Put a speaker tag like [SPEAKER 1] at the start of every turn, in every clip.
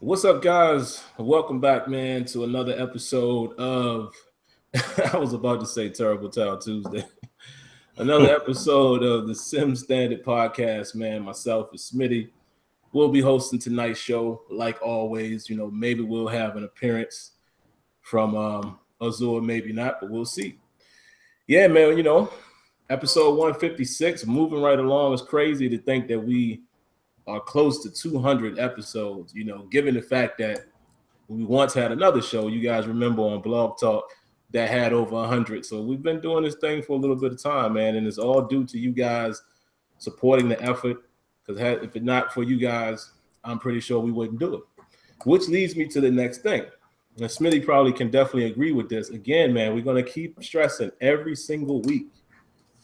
[SPEAKER 1] What's up, guys? Welcome back, man, to another episode of I was about to say Terrible Tale Tuesday. Another episode of the Sim Standard Podcast, man. Myself is Smitty. We'll be hosting tonight's show, like always. Maybe we'll have an appearance from Azure, maybe not, but we'll see. Yeah, man, episode 156, moving right along. It's crazy to think that we are close to 200 episodes, given the fact that we once had another show, you guys remember, on Blog Talk, that had over 100. So we've been doing this thing for a little bit of time, man, and it's all due to you guys supporting the effort, because if it's not for you guys, I'm pretty sure we wouldn't do it. Which leads me to the next thing. And Smitty probably can definitely agree with this. Again, man, we're going to keep stressing every single week.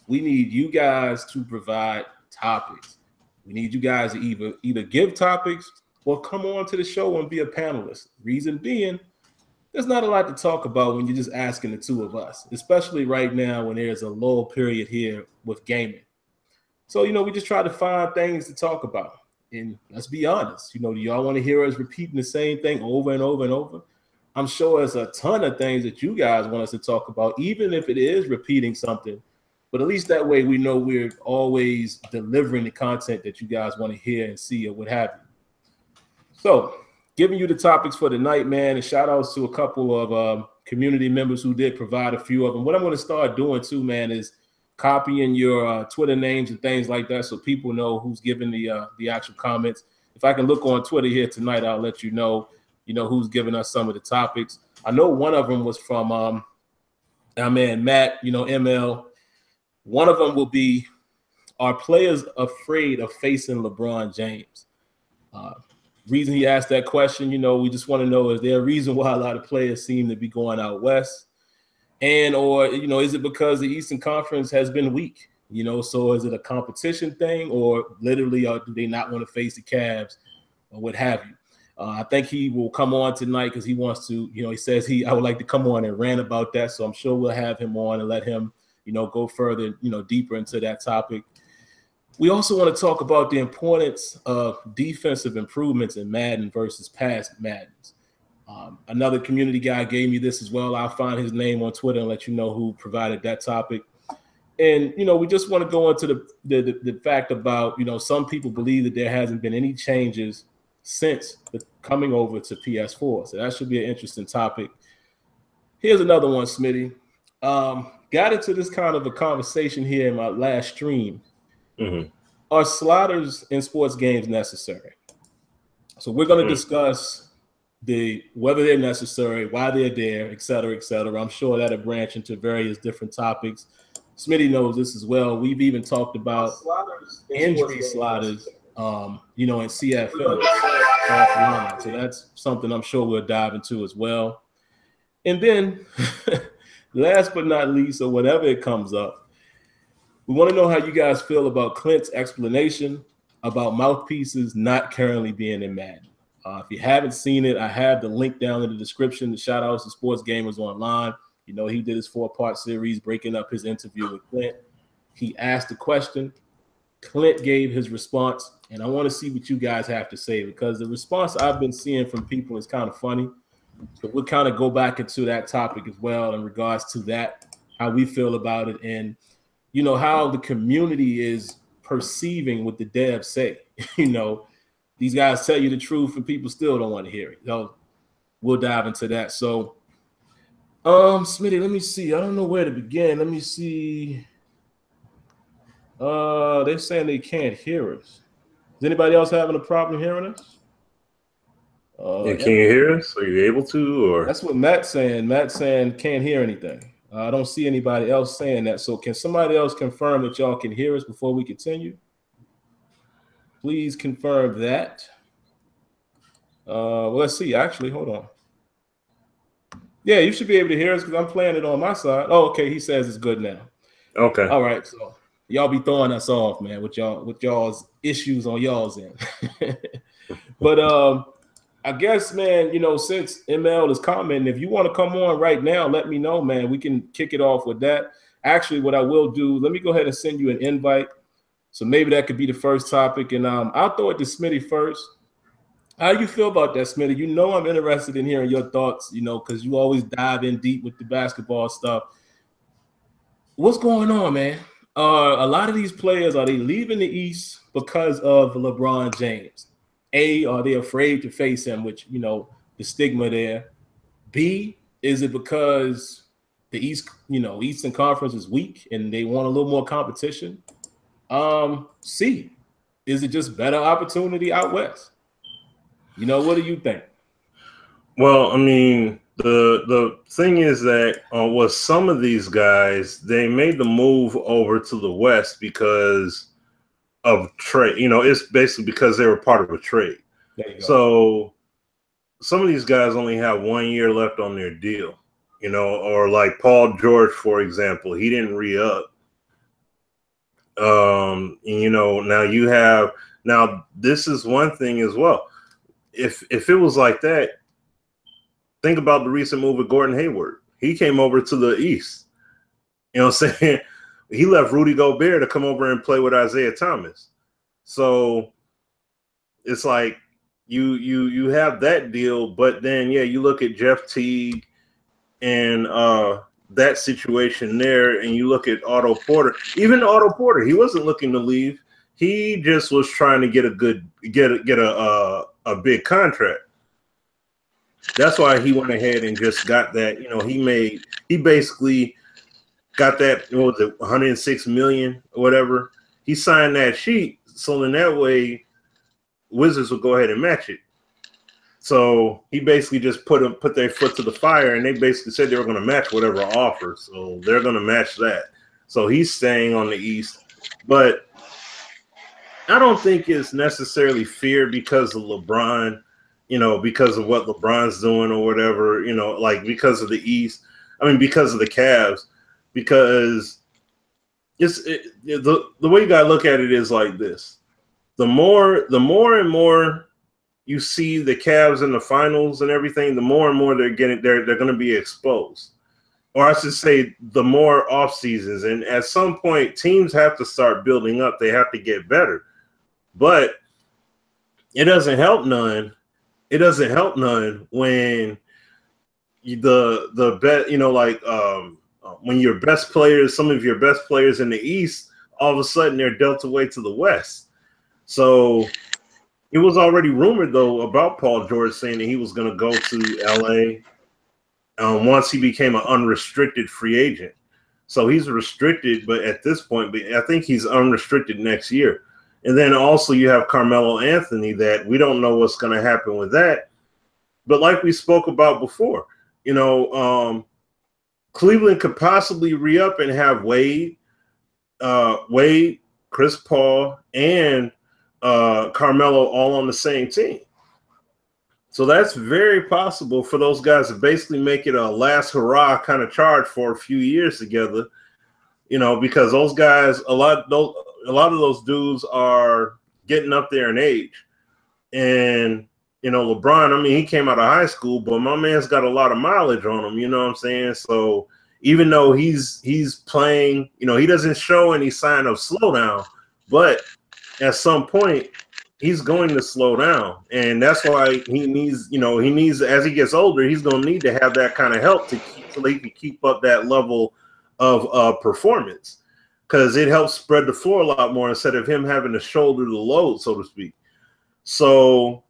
[SPEAKER 1] We need you guys to provide topics. We need you guys to either give topics or come on to the show and be a panelist. Reason being, there's not a lot to talk about when you're just asking the two of us, especially right now when there's a lull period here with gaming. So, we just try to find things to talk about. And let's be honest, do y'all want to hear us repeating the same thing over and over and over? I'm sure there's a ton of things that you guys want us to talk about, even if it is repeating something. But at least that way we know we're always delivering the content that you guys want to hear and see or what have you. So, giving you the topics for the night, man, and shout outs to a couple of community members who did provide a few of them. What I'm going to start doing too, man, is copying your Twitter names and things like that so people know who's giving the actual comments. If I can look on Twitter here tonight, I'll let you know who's giving us some of the topics. I know one of them was from our man Matt, ML. One of them will be, are players afraid of facing LeBron James? Reason he asked that question, we just want to know, is there a reason why a lot of players seem to be going out west? And, or, is it because the Eastern Conference has been weak? So is it a competition thing, or literally do they not want to face the Cavs or what have you? I think he will come on tonight because he wants to, he says I would like to come on and rant about that. So I'm sure we'll have him on and let him go further, deeper into that topic. We also want to talk about the importance of defensive improvements in Madden versus past Maddens. Another community guy gave me this as well. I'll find his name on Twitter and let you know who provided that topic. And, we just want to go into the fact about, some people believe that there hasn't been any changes since the coming over to PS4. So that should be an interesting topic. Here's another one, Smitty. Got into this kind of a conversation here in my last stream.
[SPEAKER 2] Mm-hmm.
[SPEAKER 1] Are sliders in sports games necessary? So we're going to discuss whether they're necessary, why they're there, et cetera, et cetera. I'm sure that'll branch into various different topics. Smitty knows this as well. We've even talked about injury sliders, in CFL offline. So that's something I'm sure we'll dive into as well. And then last but not least, or whenever it comes up, we want to know how you guys feel about Clint's explanation about mouthpieces not currently being in Madden. If you haven't seen it, I have the link down in the description. The shout outs to Sports Gamers Online. He did his 4-part series breaking up his interview with Clint. He asked the question. Clint gave his response. And I want to see what you guys have to say, because the response I've been seeing from people is kind of funny. So we'll kind of go back into that topic as well in regards to that, how we feel about it, and, how the community is perceiving what the devs say. These guys tell you the truth and people still don't want to hear it. So we'll dive into that. So, Smitty, let me see. I don't know where to begin. Let me see. They're saying they can't hear us. Is anybody else having a problem hearing us?
[SPEAKER 2] Can you hear us? Are you able to? Or
[SPEAKER 1] that's what Matt's saying. Matt's saying can't hear anything. I don't see anybody else saying that. So can somebody else confirm that y'all can hear us before we continue? Please confirm that. Well, let's see. Actually, hold on. Yeah, you should be able to hear us because I'm playing it on my side. Oh, okay. He says it's good now. Okay. All right. So y'all be throwing us off, man, with y'all's issues on y'all's end. But I guess, man, since ML is commenting, if you want to come on right now, let me know, man. We can kick it off with that. Actually, what I will do, let me go ahead and send you an invite. So maybe that could be the first topic. And I'll throw it to Smitty first. How do you feel about that, Smitty? You know I'm interested in hearing your thoughts, because you always dive in deep with the basketball stuff. What's going on, man? A lot of these players, are they leaving the East because of LeBron James? A, are they afraid to face him, which, the stigma there. B, is it because the East, Eastern Conference is weak and they want a little more competition? C, is it just better opportunity out West? What do you think?
[SPEAKER 2] Well, I mean, the thing is that with some of these guys, they made the move over to the West because of trade. It's basically because they were part of a trade. So some of these guys only have 1 year left on their deal, or like Paul George, for example, he didn't re-up. Now this is one thing as well. If it was like that, think about the recent move with Gordon Hayward. He came over to the East. You know what I'm saying? He left Rudy Gobert to come over and play with Isaiah Thomas. So it's like you have that deal, but then you look at Jeff Teague and that situation there, and you look at Otto Porter. Even Otto Porter, he wasn't looking to leave. He just was trying to get a big contract. That's why he went ahead and just got that. He basically got that. What was it, 106 million or whatever? He signed that sheet, so in that way, Wizards would go ahead and match it. So he basically just put their foot to the fire, and they basically said they were going to match whatever offer. So they're going to match that. So he's staying on the East, but I don't think it's necessarily fear because of LeBron, because of what LeBron's doing or whatever, like because of the East. I mean, because of the Cavs, because the way you got to look at it is like this. The more and more you see the Cavs in the finals and everything, the more and more they're going to be exposed. Or I should say the more off seasons. And at some point, teams have to start building up. They have to get better. But it doesn't help none. It doesn't help none when the bet, when your best players, some of your best players in the East, all of a sudden they're dealt away to the West. So it was already rumored, though, about Paul George saying that he was going to go to L.A. Once he became an unrestricted free agent. So he's restricted, but at this point, I think he's unrestricted next year. And then also you have Carmelo Anthony that we don't know what's going to happen with that. But like we spoke about before, Cleveland could possibly re-up and have Wade, Chris Paul, and Carmelo all on the same team. So that's very possible for those guys to basically make it a last hurrah kind of charge for a few years together, because those guys, a lot of those dudes are getting up there in age. And, LeBron, I mean, he came out of high school, but my man's got a lot of mileage on him, you know what I'm saying? So even though he's playing, he doesn't show any sign of slowdown, but at some point, he's going to slow down. And that's why he needs, as he gets older, he's going to need to have that kind of help so he can keep up that level of performance, because it helps spread the floor a lot more instead of him having to shoulder the load, so to speak. So,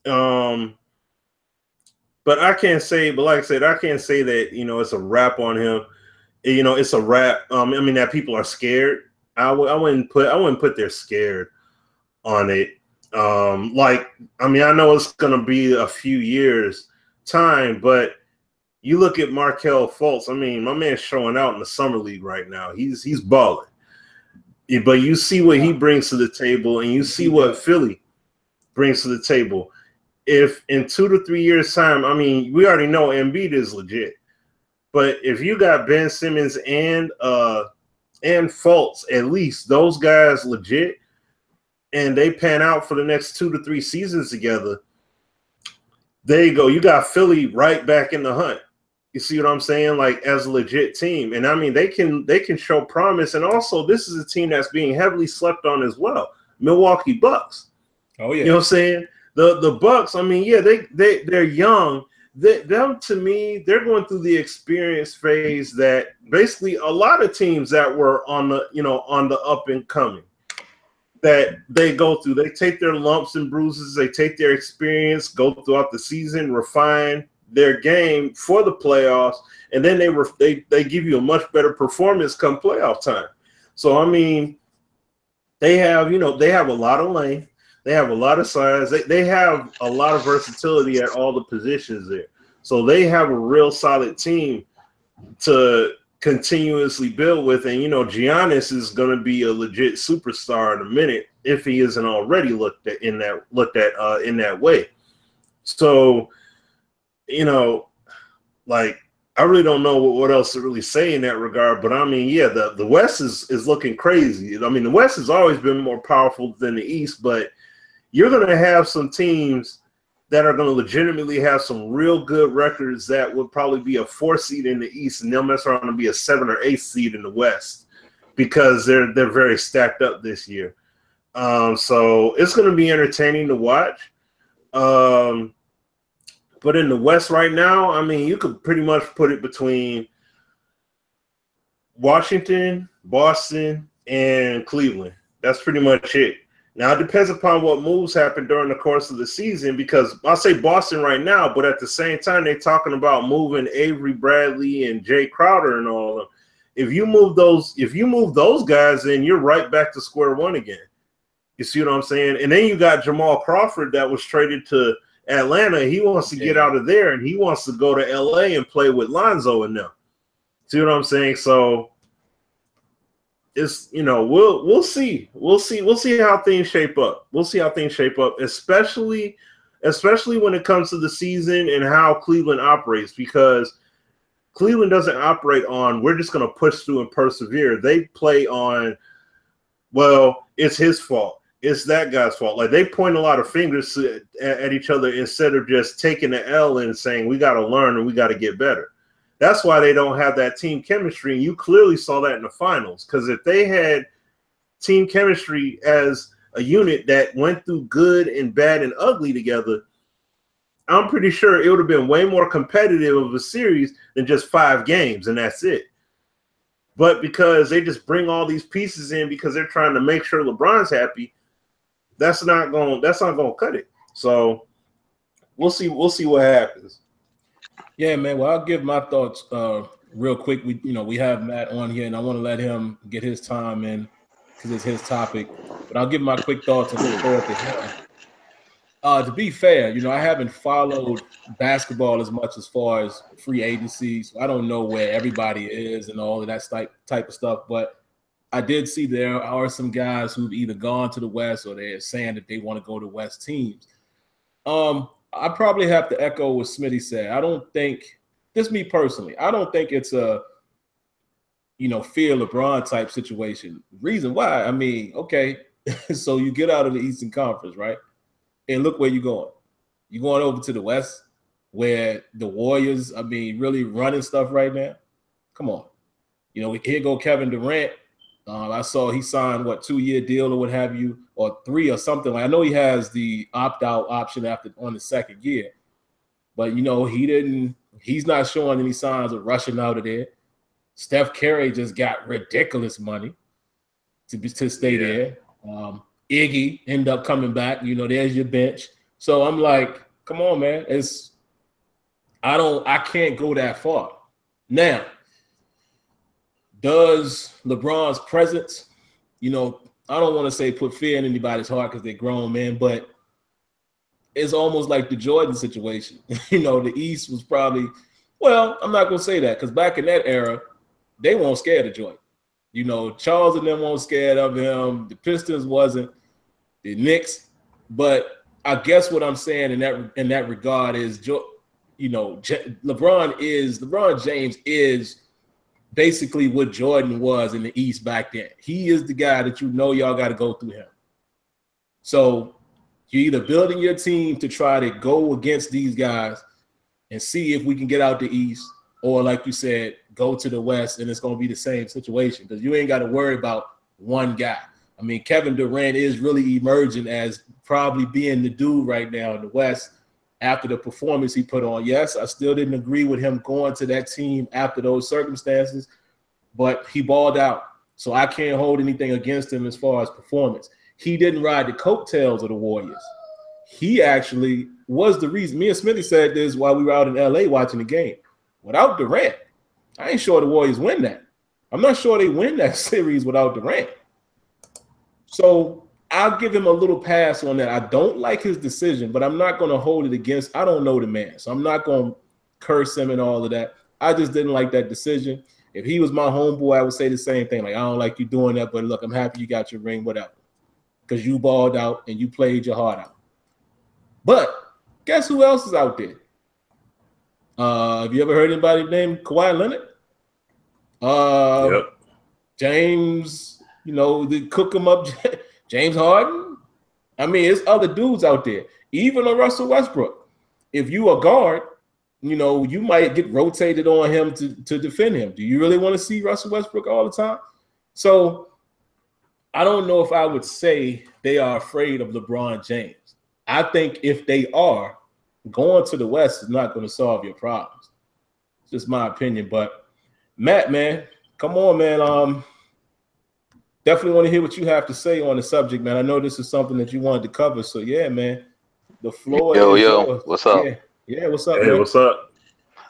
[SPEAKER 2] but like I said, I can't say that, it's a wrap on him. It's a wrap. I mean, that people are scared. I wouldn't put they're scared on it. I know it's going to be a few years time, but you look at Markelle Fultz. I mean, my man's showing out in the summer league right now. He's balling. But you see what he brings to the table, and you see what Philly brings to the table. If in 2 to 3 years' time, I mean, we already know Embiid is legit. But if you got Ben Simmons and Fultz, at least those guys legit, and they pan out for the next 2 to 3 seasons together, there you go. You got Philly right back in the hunt. You see what I'm saying? Like, as a legit team. And I mean, they can show promise. And also, this is a team that's being heavily slept on as well. Milwaukee Bucks.
[SPEAKER 1] Oh, yeah.
[SPEAKER 2] You know what I'm saying? The Bucks, I mean, yeah, they're young. Them to me, they're going through the experience phase that basically a lot of teams that were on the up and coming that they go through. They take their lumps and bruises, they take their experience, go throughout the season, refine their game for the playoffs, and then they give you a much better performance come playoff time. So I mean, they have a lot of length. They have a lot of size. They have a lot of versatility at all the positions there. So they have a real solid team to continuously build with. And, Giannis is going to be a legit superstar in a minute if he isn't already looked at in that way. So, like, I really don't know what else to really say in that regard. But, I mean, yeah, the West is looking crazy. I mean, the West has always been more powerful than the East, but you're going to have some teams that are going to legitimately have some real good records that would probably be a 4 seed in the East, and they'll mess around and be a 7 or 8 seed in the West because they're very stacked up this year. So it's going to be entertaining to watch. But in the West right now, I mean, you could pretty much put it between Washington, Boston, and Cleveland. That's pretty much it. Now, it depends upon what moves happen during the course of the season, because I'll say Boston right now, but at the same time, they're talking about moving Avery Bradley and Jay Crowder and all of them. If you move those guys, then you're right back to square one again. You see what I'm saying? And then you got Jamal Crawford that was traded to Atlanta. He wants to get out of there, and he wants to go to LA and play with Lonzo and them. See what I'm saying? So it's, we'll see how things shape up. We'll see how things shape up, especially when it comes to the season and how Cleveland operates, because Cleveland doesn't operate on we're just going to push through and persevere. They play on, well, it's his fault. It's that guy's fault. Like, they point a lot of fingers at each other instead of just taking the L and saying we got to learn and we got to get better. That's why they don't have that team chemistry, and you clearly saw that in the finals. Because if they had team chemistry as a unit that went through good and bad and ugly together, I'm pretty sure it would have been way more competitive of a series than just 5 games, and that's it. But because they just bring all these pieces in because they're trying to make sure LeBron's happy, that's not going to cut it. So we'll see what happens.
[SPEAKER 1] Yeah, man. Well, I'll give my thoughts real quick. We have Matt on here, and I want to let him get his time in because it's his topic. But I'll give my quick thoughts and throw it to him. To be fair, I haven't followed basketball as much as far as free agency, so I don't know where everybody is and all of that type of stuff. But I did see there are some guys who've either gone to the West or they're saying that they want to go to West teams. I probably have to echo what Smitty said. I don't think, just me personally, I don't think it's a, fear LeBron type situation. Reason why, I mean, okay, so you get out of the Eastern Conference, right? And look where you're going. You're going over to the West where the Warriors, I mean, really running stuff right now. Come on. Here go Kevin Durant. I saw he signed, 2-year deal or what have you, or 3 or something. Like, I know he has the opt-out option on the second year, but he's not showing any signs of rushing out of there. Steph Curry just got ridiculous money to stay there. Iggy ended up coming back. There's your bench. So I'm like, come on, man. I can't go that far. Now, does LeBron's presence, I don't want to say put fear in anybody's heart because they're grown men, but it's almost like the Jordan situation. The East was probably, well, I'm not going to say that because back in that era, they weren't scared of Jordan. Charles and them weren't scared of him. The Pistons wasn't. The Knicks. But I guess what I'm saying in that regard is, LeBron James is basically what Jordan was in the East back then. He is the guy that y'all got to go through him. So you're either building your team to try to go against these guys and see if we can get out the East, or like you said, go to the West and it's going to be the same situation because you ain't got to worry about one guy. I mean, Kevin Durant is really emerging as probably being the dude right now in the West after the performance he put on. Yes, I still didn't agree with him going to that team after those circumstances, but he balled out. So I can't hold anything against him as far as performance. He didn't ride the coattails of the Warriors. He actually was the reason. Me and Smitty said this while we were out in LA watching the game. Without Durant, I ain't sure the Warriors win that. I'm not sure they win that series without Durant. So I'll give him a little pass on that. I don't like his decision, but I'm not going to hold it against. I don't know the man, so I'm not going to curse him and all of that. I just didn't like that decision. If he was my homeboy, I would say the same thing. Like, I don't like you doing that, but look, I'm happy you got your ring, whatever, because you balled out and you played your heart out. But guess who else is out there? Have you ever heard anybody named Kawhi Leonard?
[SPEAKER 2] Yep.
[SPEAKER 1] James, they cook him up. James Harden. I mean, it's other dudes out there. Even a Russell Westbrook. If you a guard, you might get rotated on him to defend him. Do you really want to see Russell Westbrook all the time? So I don't know if I would say they are afraid of LeBron James. I think if they are, going to the West is not going to solve your problems. It's just my opinion. But Matt, man, come on, man. Definitely want to hear what you have to say on the subject, man. I know this is something that you wanted to cover. So yeah, man, the floor is yours.
[SPEAKER 3] What's up?
[SPEAKER 1] Yeah, what's up,
[SPEAKER 2] Hey,
[SPEAKER 1] man?
[SPEAKER 2] what's up?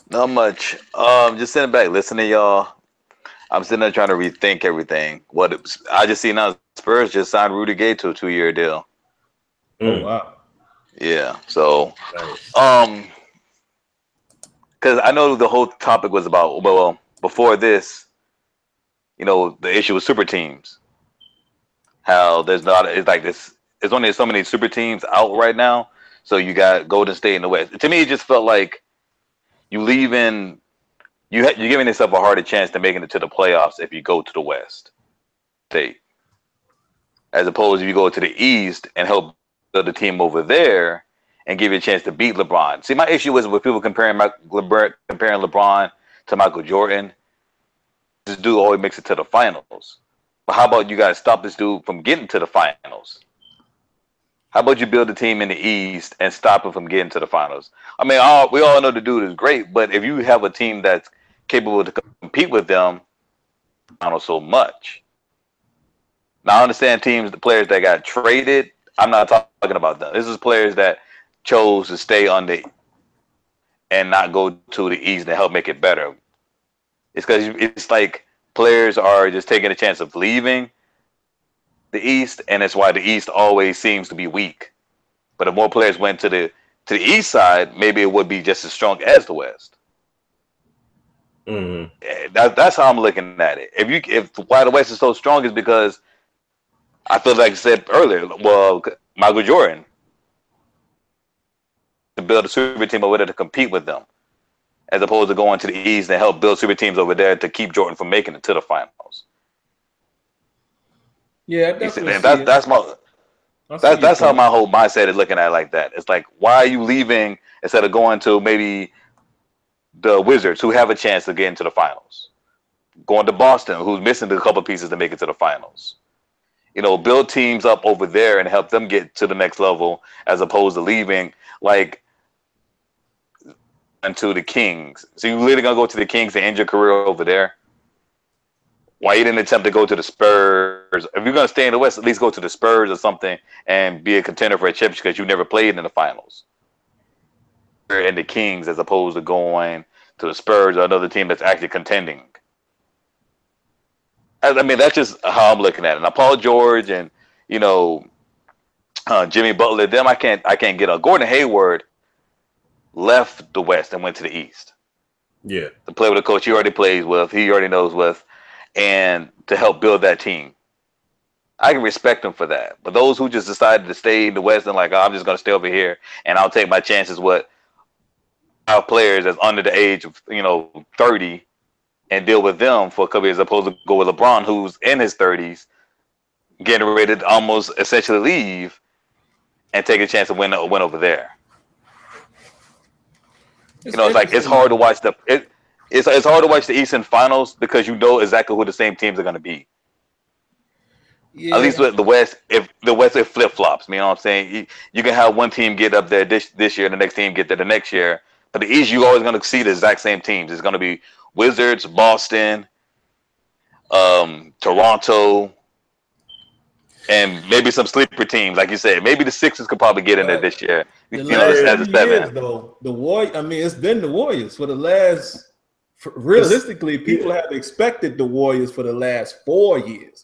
[SPEAKER 3] Not much. Just sitting back, listening to y'all. I'm sitting there trying to rethink everything. I just see now Spurs just signed Rudy Gay to a 2-year deal.
[SPEAKER 1] Oh wow.
[SPEAKER 3] Yeah. So,
[SPEAKER 2] Nice.
[SPEAKER 3] because I know the whole topic was about before this, the issue with super teams. How there's not, it's like this. There's only so many super teams out right now. So you got Golden State in the West. To me, it just felt like you're giving yourself a harder chance to making it to the playoffs if you go to the West State, as opposed to if you go to the East and help build the team over there and give you a chance to beat LeBron. See, my issue is with people comparing LeBron to Michael Jordan. This dude always makes it to the finals. But how about you guys stop this dude from getting to the finals? How about you build a team in the East and stop him from getting to the finals? I mean, we all know the dude is great, but if you have a team that's capable to compete with them, I don't know so much. Now, I understand the players that got traded. I'm not talking about them. This is players that chose to stay on and not go to the East and help make it better. It's because it's like players are just taking a chance of leaving the East, and that's why the East always seems to be weak. But if more players went to the East side, maybe it would be just as strong as the West.
[SPEAKER 2] Mm-hmm.
[SPEAKER 3] That's how I'm looking at it. If why the West is so strong is because I feel like I said earlier, well, Michael Jordan to build a super team over there to compete with them, as opposed to going to the East and help build super teams over there to keep Jordan from making it to the finals.
[SPEAKER 1] Yeah, that's
[SPEAKER 3] how my whole mindset is looking at it like that. It's like, why are you leaving instead of going to maybe the Wizards, who have a chance to get into the finals? Going to Boston, who's missing a couple pieces to make it to the finals. Build teams up over there and help them get to the next level, as opposed to leaving into the Kings. So you literally gonna go to the Kings and end your career over there? Why you didn't attempt to go to the Spurs? If you're gonna stay in the West, at least go to the Spurs or something and be a contender for a championship, because you never played in the finals. And the Kings, as opposed to going to the Spurs or another team that's actually contending. I mean, that's just how I'm looking at it. Now, Paul George and Jimmy Butler, them I can't get on. Gordon Hayward left the West and went to the East.
[SPEAKER 2] Yeah,
[SPEAKER 3] to play with a coach he already plays with, he already knows with, and to help build that team. I can respect them for that. But those who just decided to stay in the West and I'm just going to stay over here and I'll take my chances with our players that's under the age of 30 and deal with them for a couple years, as opposed to go with LeBron, who's in his 30s, getting ready to almost essentially leave and take a chance to win over there. It's hard to watch it's hard to watch the Eastern Finals because you know exactly who the same teams are going to be. At least with the West, if the West it flip flops, you know what I'm saying? You can have one team get up there this year, and the next team get there the next year. But the East, you're always going to see the exact same teams. It's going to be Wizards, Boston, Toronto, and maybe some sleeper teams, like you said. Maybe the Sixers could probably get in there this year.
[SPEAKER 1] The
[SPEAKER 3] You know,
[SPEAKER 1] last
[SPEAKER 3] as a
[SPEAKER 1] 3
[SPEAKER 3] seven.
[SPEAKER 1] years, though, the Warriors. I mean, it's been the Warriors for the last. Realistically, people have expected the Warriors for the last 4 years.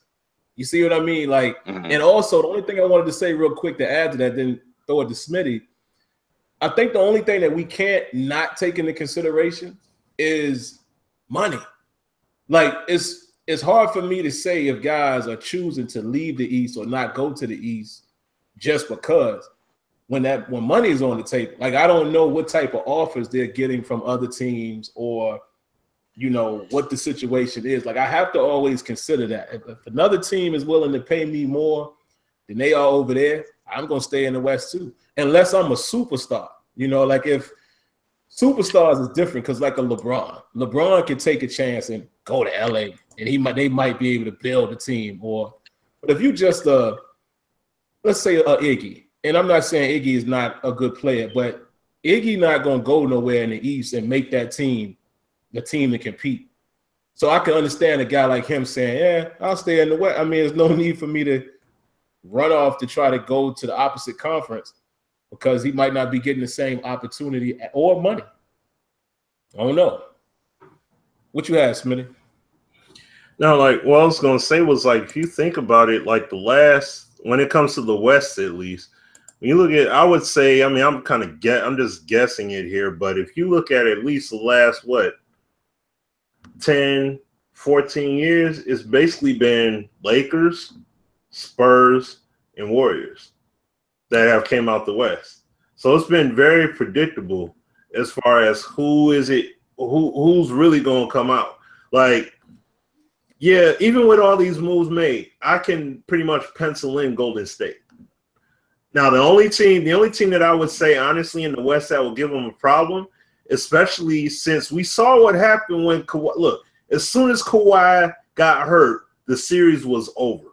[SPEAKER 1] You see what I mean? Like, and also the only thing I wanted to say real quick to add to that, then throw it to Smitty. I think the only thing that we can't not take into consideration is money. Like, it's hard for me to say if guys are choosing to leave the East or not go to the East just because when money is on the table. Like, I don't know what type of offers they're getting from other teams or you know, what the situation is. Like, I have to always consider that. If another team is willing to pay me more than they are over there, I'm going to stay in the West too. Unless I'm a superstar. You know, like if superstars is different because like a LeBron can take a chance and go to LA and they might be able to build a team. But if you just, let's say Iggy, and I'm not saying Iggy is not a good player, but Iggy not going to go nowhere in the East and make that team the team to compete. So I can understand a guy like him saying, yeah, I'll stay in the West. I mean, there's no need for me to run off to try to go to the opposite conference because he might not be getting the same opportunity or money. I don't know. What you have, Smitty?
[SPEAKER 2] No, like what I was going to say was like, if you think about it, like when it comes to the West, at least, when you look at, I would say, I mean, I'm just guessing it here, but if you look at least the last, 10, 14 years, it's basically been Lakers, Spurs, and Warriors that have came out the West. So it's been very predictable as far as who's really going to come out. Like, yeah, even with all these moves made, I can pretty much pencil in Golden State. Now, the only team that I would say, honestly, in the West that will give them a problem, especially since we saw what happened when Kawhi – look, as soon as Kawhi got hurt, the series was over,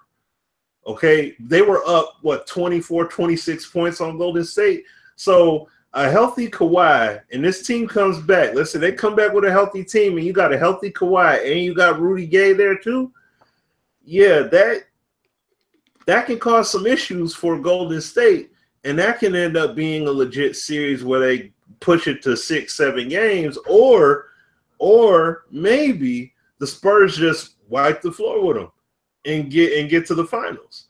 [SPEAKER 2] okay? They were up, 24, 26 points on Golden State. So a healthy Kawhi, and this team comes back. Let's say they come back with a healthy team, and you got a healthy Kawhi, and you got Rudy Gay there too. Yeah, that can cause some issues for Golden State, and that can end up being a legit series where they push it to 6-7 games, or maybe the Spurs just wipe the floor with them and get to the finals.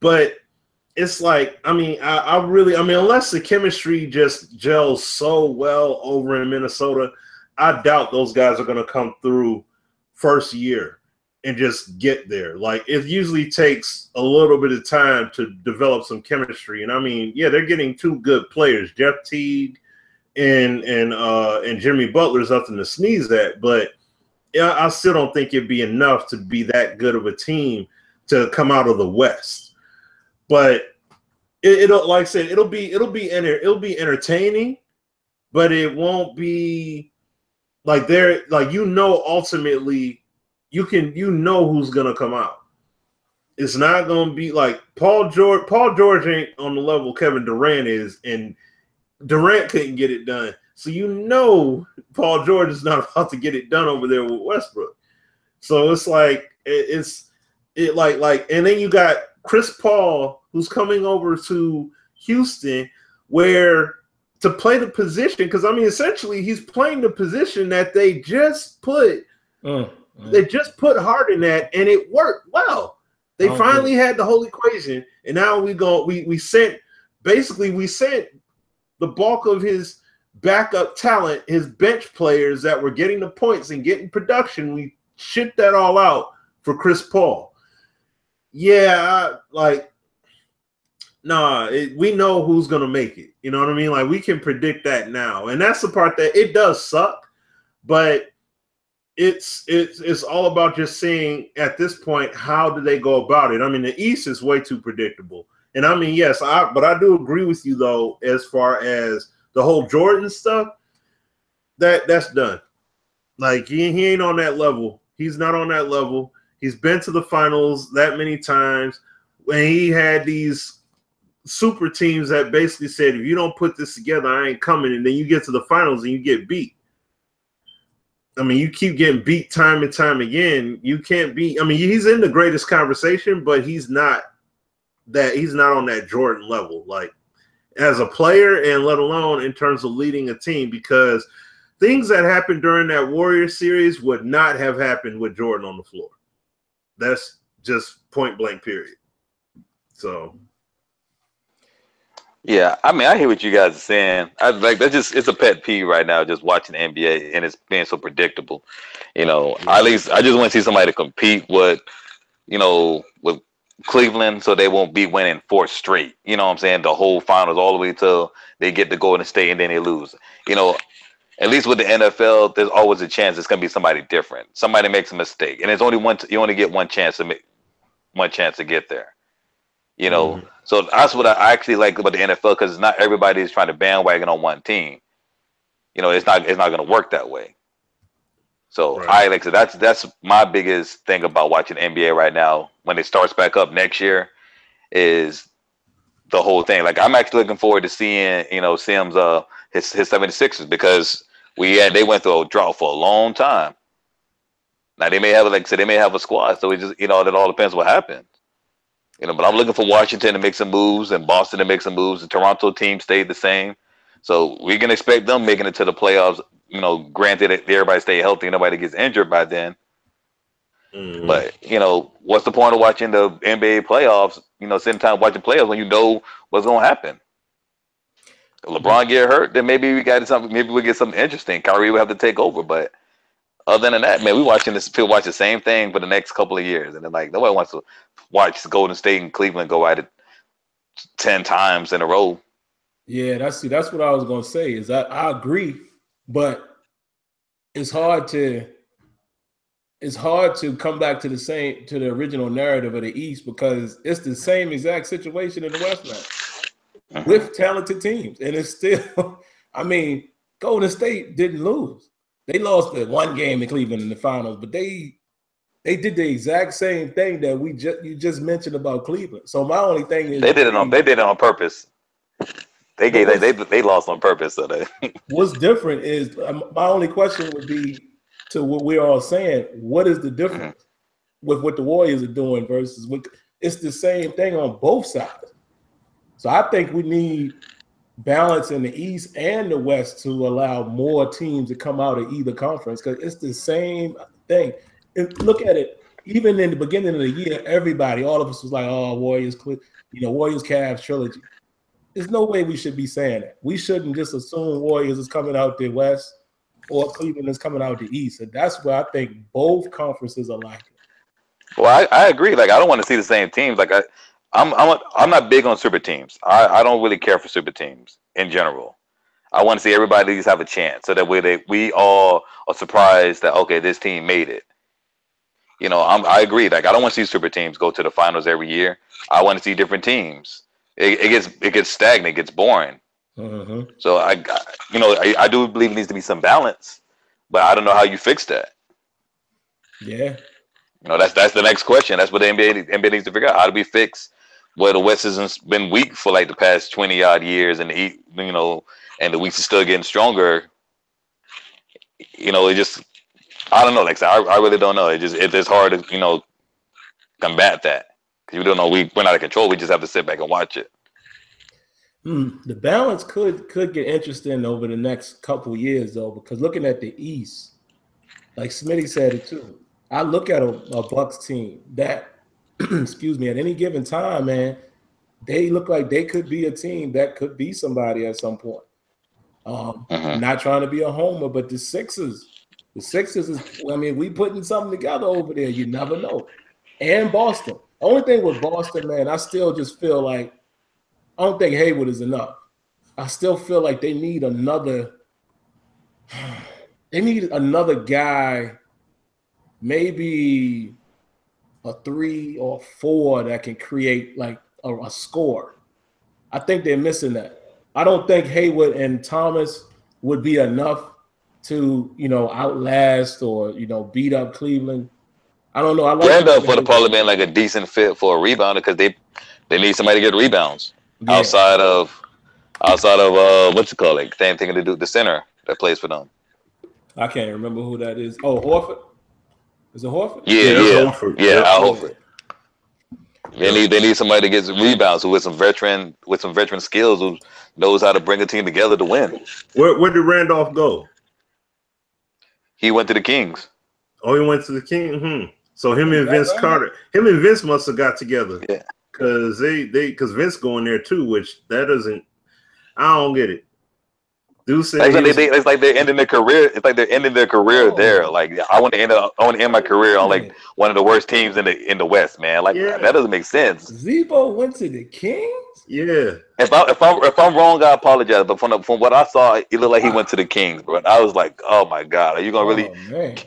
[SPEAKER 2] But it's like, I mean, unless the chemistry just gels so well over in Minnesota, I doubt those guys are going to come through first year and just get there. Like, it usually takes a little bit of time to develop some chemistry. And I mean, yeah, they're getting two good players, Jeff Teague and Jimmy Butler's nothing to sneeze at, but yeah, I still don't think it'd be enough to be that good of a team to come out of the West. But it'll, like I said, it'll be entertaining, but it won't be like ultimately you know who's gonna come out. It's not gonna be like Paul George. Paul George ain't on the level Kevin Durant is, and Durant couldn't get it done. So you know Paul George is not about to get it done over there with Westbrook. So it's like and then you got Chris Paul who's coming over to Houston where to play the position, because I mean essentially he's playing the position that they just put Harden at, and it worked well. They finally had the whole equation, and now we sent the bulk of his backup talent, his bench players that were getting the points and getting production. We shipped that all out for Chris Paul. Yeah, we know who's gonna make it. You know what I mean? Like, we can predict that now, and that's the part that it does suck, but it's all about just seeing at this point how do they go about it. I mean, the East is way too predictable, and I mean, yes, but I do agree with you though as far as the whole Jordan stuff. That's done. Like, he ain't on that level. He's not on that level. He's been to the finals that many times. When he had these super teams that basically said, if you don't put this together, I ain't coming. And then you get to the finals and you get beat. I mean, you keep getting beat time and time again. You can't beat. I mean, he's in the greatest conversation, but he's not on that Jordan level, like as a player, and let alone in terms of leading a team, because things that happened during that Warriors series would not have happened with Jordan on the floor. That's just point blank, period. So,
[SPEAKER 3] yeah, I mean, I hear what you guys are saying. It's a pet peeve right now, just watching the NBA, and it's being so predictable. At least I just want to see somebody compete with Cleveland, so they won't be winning 4 straight. You know what I'm saying? The whole finals, all the way till they get to Golden State and then they lose. At least with the NFL, there's always a chance it's gonna be somebody different. Somebody makes a mistake, and it's only you only get one chance to get there. So that's what I actually like about the NFL, because not everybody is trying to bandwagon on one team. It's not going to work that way. So right. That's my biggest thing about watching NBA right now. When it starts back up next year, is the whole thing. Like, I'm actually looking forward to seeing Sims his 76ers, because they went through a drought for a long time. Now they may have, like I said, they may have a squad, so it just it all depends what happens. But I'm looking for Washington to make some moves and Boston to make some moves. The Toronto team stayed the same. So we can expect them making it to the playoffs, granted that everybody stay healthy and nobody gets injured by then. Mm-hmm. But, what's the point of watching the NBA playoffs, sitting time watching playoffs when you know what's going to happen? If LeBron get hurt, then maybe we get something interesting. Kyrie will have to take over, but other than that, man, we watch the same thing for the next couple of years, and then nobody wants to watch Golden State and Cleveland go at it 10 times in a row.
[SPEAKER 1] Yeah, that's what I was gonna say. Is I agree, but it's hard to come back to the original narrative of the East, because it's the same exact situation in the West now with talented teams, and it's still. I mean, Golden State didn't lose. They lost the one game in Cleveland in the finals, but they did the exact same thing that you just mentioned about Cleveland. So my only thing is
[SPEAKER 3] they did it on purpose. They lost on purpose. So
[SPEAKER 1] what's different is my only question would be to what we're all saying. What is the difference with what the Warriors are doing versus what? It's the same thing on both sides. So I think we need balance in the East and the West to allow more teams to come out of either conference, because it's the same thing. And look at it, even in the beginning of the year, all of us was like, oh, Warriors, Warriors Cavs trilogy. There's no way we should be saying that. We shouldn't just assume Warriors is coming out the West or Cleveland is coming out the East. And that's where I think both conferences are like it.
[SPEAKER 3] Well, I agree. Like, I don't want to see the same teams. Like, I'm not big on super teams. I don't really care for super teams in general. I want to see everybody have a chance, so that way we all are surprised that, okay, this team made it. I agree. Like, I don't want to see super teams go to the finals every year. I want to see different teams. It gets stagnant, it gets boring. Mm-hmm. So I do believe it needs to be some balance, but I don't know how you fix that.
[SPEAKER 1] Yeah.
[SPEAKER 3] That's the next question. That's what the NBA needs to figure out. How do we fix where the West has been weak for like the past 20 odd years, and and the West is still getting stronger. It just, I don't know. Like, I really don't know. It's hard to combat that, because we don't know. We're not in control. We just have to sit back and watch it.
[SPEAKER 1] The balance could get interesting over the next couple years, though, because looking at the East, like Smitty said it too. I look at a Bucks team that, excuse me, at any given time, man, they look like they could be a team that could be somebody at some point. I'm not trying to be a homer, but the Sixers is, I mean, we putting something together over there. You never know. And Boston. The only thing with Boston, man, I still just feel like I don't think Hayward is enough. I still feel like they need another guy, maybe a 3 or 4 that can create like a score. I think they're missing that. I don't think Hayward and Thomas would be enough to, outlast or, beat up Cleveland. I don't know. I like
[SPEAKER 3] Randolph would have probably been like a decent fit for a rebounder because they need somebody to get rebounds outside of what you call it. Same thing to do the center that plays for them.
[SPEAKER 1] I can't remember who that is. Oh, Horford. Is it Horford?
[SPEAKER 3] Yeah. Al Horford.
[SPEAKER 2] Yep.
[SPEAKER 3] They need somebody to get some rebounds with some veteran skills who knows how to bring a team together to win.
[SPEAKER 2] Where did Randolph go?
[SPEAKER 3] He went to the Kings.
[SPEAKER 2] Oh, he went to the Kings. So him and Vince must have got together.
[SPEAKER 3] Yeah,
[SPEAKER 2] because because Vince going there too, which that doesn't. I don't get it.
[SPEAKER 3] It's like they're ending their career. It's like they're ending their career there. Like I want to end my career on like one of the worst teams in the West, man. Like that doesn't make sense.
[SPEAKER 1] Z-Bo went to the Kings.
[SPEAKER 2] Yeah.
[SPEAKER 3] If I'm wrong, I apologize. But from what I saw, it looked like he went to the Kings, bro. I was like, oh my god, are you gonna really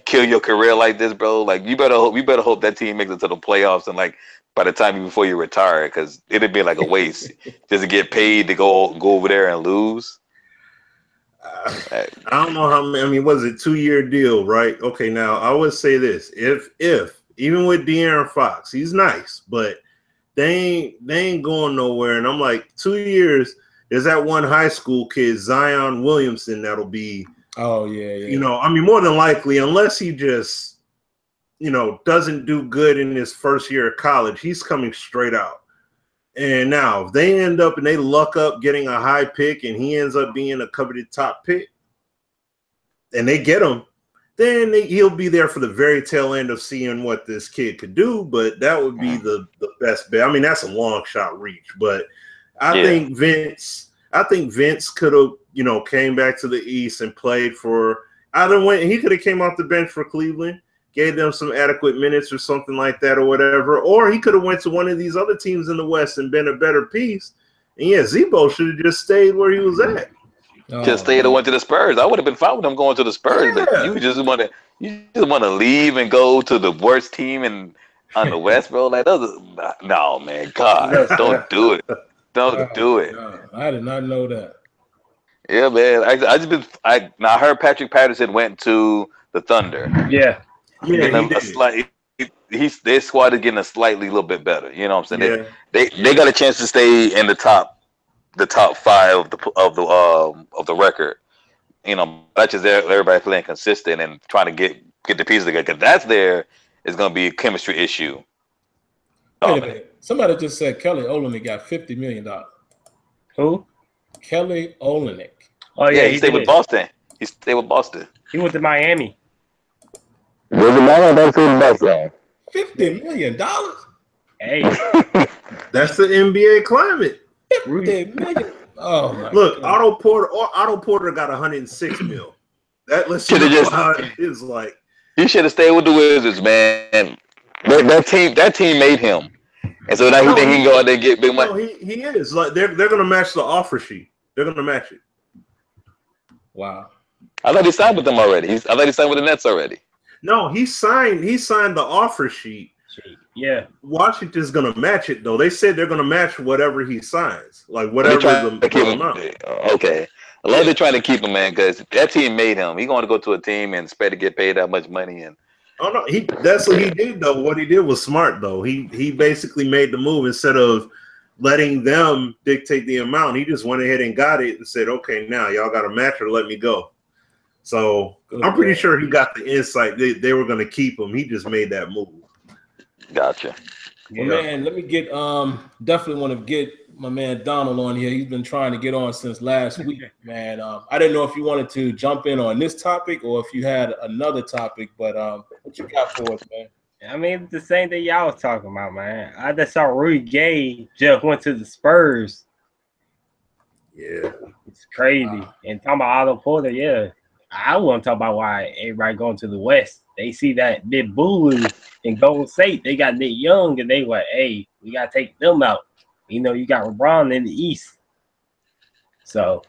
[SPEAKER 3] kill your career like this, bro? Like you better hope that team makes it to the playoffs and like by the time before you retire, because it'd be like a waste just to get paid to go over there and lose.
[SPEAKER 2] I don't know how many. I mean, was it 2-year deal, right? Okay, now I would say this: if even with De'Aaron Fox, he's nice, but they ain't going nowhere. And I'm like, 2 years. There's that one high school kid, Zion Williamson, that'll be.
[SPEAKER 1] Oh yeah.
[SPEAKER 2] You know, I mean, more than likely, unless he just, doesn't do good in his first year of college, he's coming straight out. And now, if they end up and they luck up getting a high pick and he ends up being a coveted top pick and they get him, then he'll be there for the very tail end of seeing what this kid could do. But that would be the best bet. I mean, that's a long shot reach. But I think Vince could have, came back to the East and played for he could have came off the bench for Cleveland, gave them some adequate minutes or something like that or whatever. Or he could have went to one of these other teams in the West and been a better piece. And Z-Bo should have just stayed where he was at.
[SPEAKER 3] Just stayed and went to the Spurs. I would have been fine with him going to the Spurs, but you just want to leave and go to the worst team on the West, bro. Like no, man. God, don't do it. Don't do it.
[SPEAKER 1] No, I did not know that.
[SPEAKER 3] Yeah, man. I heard Patrick Patterson went to the Thunder.
[SPEAKER 2] Yeah.
[SPEAKER 3] Their squad is getting a little bit better. You know what I'm saying? Yeah. They got a chance to stay in the top 5 of the record. That's just everybody playing consistent and trying to get the pieces together. Because that's is going to be a chemistry issue.
[SPEAKER 1] Wait a minute. Somebody just said Kelly Olynyk got $50 million.
[SPEAKER 4] Who?
[SPEAKER 1] Kelly Olynyk.
[SPEAKER 4] Oh yeah,
[SPEAKER 3] he stayed with Boston. He
[SPEAKER 4] went to Miami.
[SPEAKER 3] That's $50
[SPEAKER 1] million.
[SPEAKER 4] Hey,
[SPEAKER 2] that's the NBA climate.
[SPEAKER 1] $50 million. Oh my!
[SPEAKER 2] Look, God. Otto Porter got 106 mil. That let's see how it is like.
[SPEAKER 3] He should have stayed with the Wizards, man. That team made him, and so now he think he can go out there and get big money.
[SPEAKER 2] No, he is like they're gonna match the offer sheet. They're gonna match it.
[SPEAKER 1] Wow.
[SPEAKER 3] I thought he signed with them already. I thought he signed with the Nets already.
[SPEAKER 2] No, he signed the offer sheet.
[SPEAKER 4] Yeah.
[SPEAKER 2] Washington's gonna match it though. They said they're gonna match whatever he signs, like whatever the amount.
[SPEAKER 3] Okay. I love they're trying to keep him, man, because that team made him. He's going to go to a team and expect to get paid that much money. And
[SPEAKER 2] oh no, that's what he did though. What he did was smart though. He basically made the move instead of letting them dictate the amount. He just went ahead and got it and said, "Okay, now y'all got a match or let me go." So I'm pretty sure he got the insight they were going to keep him. He just made that move.
[SPEAKER 3] Gotcha.
[SPEAKER 1] Well, man, let me get definitely want to get my man Donald on here. He's been trying to get on since last week, man. I didn't know if you wanted to jump in on this topic or if you had another topic, but what you got for us, man?
[SPEAKER 4] I mean, it's the same thing y'all was talking about, man. I just saw Rudy Gay just went to the Spurs.
[SPEAKER 2] Yeah.
[SPEAKER 4] It's crazy. And talking about Otto Porter, yeah. I want to talk about why everybody going to the West. They see that big bully in Golden State. They got Nick Young, and they like, hey, we got to take them out. You got LeBron in the East. So,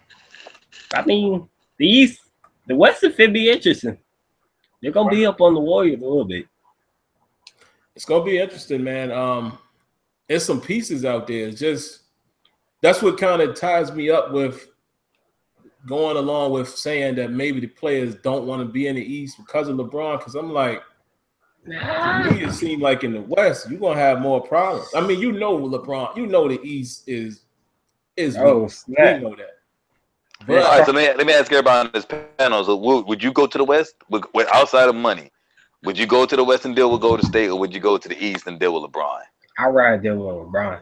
[SPEAKER 4] I mean, the West is going to be interesting. They're going to be up on the Warriors a little bit.
[SPEAKER 1] It's going to be interesting, man. There's some pieces out there. It's just that's what kind of ties me up with going along with saying that maybe the players don't want to be in the East because of LeBron. Because I'm like, To me, it seemed like in the West, you're gonna have more problems. I mean, LeBron, the East is weak. We know that.
[SPEAKER 3] But all right, so let me ask everybody on this panel. So would you go to the West with outside of money? Would you go to the West and deal with Golden State, or would you go to the East and deal with LeBron?
[SPEAKER 4] I'd rather deal with LeBron.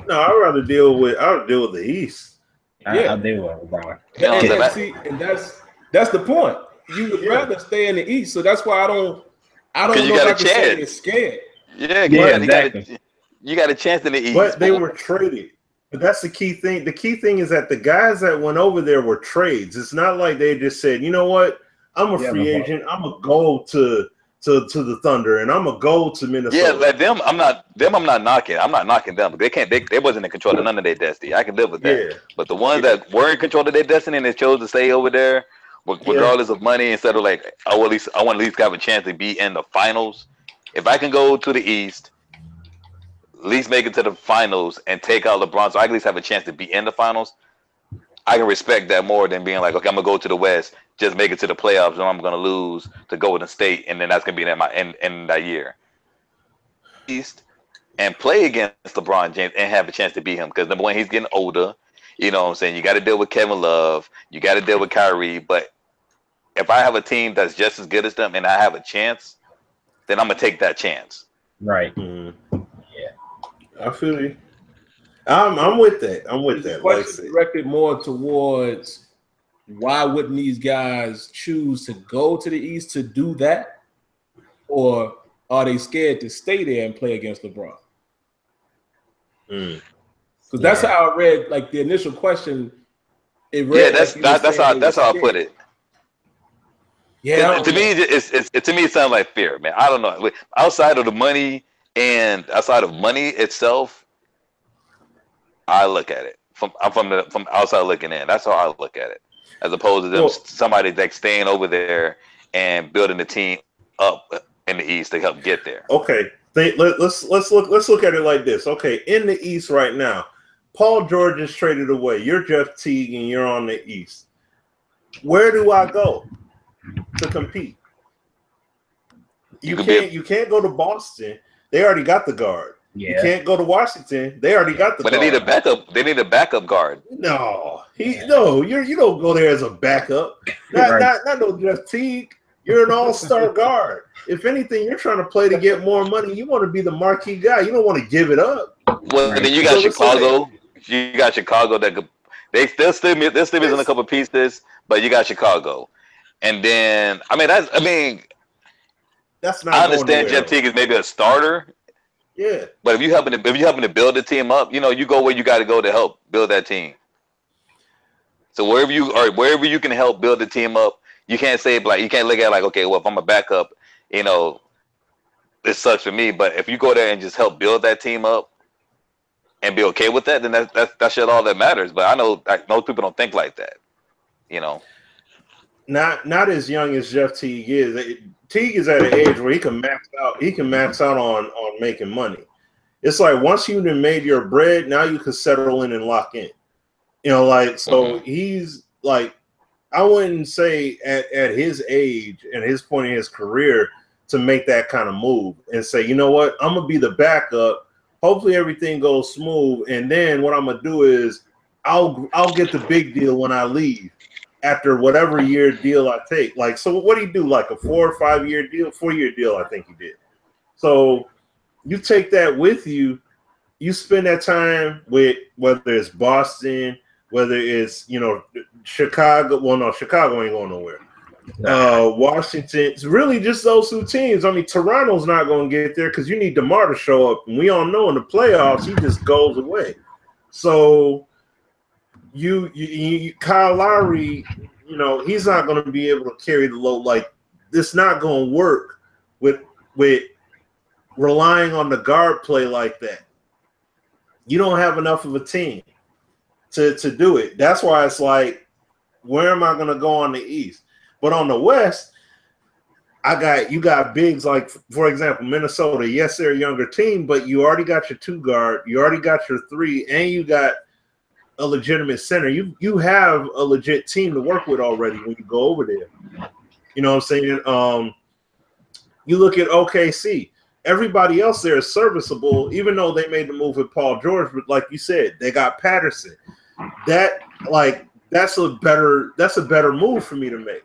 [SPEAKER 2] No, I'd rather deal with the East.
[SPEAKER 4] I'll deal with LeBron.
[SPEAKER 1] And that's the point. You would rather stay in the East, so that's why I don't know if I can say you're scared.
[SPEAKER 3] Exactly. You got a chance in the East.
[SPEAKER 2] But they were traded. But that's the key thing. The key thing is that the guys that went over there were trades. It's not like they just said, you know what, I'm a free agent. I'm gonna go to the Thunder, and I'm gonna go to Minnesota.
[SPEAKER 3] Yeah, like them. I'm not knocking. I'm not knocking them. They can't. They wasn't in control of none of their destiny. I can live with that. Yeah. But the ones that were in control of their destiny and they chose to stay over there, regardless of money, instead of like, I want at least have a chance to be in the finals. If I can go to the East, at least make it to the finals and take out LeBron, so I can at least have a chance to be in the finals, I can respect that more than being like, okay, I'm gonna go to the West, just make it to the playoffs, and I'm gonna lose to Golden State, and then that's gonna be in that year. East and play against LeBron James and have a chance to beat him, because number one, he's getting older. You know what I'm saying? You got to deal with Kevin Love, you got to deal with Kyrie, but if I have a team that's just as good as them and I have a chance, then I'm gonna take that chance.
[SPEAKER 4] Right.
[SPEAKER 2] Mm-hmm. I feel you. I'm with that.
[SPEAKER 1] The question directed more towards why wouldn't these guys choose to go to the East to do that, or are they scared to stay there and play against LeBron? Because that's how I read. Like the initial question, it read.
[SPEAKER 3] Yeah, that's how I put it.
[SPEAKER 1] Yeah.
[SPEAKER 3] To me, it sounds like fear, man. I don't know. Outside of the money. And outside of money itself, I look at it from outside looking in. That's how I look at it, as opposed to them somebody like staying over there and building the team up in the East to help get there.
[SPEAKER 2] Okay, let's look at it like this. Okay, in the East right now, Paul George is traded away. You're Jeff Teague and you're on the East. Where do I go to compete? You can't go to Boston. They already got the guard. Yeah. You can't go to Washington. They already got the guard.
[SPEAKER 3] But they need a backup. They need a backup guard.
[SPEAKER 2] You don't go there as a backup. Not no Jeff Teague. You're an all-star guard. If anything, you're trying to play to get more money. You want to be the marquee guy. You don't want to give it up.
[SPEAKER 3] Well, then you got Chicago. You got Chicago that could. They're still missing a couple of pieces, but you got Chicago. And then
[SPEAKER 2] that's not.
[SPEAKER 3] I understand Jeff Teague is maybe a starter.
[SPEAKER 2] Yeah.
[SPEAKER 3] But if you happen to build the team up, you go where you got to go to help build that team. So wherever you can help build the team up, you can't say like you can't look at it like, okay, well, if I'm a backup, this sucks for me. But if you go there and just help build that team up and be okay with that, then that's shit all that matters. But I know most people don't think like that.
[SPEAKER 2] Not as young as Jeff Teague is. Teague is at an age where he can max out. He can max out on making money. It's like once you've made your bread, now you can settle in and lock in. He's like, I wouldn't say at his age and his point in his career to make that kind of move and say, you know what, I'm gonna be the backup. Hopefully everything goes smooth, and then what I'm gonna do is I'll get the big deal when I leave. After whatever year deal I take. Like, so what do you do? Like a 4 or 5 year deal? 4-year deal, I think he did. So you take that with you. You spend that time with whether it's Boston, whether it's, Chicago. Well, no, Chicago ain't going nowhere. Washington. It's really just those two teams. I mean, Toronto's not going to get there because you need DeMar to show up. And we all know in the playoffs, he just goes away. So you Kyle Lowry, he's not going to be able to carry the load. Like, this not going to work with relying on the guard play like that. You don't have enough of a team to do it. That's why it's like, where am I going to go on the East? But on the West, you got bigs like, for example, Minnesota. Yes, they're a younger team, but you already got your 2 guard, you already got your 3, and you got a legitimate center. You have a legit team to work with already when you go over there. You know what I'm saying? You look at OKC. Everybody else there is serviceable, even though they made the move with Paul George. But like you said, they got Patterson. That's a better move for me to make.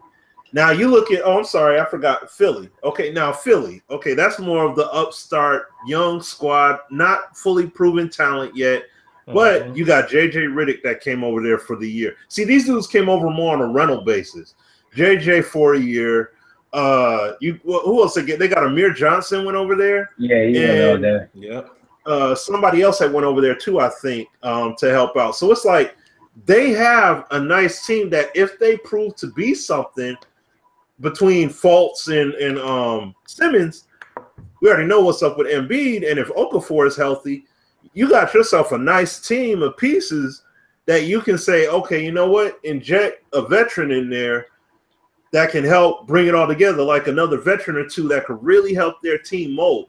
[SPEAKER 2] Now you look at, I'm sorry, I forgot Philly. Okay, now Philly. Okay, that's more of the upstart, young squad, not fully proven talent yet. But you got JJ Redick that came over there for the year. See, these dudes came over more on a rental basis. JJ for a year. Who else again? They got Amir Johnson went over there.
[SPEAKER 4] Yeah, he went over there.
[SPEAKER 1] Yep.
[SPEAKER 2] Somebody else that went over there too, I think, to help out. So it's like they have a nice team that if they prove to be something between Fultz and Simmons, we already know what's up with Embiid. And if Okafor is healthy, you got yourself a nice team of pieces that you can say, okay, you know what? Inject a veteran in there that can help bring it all together, like another veteran or two that could really help their team mold.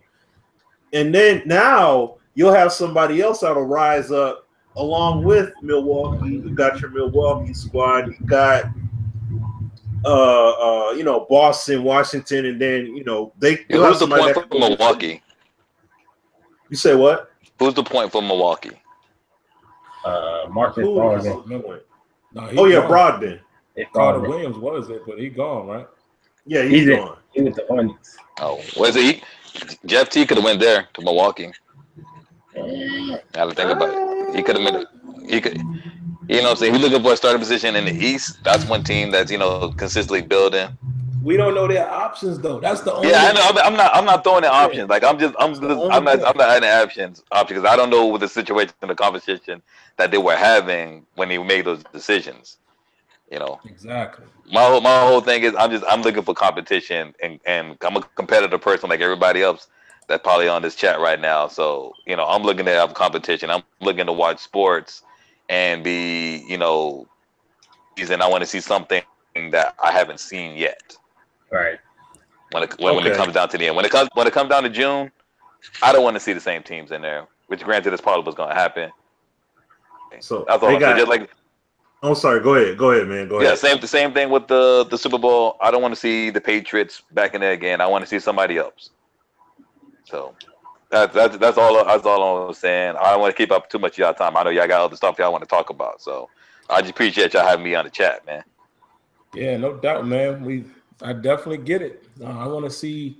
[SPEAKER 2] And then now you'll have somebody else that'll rise up along with Milwaukee. You got your Milwaukee squad. You got Boston, Washington, and then
[SPEAKER 3] who's the point for Milwaukee?
[SPEAKER 2] You say what?
[SPEAKER 3] Who's the point for Milwaukee?
[SPEAKER 4] Marcus Brogdon.
[SPEAKER 2] Brogdon.
[SPEAKER 1] Carter Williams was it, but he gone, right?
[SPEAKER 2] Yeah, he's gone.
[SPEAKER 4] He was the Hornets.
[SPEAKER 3] Oh, was he? Jeff T could have went there to Milwaukee. I don't think about it. He could have been. He could. You know what I'm saying? If you're looking for a starting position in the East, that's one team that's consistently building.
[SPEAKER 1] We don't know their options though. That's the only.
[SPEAKER 3] Yeah, I know. I'm not throwing in options. Like I'm not adding options because I don't know what the situation and the conversation that they were having when they made those decisions.
[SPEAKER 1] Exactly.
[SPEAKER 3] My whole thing is I'm looking for competition and I'm a competitive person like everybody else that's probably on this chat right now. So I'm looking to have competition. I'm looking to watch sports and be and I want to see something that I haven't seen yet.
[SPEAKER 4] Right.
[SPEAKER 3] When it comes down to the end, when it comes down to June, I don't want to see the same teams in there. Which granted is probably what's going to happen.
[SPEAKER 2] So
[SPEAKER 3] that's all. Just like.
[SPEAKER 2] Oh, sorry. Go ahead, man. Go ahead.
[SPEAKER 3] Yeah, same thing with the Super Bowl. I don't want to see the Patriots back in there again. I want to see somebody else. So that's all I was saying. I don't want to keep up too much of y'all time. I know y'all got other stuff y'all want to talk about. So I just appreciate y'all having me on the chat, man.
[SPEAKER 1] Yeah, no doubt, man. I definitely get it. I want to see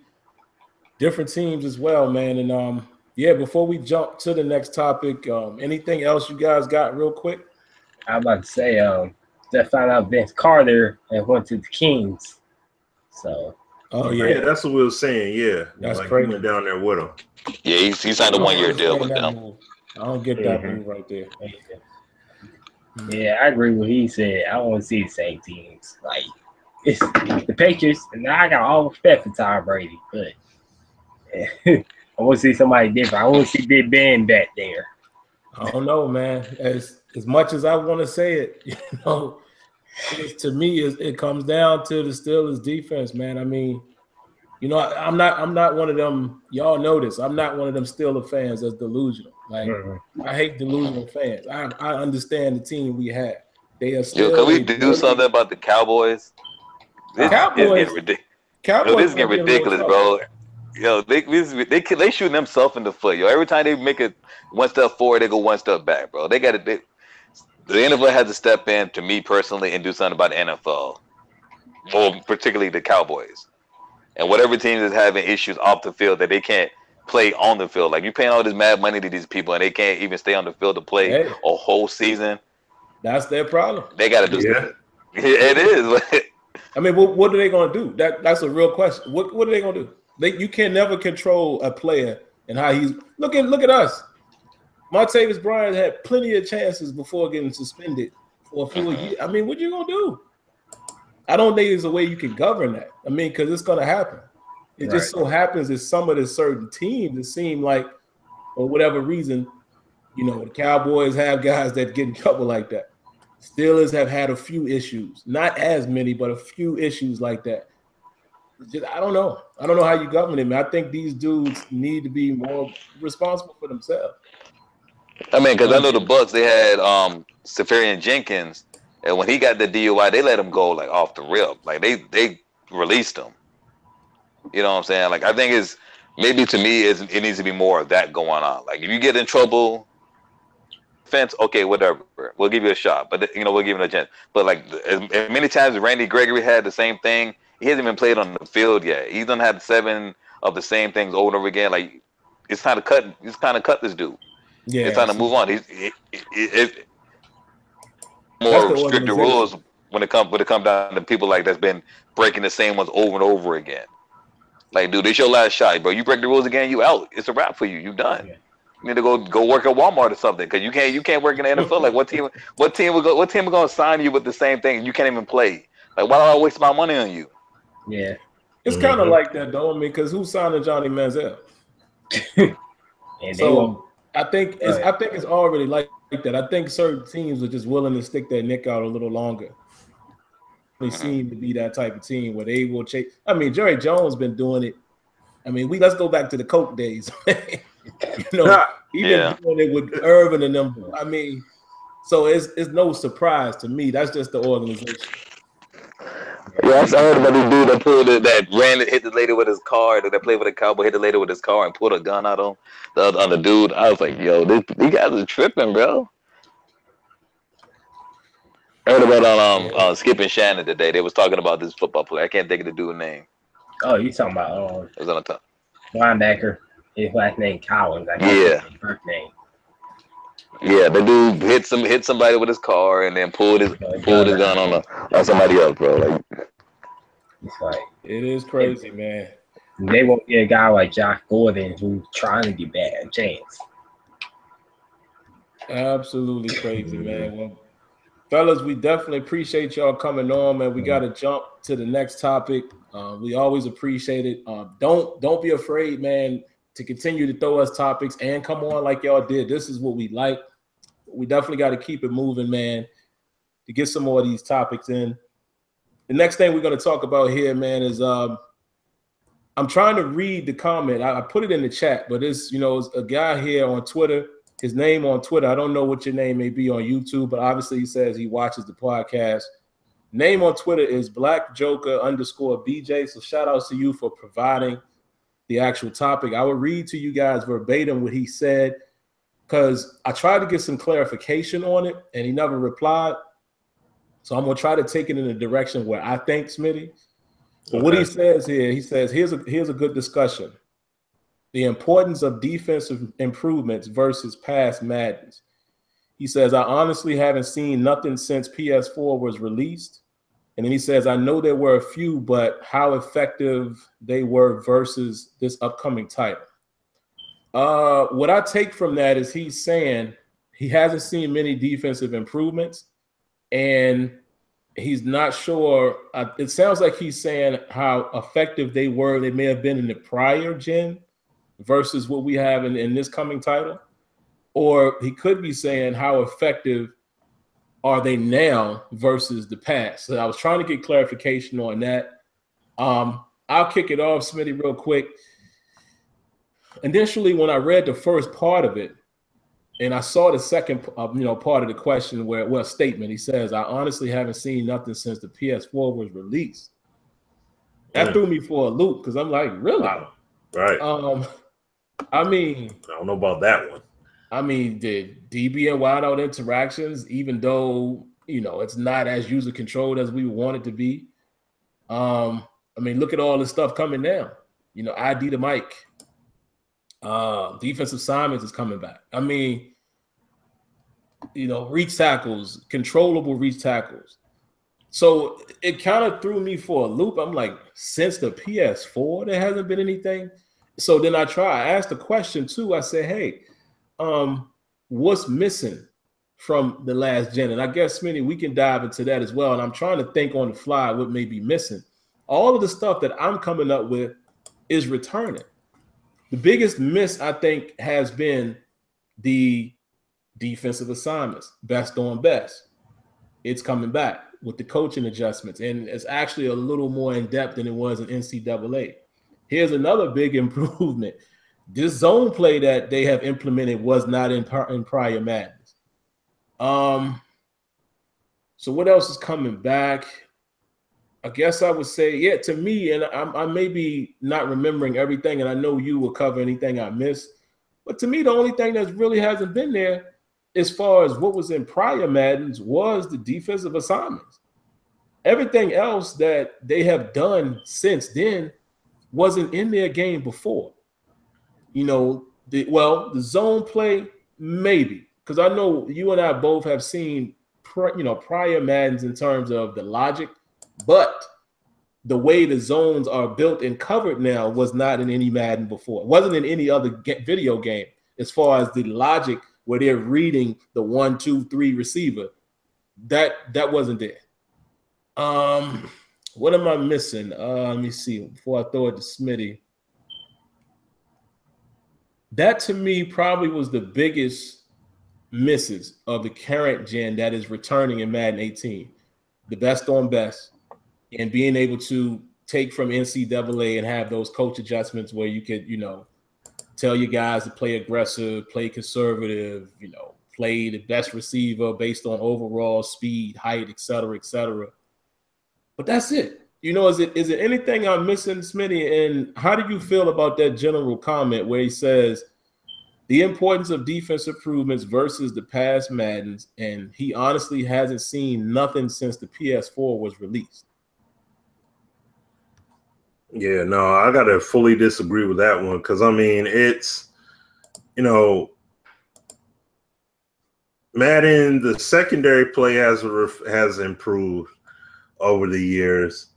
[SPEAKER 1] different teams as well, man. And before we jump to the next topic, anything else you guys got real quick?
[SPEAKER 4] I was about to say, that found out Vince Carter and went to the Kings. So.
[SPEAKER 2] Oh yeah, that's what we were saying. Yeah,
[SPEAKER 1] that's
[SPEAKER 2] crazy. He went down there with him.
[SPEAKER 3] Yeah, he signed a 1-year deal with them.
[SPEAKER 1] I don't get that move right there.
[SPEAKER 4] Yeah, I agree with what he said. I don't want to see the same teams. Like it's the Patriots, and I got all respect for Tom Brady, but I want to see somebody different. I want to see Big Ben back there.
[SPEAKER 1] I don't know, man. As much as I want to say it, to me, it comes down to the Steelers defense, man. I mean, I'm not one of them. Y'all know this. I'm not one of them Steelers fans that's delusional. Like I hate delusional fans. I understand the team we have. They are still.
[SPEAKER 3] Can we do something about the Cowboys? This is getting ridiculous, bro. They shooting themselves in the foot. Every time they make it one step forward, they go one step back, bro. The NFL has to step in, to me personally, and do something about the NFL, or particularly the Cowboys. And whatever team is having issues off the field that they can't play on the field. Like, you're paying all this mad money to these people, and they can't even stay on the field to play a whole season.
[SPEAKER 1] That's their problem.
[SPEAKER 3] They got to do something. It is.
[SPEAKER 1] I mean, what are they going to do? That's a real question. What are they going to do? You can never control a player and how he's – look at us. Martavis Bryant had plenty of chances before getting suspended for a full year. I mean, what you gonna do? I don't think there's a way you can govern that. I mean, because it's gonna happen. It just so happens that some of the certain teams, it seem like, for whatever reason, the Cowboys have guys that get in trouble like that. Steelers have had a few issues, not as many, but a few issues like that. I don't know. I don't know how you govern it, man. I think these dudes need to be more responsible for themselves.
[SPEAKER 3] I mean, because I know the Bucks, they had Safarian Jenkins, and when he got the DUI, they let him go like off the rip. Like they released him. You know what I'm saying? Like, I think it's maybe to me it needs to be more of that going on. Like, if you get in trouble, fence, okay, whatever, we'll give you a shot, but you know, we'll give it a chance. But like as many times Randy Gregory had the same thing, he hasn't even played on the field yet. He's done had 7 of the same things over and over again. Like, it's time to cut. It's time to cut this dude.
[SPEAKER 1] Yeah,
[SPEAKER 3] it's time to move on. It's
[SPEAKER 1] that's the
[SPEAKER 3] more stricter
[SPEAKER 1] organization.
[SPEAKER 3] rules when it comes down to people like that's been breaking the same ones over and over again. Like, dude, it's your last shot, bro. You break the rules again, you out. It's a wrap for you. You done.
[SPEAKER 4] Yeah.
[SPEAKER 3] You need to go work at Walmart or something, because you can't work in the NFL. Like, what team are going to sign you with the same thing? You can't even play. Like, why do I waste my money on you?
[SPEAKER 4] Yeah,
[SPEAKER 1] it's kind of like that though. I mean, because who signed Johnny Manziel?
[SPEAKER 4] and
[SPEAKER 1] So I think it's already like that. I think certain teams are just willing to stick their neck out a little longer. They seem to be that type of team where they will chase. I mean, Jerry Jones been doing it. I mean, let's go back to the Coke days. You know, he been doing it with Irvin and them. I mean, so it's no surprise to me. That's just the organization.
[SPEAKER 3] Yeah, I heard about this dude that hit the lady with his car. That played with a cowboy, hit the lady with his car and pulled a gun out on the other dude. I was like, yo, these guys are tripping, bro. I heard about Skip and Shannon today. They was talking about this football player. I can't think of the dude's name.
[SPEAKER 4] Oh, you talking about
[SPEAKER 3] it was on the top.
[SPEAKER 4] linebacker? His last name Collins.
[SPEAKER 3] Yeah.
[SPEAKER 4] His first name.
[SPEAKER 3] Yeah, the dude hit somebody with his car and then pulled his gun on somebody else, bro. Like,
[SPEAKER 4] it's like,
[SPEAKER 1] it is crazy, man.
[SPEAKER 4] They won't get a guy like Josh Gordon who's trying to get back a chance.
[SPEAKER 1] Absolutely crazy, man. Well, fellas, we definitely appreciate y'all coming on, man. We got to jump to the next topic. We always appreciate it. Don't be afraid, man, to continue to throw us topics and come on like y'all did. This is what we like. We definitely got to keep it moving, man, to get some more of these topics in. The next thing we're going to talk about here, man, is I'm trying to read the comment. I put it in the chat, but it's a guy here on Twitter. His name on Twitter, I don't know what your name may be on YouTube, but obviously he says he watches the podcast. Name on Twitter is BlackJoker_BJ. So shout out to you for providing the actual topic. I will read to you guys verbatim what he said, because I tried to get some clarification on it and he never replied. So I'm going to try to take it in a direction where I think, Smitty. But what he says here, he says, here's a good discussion. The importance of defensive improvements versus past Maddens. He says, I honestly haven't seen nothing since PS4 was released. And then he says, I know there were a few, but how effective they were versus this upcoming title. What I take from that is he's saying he hasn't seen many defensive improvements, and he's not sure. It sounds like he's saying how effective they may have been in the prior gen versus what we have in this coming title. Or he could be saying how effective are they now versus the past. So I was trying to get clarification on that. I'll kick it off, Smitty, real quick. Initially, when I read the first part of it, and I saw the second part of the question statement, he says, I honestly haven't seen nothing since the PS4 was released. That threw me for a loop, because I'm like, really?
[SPEAKER 2] Right.
[SPEAKER 1] I mean,
[SPEAKER 2] I don't know about that one.
[SPEAKER 1] I mean, the DB and wideout interactions, even though, it's not as user controlled as we want it to be. I mean, look at all the stuff coming now. ID to Mike. Defensive assignments is coming back. I mean, reach tackles, controllable reach tackles. So it kind of threw me for a loop. I'm like, since the PS4, there hasn't been anything. So then I asked the question too. I said, hey, what's missing from the last gen? And I guess, Smitty, we can dive into that as well. And I'm trying to think on the fly what may be missing. All of the stuff that I'm coming up with is returning. The biggest miss, I think, has been the defensive assignments, best on best. It's coming back with the coaching adjustments, and it's actually a little more in-depth than it was in NCAA. Here's another big improvement. This zone play that they have implemented was not in prior Maddens. So what else is coming back? I guess I would say, yeah, to me, and I may be not remembering everything, and I know you will cover anything I missed, but to me, the only thing that really hasn't been there as far as what was in prior Maddens was the defensive assignments. Everything else that they have done since then wasn't in their game before. You know, the zone play, maybe, because I know you and I both have seen prior Maddens in terms of the logic, but the way the zones are built and covered now was not in any Madden before. It wasn't in any other video game as far as the logic where they're reading the 1, 2, 3 receiver. That wasn't there. What am I missing? Let me see before I throw it to Smitty. That to me probably was the biggest misses of the current gen that is returning in Madden 18. The best on best, and being able to take from NCAA and have those coach adjustments where you could, tell your guys to play aggressive, play conservative, play the best receiver based on overall speed, height, et cetera, et cetera. But that's it. Is it anything I'm missing, Smitty? And how do you feel about that general comment where he says the importance of defense improvements versus the past Maddens, and he honestly hasn't seen nothing since the PS4 was released?
[SPEAKER 2] Yeah, no, I got to fully disagree with that one because, I mean, it's, Madden, the secondary play has improved over the years.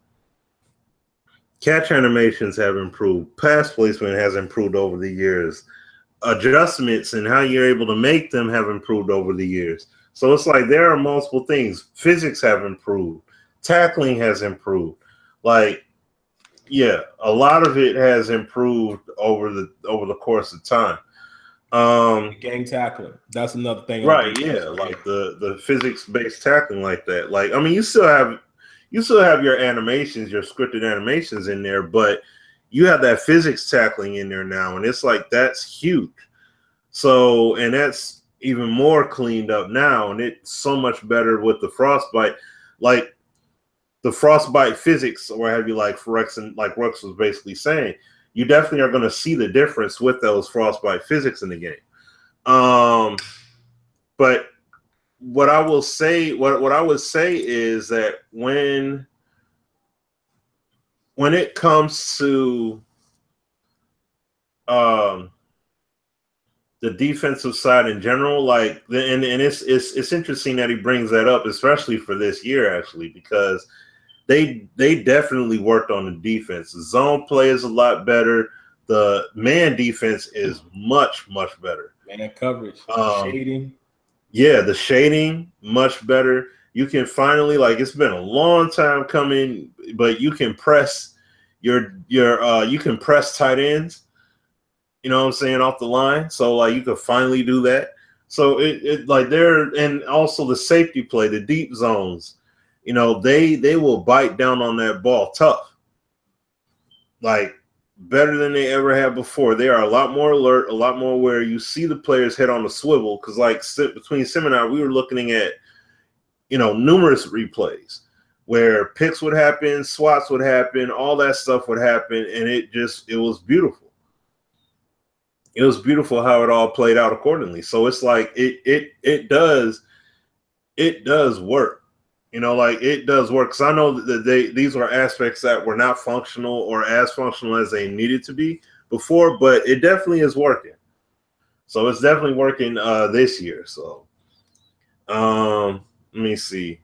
[SPEAKER 2] Catch animations have improved. Pass placement has improved over the years. Adjustments and how you're able to make them have improved over the years. So it's like there are multiple things. Physics have improved. Tackling has improved. Like, yeah, a lot of it has improved over the course of time.
[SPEAKER 1] Gang tackling. That's another thing.
[SPEAKER 2] Right, yeah, like the physics-based tackling like that. Like, I mean, you still have your animations, your scripted animations in there, but you have that physics tackling in there now, and it's like that's huge. So, and that's even more cleaned up now, and it's so much better with the frostbite. Like the frostbite physics, or have you like Rex was basically saying, you definitely are going to see the difference with those frostbite physics in the game. But what I will say, what I would say is that when it comes to the defensive side in general, like, and it's interesting that he brings that up, especially for this year, actually, because they definitely worked on the defense. The zone play is a lot better. The man defense is much, much better.
[SPEAKER 1] Man coverage, shading. Yeah,
[SPEAKER 2] the shading much better. You can finally, like, it's been a long time coming, but you can press you can press tight ends. You know what I'm saying, off the line. So like you could finally do that. So it like and also the safety play, the deep zones. They will bite down on that ball tough. Like better than they ever have before. They are a lot more alert, a lot more aware. You see the players head on the swivel because, like, between Sim and I, we were looking at, numerous replays where picks would happen, swats would happen, all that stuff would happen, and it was beautiful. It was beautiful how it all played out accordingly. So it's like it does work. Like it does work, because I know that these are aspects that were not functional or as functional as they needed to be before, but it definitely is working. So it's definitely working this year. So let me see.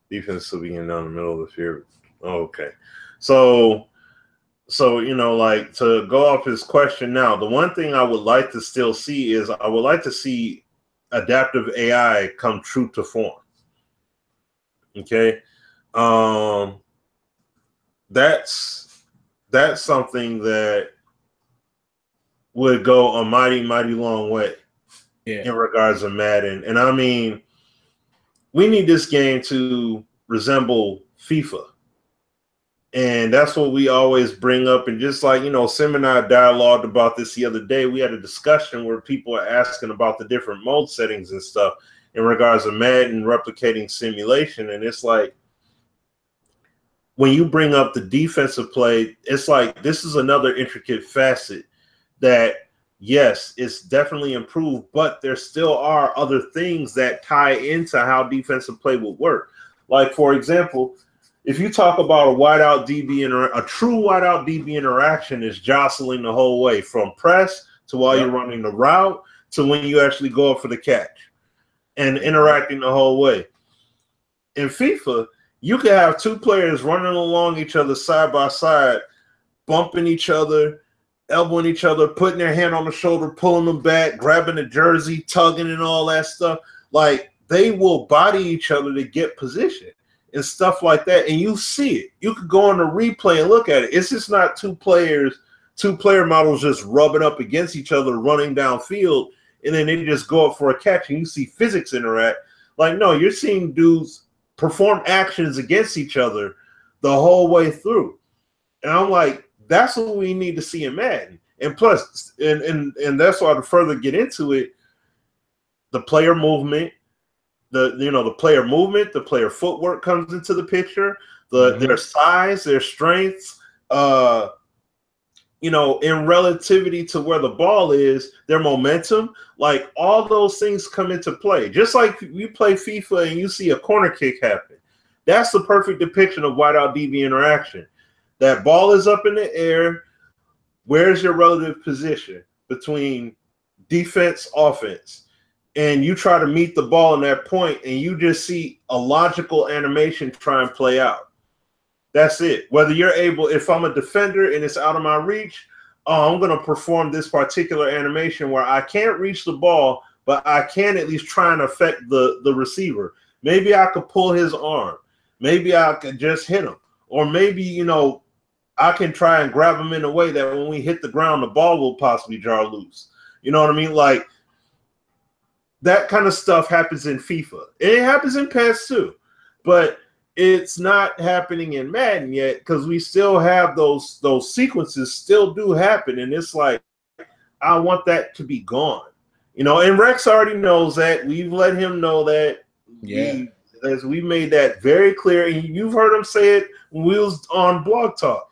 [SPEAKER 2] Defense still being down the middle of the field. Oh, okay. So like, to go off his question now, the one thing I would like to still see is I would like to see adaptive AI come true to form. Okay, that's something that would go a mighty, mighty long way in regards to Madden. And I mean, we need this game to resemble FIFA. And that's what we always bring up. And just like, Sim and I dialogued about this the other day, we had a discussion where people are asking about the different mode settings and stuff in regards to Madden replicating simulation. And it's like, when you bring up the defensive play, it's like this is another intricate facet that, yes, it's definitely improved, but there still are other things that tie into how defensive play will work. Like, for example, if you talk about a wideout DB a true wideout DB interaction is jostling the whole way from press to while you're running the route to when you actually go up for the catch and interacting the whole way. In FIFA, you can have two players running along each other side by side, bumping each other, elbowing each other, putting their hand on the shoulder, pulling them back, grabbing the jersey, tugging and all that stuff. Like, they will body each other to get position and stuff like that. And you see it. You could go on the replay and look at it. It's just not two player models just rubbing up against each other, running downfield, and then they just go up for a catch and you see physics interact. Like, no, you're seeing dudes perform actions against each other the whole way through. And I'm like, that's what we need to see in Madden. And plus, and that's why to further get into it, the player movement, the player footwork comes into the picture, their size, their strengths, in relativity to where the ball is, their momentum, like all those things come into play. Just like you play FIFA and you see a corner kick happen. That's the perfect depiction of wideout DB interaction. That ball is up in the air. Where's your relative position between defense, offense? And you try to meet the ball in that point, and you just see a logical animation try and play out. That's it. Whether you're able, if I'm a defender and it's out of my reach, I'm going to perform this particular animation where I can't reach the ball, but I can at least try and affect the receiver. Maybe I could pull his arm. Maybe I could just hit him. Or maybe, I can try and grab him in a way that when we hit the ground, the ball will possibly jar loose. You know what I mean? Like, that kind of stuff happens in FIFA. It happens in PES too. But it's not happening in Madden yet because we still have those sequences still do happen. And it's like, I want that to be gone. And Rex already knows that. We've let him know that.
[SPEAKER 1] Yeah.
[SPEAKER 2] As we made that very clear. And you've heard him say it when we was on Blog Talk.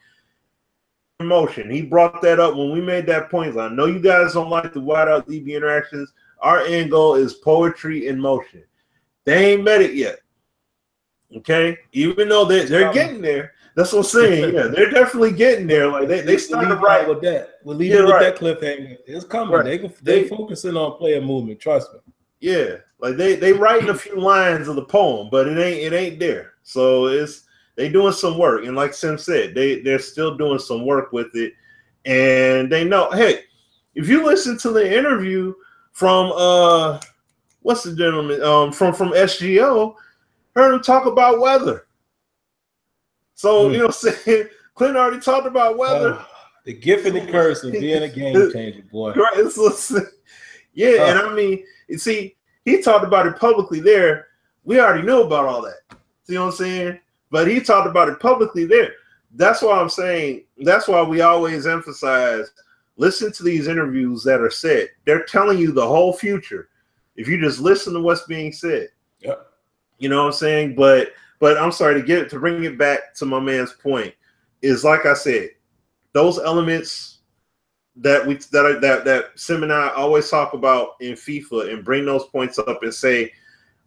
[SPEAKER 2] Motion. He brought that up when we made that point. I know you guys don't like the wideout DB interactions. Our end goal is poetry in motion. They ain't met it yet. Okay? Even though they're getting there. That's what I'm saying. Yeah, they're definitely getting there. Like they started right
[SPEAKER 1] with that. We'll leave it with that cliffhanger. It's coming. Right. They focusing on player movement. Trust me.
[SPEAKER 2] Yeah, like they writing a few lines of the poem, but it ain't there. So they doing some work. And like Sim said, they're still doing some work with it. And they know, hey, if you listen to the interview from what's the gentleman from SGO, heard him talk about weather. So you know what I'm saying? Clint already talked about weather.
[SPEAKER 1] The gift and the curse of being a game changer, boy.
[SPEAKER 2] Right. Yeah, and I mean, you see, he talked about it publicly there. We already knew about all that. See what I'm saying? But he talked about it publicly there. That's why I'm saying, that's why we always emphasize, listen to these interviews that are said. They're telling you the whole future if you just listen to what's being said.
[SPEAKER 1] Yep. You
[SPEAKER 2] know what I'm saying? But I'm sorry to bring it back to my man's point is, like I said, those elements that Sim and I always talk about in FIFA and bring those points up and say,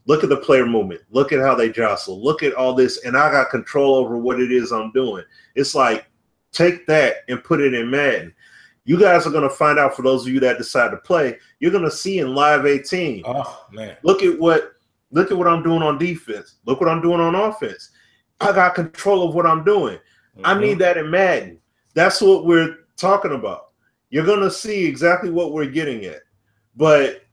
[SPEAKER 2] look at the player movement. Look at how they jostle. Look at all this. And I got control over what it is I'm doing. It's like, take that and put it in Madden. You guys are going to find out, for those of you that decide to play, you're going to see in Live 18.
[SPEAKER 1] Oh, man.
[SPEAKER 2] Look at what I'm doing on defense. Look what I'm doing on offense. I got control of what I'm doing. Mm-hmm. I need that in Madden. That's what we're talking about. You're going to see exactly what we're getting at. But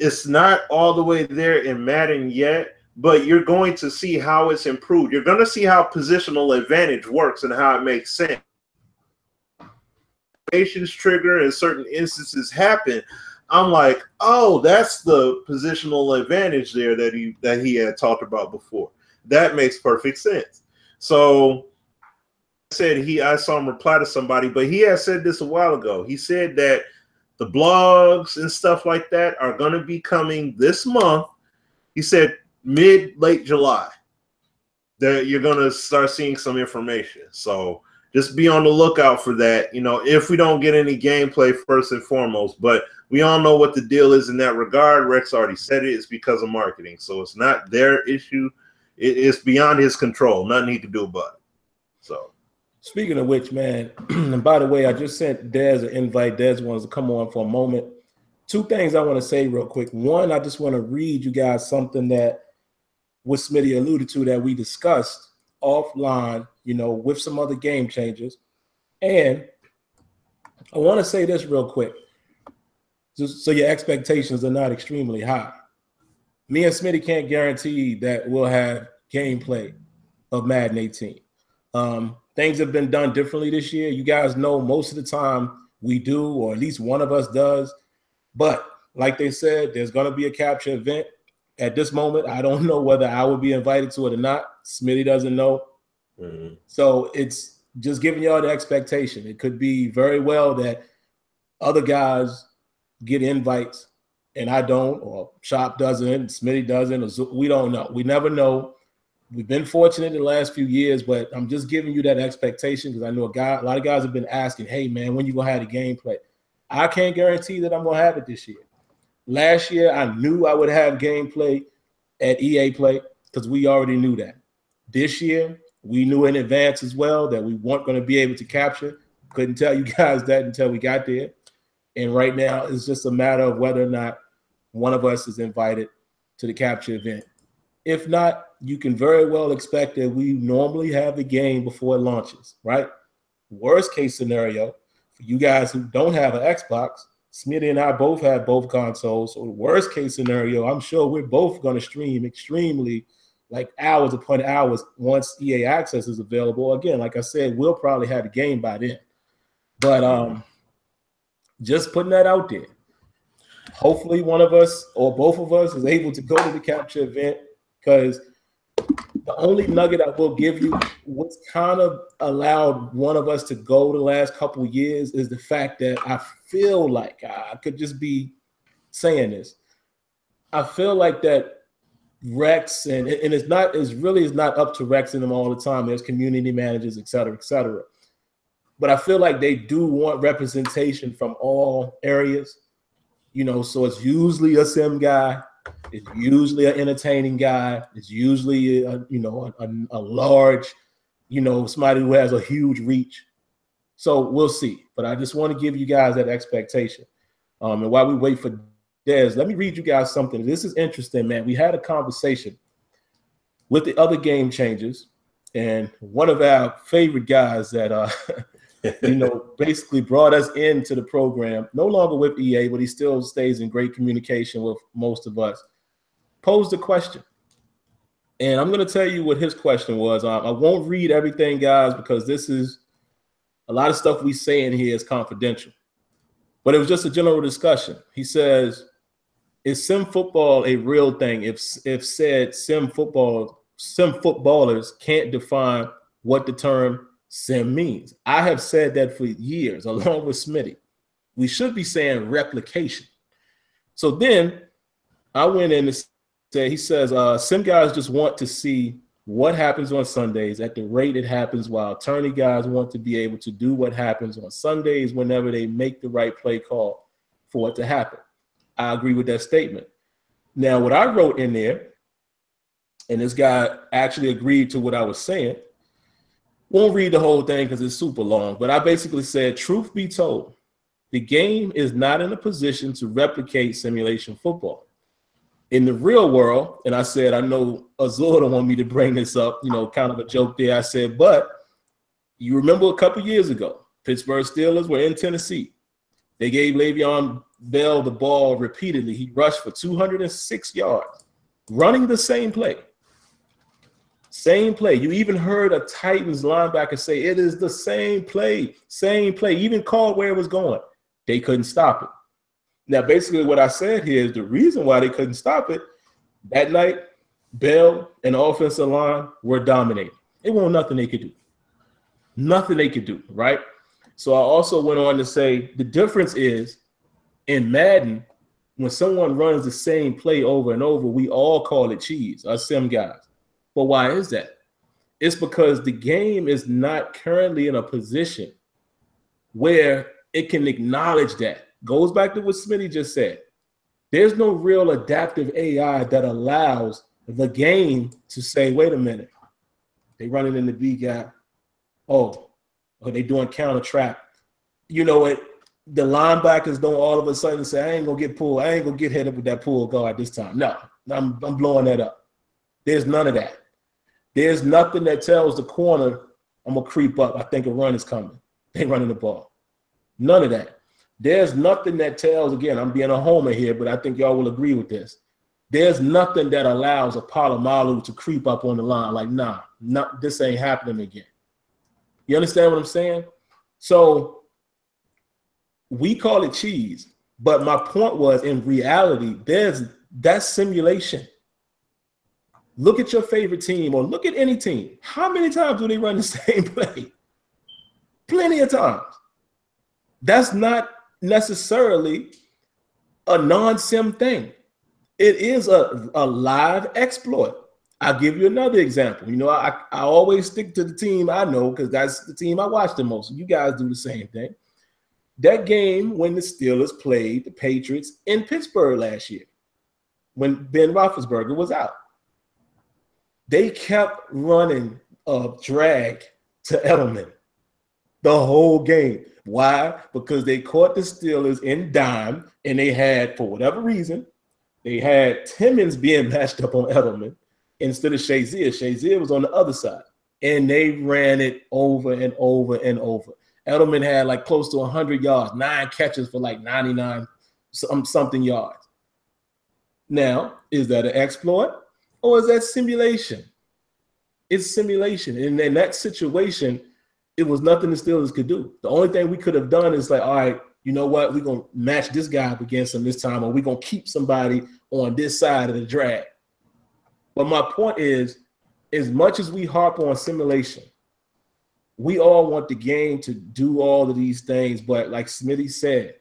[SPEAKER 2] it's not all the way there in Madden yet, but you're going to see how it's improved. You're going to see how positional advantage works and how it makes sense. Patience trigger and certain instances happen. I'm like, oh, that's the positional advantage there that he had talked about before. That makes perfect sense. So I saw him reply to somebody, but he had said this a while ago. He said that the blogs and stuff like that are going to be coming this month. He said late July. that you're going to start seeing some information. So just be on the lookout for that, you know, if we don't get any gameplay first and foremost. But we all know what the deal is in that regard. Rex already said it. It's because of marketing. So it's not their issue. It's beyond his control. Nothing he can do about it. So.
[SPEAKER 1] Speaking of which, man, and by the way, I just sent Dez an invite. Dez wants to come on for a moment. Two things I want to say real quick. One, I just want to read you guys something that what Smitty alluded to that we discussed offline, you know, with some other game changers. And I want to say this real quick, just so your expectations are not extremely high. Me and Smitty can't guarantee that we'll have gameplay of Madden 18. Things have been done differently this year. You guys know most of the time we do, or at least one of us does. But like they said, there's going to be a capture event. At this moment, I don't know whether I will be invited to it or not. Smitty doesn't know. Mm-hmm. So it's just giving y'all the expectation. It could be very well that other guys get invites and I don't, or Shop doesn't, Smitty doesn't, or we don't know. We never know. We've been fortunate in the last few years, but I'm just giving you that expectation because I know a lot of guys have been asking, hey, man, when you going to have the gameplay? I can't guarantee that I'm going to have it this year. Last year, I knew I would have gameplay at EA Play because we already knew that. This year, we knew in advance as well that we weren't going to be able to capture. Couldn't tell you guys that until we got there. And right now, it's just a matter of whether or not one of us is invited to the capture event. If not, you can very well expect that we normally have the game before it launches, right? Worst case scenario, for you guys who don't have an Xbox, Smitty and I both have both consoles. So the worst case scenario, I'm sure we're both going to stream extremely, like hours upon hours once EA Access is available. Again, like I said, we'll probably have the game by then. But just putting that out there. Hopefully one of us or both of us is able to go to the capture event, because the only nugget I will give you, what's kind of allowed one of us to go the last couple of years, is the fact that I feel like I could just be saying this. I feel like that Rex and it's really not up to Rex and them all the time. There's community managers, et cetera, et cetera. But I feel like they do want representation from all areas, you know. So it's usually a sim guy. It's usually an entertaining guy. It's usually a large, you know, somebody who has a huge reach. So we'll see. But I just want to give you guys that expectation. And while we wait for Dez, let me read you guys something. This is interesting, man. We had a conversation with the other game changers, and one of our favorite guys that you know, basically brought us into the program, no longer with EA, but he still stays in great communication with most of us, posed a question. And I'm going to tell you what his question was. I won't read everything, guys, because this is a lot of stuff we say in here is confidential. But it was just a general discussion. He says, is sim football a real thing if said sim footballers can't define what the term sim means? I have said that for years, along with Smitty. We should be saying replication. So then I went in and said, he says, sim guys just want to see what happens on Sundays at the rate it happens, while attorney guys want to be able to do what happens on Sundays whenever they make the right play call for it to happen. I agree with that statement. Now, what I wrote in there, and this guy actually agreed to what I was saying, won't read the whole thing because it's super long, but I basically said, truth be told, the game is not in a position to replicate simulation football. In the real world, and I said, I know Azure don't want me to bring this up, you know, kind of a joke there. I said, but you remember a couple years ago, Pittsburgh Steelers were in Tennessee. They gave Le'Veon Bell the ball repeatedly. He rushed for 206 yards, running the same play. Same play. You even heard a Titans linebacker say, it is the same play, even called where it was going. They couldn't stop it. Now, basically what I said here is the reason why they couldn't stop it, that night, Bell and the offensive line were dominating. It wasn't nothing they could do. Nothing they could do, right? So I also went on to say the difference is in Madden, when someone runs the same play over and over, we all call it cheese, us sim guys. But why is that? It's because the game is not currently in a position where it can acknowledge that. Goes back to what Smitty just said. There's no real adaptive AI that allows the game to say, wait a minute, they running in the B gap. Oh, they doing counter trap. You know what? The linebackers don't all of a sudden say, I ain't gonna get pulled. I ain't gonna get hit up with that pull guard this time. No, I'm blowing that up. There's none of that. There's nothing that tells the corner, I'm gonna creep up. I think a run is coming. They running the ball. None of that. There's nothing that tells, again, I'm being a homer here, but I think y'all will agree with this. There's nothing that allows a Palomalu to creep up on the line. Like, nah, this ain't happening again. You understand what I'm saying? So we call it cheese, but my point was, in reality, that's simulation. Look at your favorite team or look at any team. How many times do they run the same play? Plenty of times. That's not necessarily a non-sim thing. It is a live exploit. I'll give you another example. You know, I always stick to the team I know because that's the team I watch the most. You guys do the same thing. That game when the Steelers played the Patriots in Pittsburgh last year, when Ben Roethlisberger was out, they kept running a drag to Edelman the whole game. Why? Because they caught the Steelers in dime, and they had, for whatever reason, they had Timmons being matched up on Edelman instead of Shazier. Shazier was on the other side, and they ran it over and over and over. Edelman had like close to 100 yards, 9 catches for like 99 something yards. Now, is that an exploit or is that simulation? It's simulation. And in that situation, it was nothing the Steelers could do. The only thing we could have done is like, all right, you know what? We're going to match this guy up against him this time, or we're going to keep somebody on this side of the drag. But my point is, as much as we harp on simulation, we all want the game to do all of these things. But like Smitty said,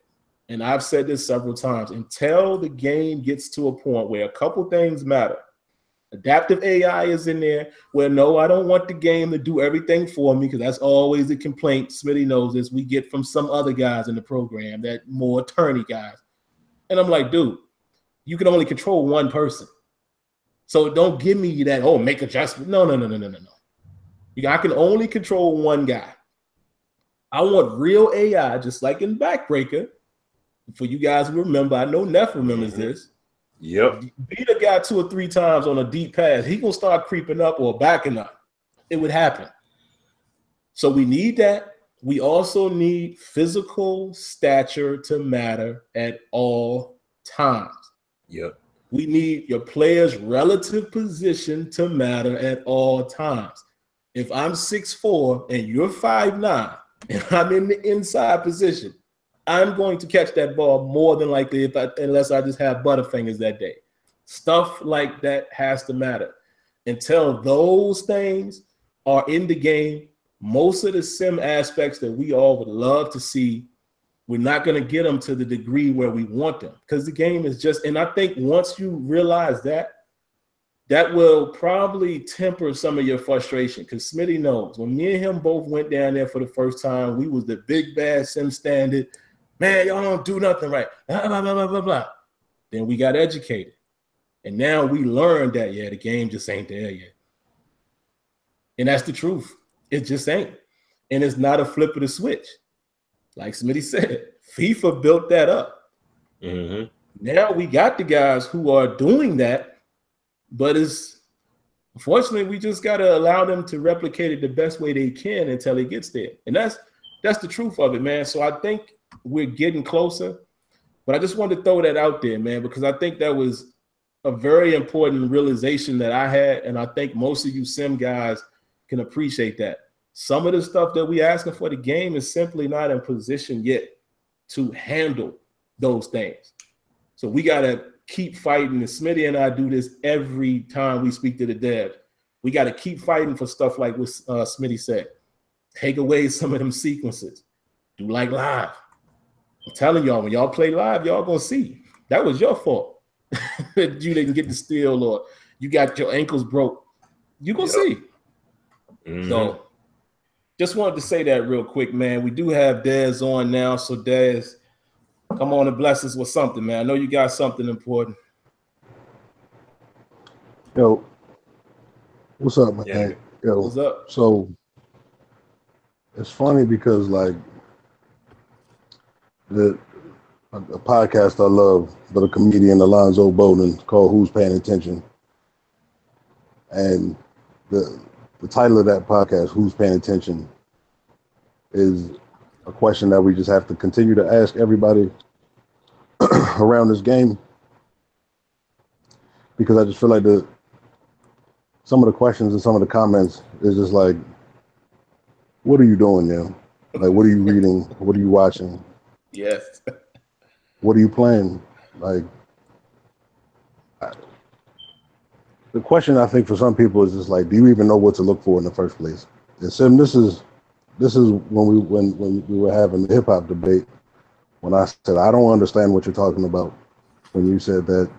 [SPEAKER 1] and I've said this several times, until the game gets to a point where a couple things matter. Adaptive AI is in there where, no, I don't want the game to do everything for me, because that's always the complaint. Smitty knows this. We get from some other guys in the program, that more attorney guys. And I'm like, dude, you can only control one person. So don't give me that, oh, make adjustment. No. I can only control one guy. I want real AI, just like in Backbreaker. For you guys who remember, I know Neff remembers this.
[SPEAKER 2] Yep.
[SPEAKER 1] Beat a guy 2 or 3 times on a deep pass, he gonna start creeping up or backing up. It would happen. So we need that. We also need physical stature to matter at all times.
[SPEAKER 2] Yep.
[SPEAKER 1] We need your player's relative position to matter at all times. If I'm 6'4" and you're 5'9", and I'm in the inside position, I'm going to catch that ball more than likely unless I just have Butterfingers that day. Stuff like that has to matter. Until those things are in the game, most of the sim aspects that we all would love to see, we're not going to get them to the degree where we want them, because the game is just, and I think once you realize that, that will probably temper some of your frustration, because Smitty knows when me and him both went down there for the first time, we was the big bad sim standard. Man, y'all don't do nothing right. Blah, blah, blah, blah, blah. Then we got educated. And now we learned that, yeah, the game just ain't there yet. And that's the truth. It just ain't. And it's not a flip of the switch. Like Smitty said, FIFA built that up.
[SPEAKER 2] Mm-hmm.
[SPEAKER 1] Now we got the guys who are doing that, but unfortunately, we just got to allow them to replicate it the best way they can until it gets there. And that's the truth of it, man. So I think we're getting closer, but I just wanted to throw that out there, man, because I think that was a very important realization that I had, and I think most of you sim guys can appreciate that. Some of the stuff that we asking for the game is simply not in position yet to handle those things. So we got to keep fighting, and Smitty and I do this every time we speak to the dev. We got to keep fighting for stuff like what Smitty said. Take away some of them sequences. Do like live. I'm telling y'all, when y'all play live, y'all gonna see. That was your fault. You didn't get the steal, or you got your ankles broke. You gonna see. So just wanted to say that real quick, man. We do have Dez on now. So Dez, come on and bless us with something, man. I know you got something important.
[SPEAKER 5] Yo, what's up, man?
[SPEAKER 1] Yeah.
[SPEAKER 5] Yo,
[SPEAKER 1] What's up?
[SPEAKER 5] So it's funny because like a podcast I love, but a comedian Alonzo Bowden called "Who's Paying Attention," and the title of that podcast, "Who's Paying Attention," is a question that we just have to continue to ask everybody around this game, because I just feel like some of the questions and some of the comments is just like, what are you doing now? Like, what are you reading? What are you watching?
[SPEAKER 1] Yes.
[SPEAKER 5] What are you playing? Like, the question I think for some people is just like, do you even know what to look for in the first place? And Sim, this is when we were having the hip hop debate, when I said I don't understand what you're talking about when you said that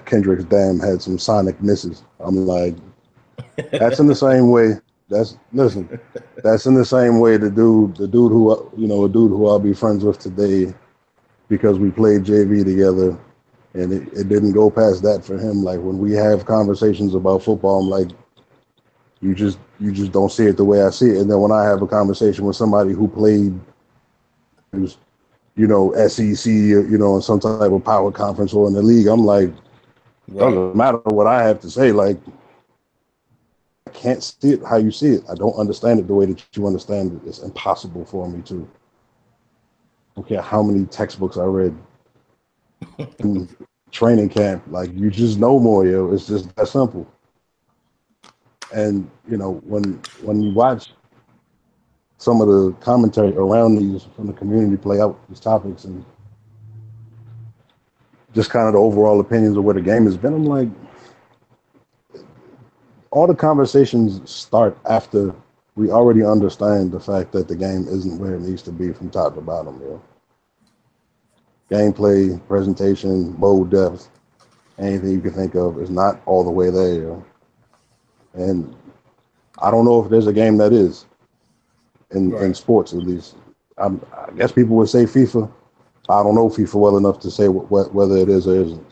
[SPEAKER 5] Kendrick's Damn had some sonic misses. I'm like, that's in the same way. That's in the same way the dude who I'll be friends with today because we played JV together, and it didn't go past that for him. Like, when we have conversations about football, I'm like, you just don't see it the way I see it. And then when I have a conversation with somebody who played, SEC, in some type of power conference or in the league, I'm like, doesn't matter what I have to say. Like, I can't see it how you see it. I don't understand it the way that you understand it. It's impossible for me to. I don't care how many textbooks I read in training camp. Like, you just know more, yo. It's just that simple. And when you watch some of the commentary around these from the community play out these topics and just kind of the overall opinions of where the game has been, I'm like, all the conversations start after we already understand the fact that the game isn't where it needs to be from top to bottom, yo. Gameplay, presentation, mode depth, anything you can think of is not all the way there, yo. And I don't know if there's a game that is in sports, at least. I guess people would say FIFA. I don't know FIFA well enough to say whether it is or isn't.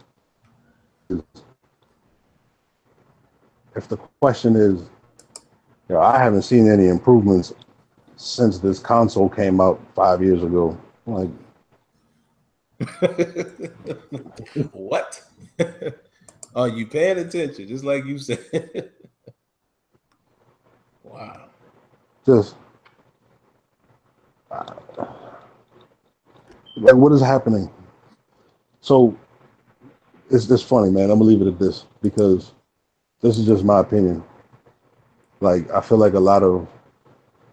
[SPEAKER 5] If the question is, I haven't seen any improvements since this console came out 5 years ago. Like,
[SPEAKER 1] what? Are you paying attention? Just like you said. Wow.
[SPEAKER 5] Just like, what is happening? So it's just funny, man. I'm gonna leave it at this because this is just my opinion. Like, I feel like a lot of,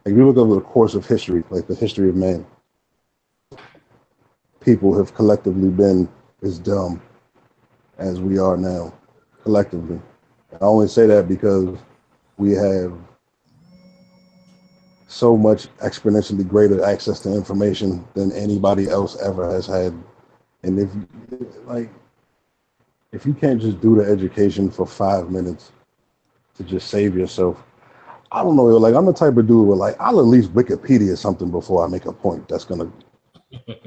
[SPEAKER 5] like, you look over the course of history, like the history of man, people have collectively been as dumb as we are now, collectively. I only say that because we have so much exponentially greater access to information than anybody else ever has had. And if you can't just do the education for 5 minutes to just save yourself, I don't know, like, I'm the type of dude where, like, I'll at least Wikipedia something before I make a point that's gonna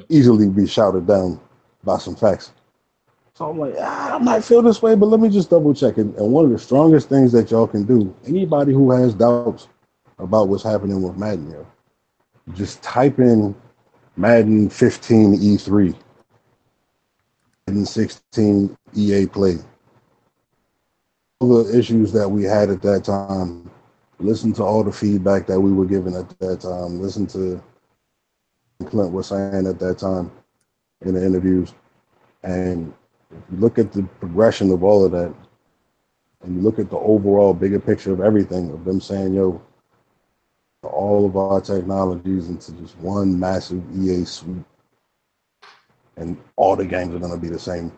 [SPEAKER 5] easily be shouted down by some facts. So I'm like, I might feel this way, but let me just double check it. And one of the strongest things that y'all can do, anybody who has doubts about what's happening with Madden, just type in Madden 15 E3, Madden 16 EA Play. All the issues that we had at that time, listen to all the feedback that we were given at that time, listen to Clint was saying at that time in the interviews, and if you look at the progression of all of that, and you look at the overall bigger picture of everything, of them saying, all of our technologies into just one massive EA suite, and all the games are going to be the same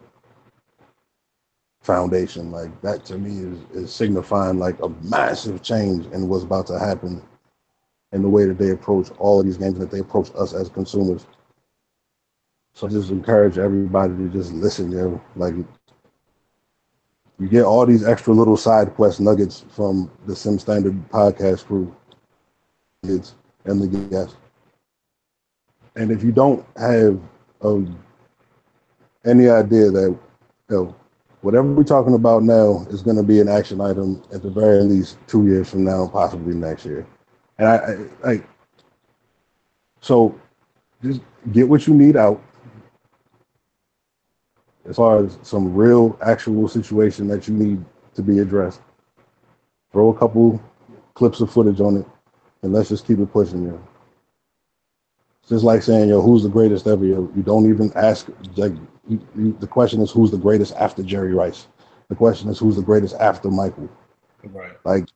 [SPEAKER 5] foundation. Like, that to me is signifying like a massive change in what's about to happen in the way that they approach all of these games, that they approach us as consumers. So I just encourage everybody to just listen, like, You get all these extra little side quest nuggets from the Sim Standard podcast crew, kids, and the guests. And if you don't have any idea that whatever we're talking about now is going to be an action item at the very least 2 years from now, possibly next year. And so just get what you need out as far as some real actual situation that you need to be addressed. Throw a couple clips of footage on it, and let's just keep it pushing, It's just like saying, who's the greatest ever? You don't even ask, like, the question is who's the greatest after Jerry Rice? The question is who's the greatest after Michael?
[SPEAKER 1] Right.
[SPEAKER 5] Like,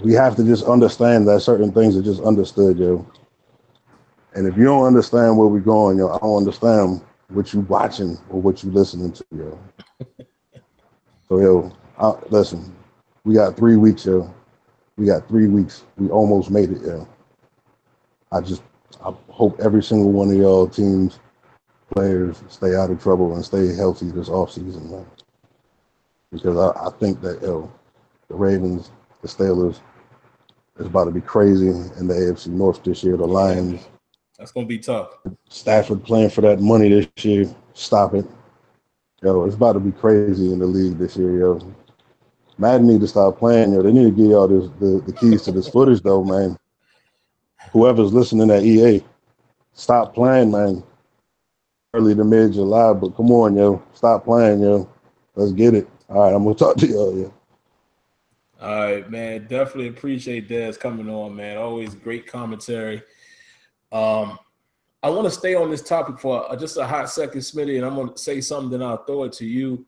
[SPEAKER 5] we have to just understand that certain things are just understood, And if you don't understand where we're going, I don't understand what you watching or what you listening to, So, listen, we got 3 weeks, We got 3 weeks. We almost made it, I hope every single one of y'all teams, players, stay out of trouble and stay healthy this offseason, man. Because I think that, the Ravens, the Steelers, it's about to be crazy in the AFC North this year. The Lions.
[SPEAKER 1] That's going to be tough.
[SPEAKER 5] Stafford playing for that money this year. Stop it. It's about to be crazy in the league this year, Madden need to stop playing, They need to give y'all the keys to this footage, though, man. Whoever's listening at EA, stop playing, man. Early to mid-July, but come on, Stop playing, Let's get it. All right, I'm going to talk to y'all,
[SPEAKER 1] All right, man. Definitely appreciate Dez coming on, man. Always great commentary. I want to stay on this topic for just a hot second, Smitty, and I'm going to say something, then I'll throw it to you.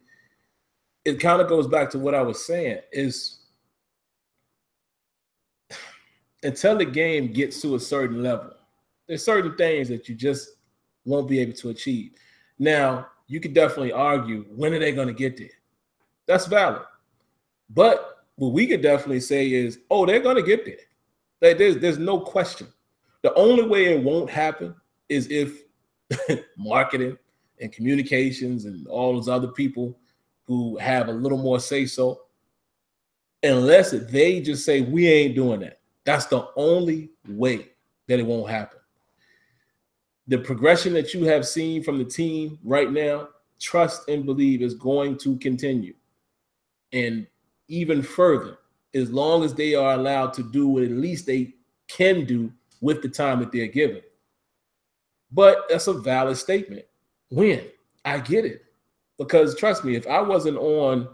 [SPEAKER 1] It kind of goes back to what I was saying is until the game gets to a certain level, there's certain things that you just won't be able to achieve. Now, you could definitely argue, when are they going to get there? That's valid. But what we could definitely say is, they're going to get there. There's no question. The only way it won't happen is if marketing and communications and all those other people who have a little more say-so, unless they just say, we ain't doing that. That's the only way that it won't happen. The progression that you have seen from the team right now, trust and believe is going to continue. And even further, as long as they are allowed to do what at least they can do with the time that they're given. But that's a valid statement. When? I get it. Because trust me, if I wasn't on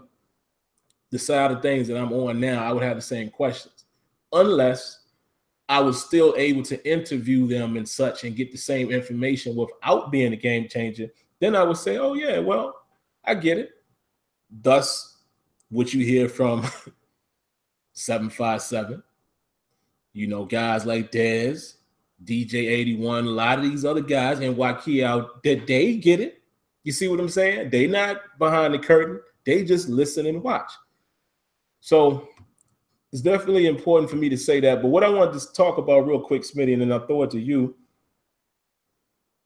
[SPEAKER 1] the side of things that I'm on now, I would have the same questions. Unless I was still able to interview them and such and get the same information without being a game changer, then I would say, oh, yeah, well, I get it. Thus, what you hear from 757, guys like Dez, DJ81, a lot of these other guys, and Waukee out, that they get it. You see what I'm saying? They not behind the curtain. They just listen and watch. So it's definitely important for me to say that. But what I wanted to talk about real quick, Smitty, and then I'll throw it to you,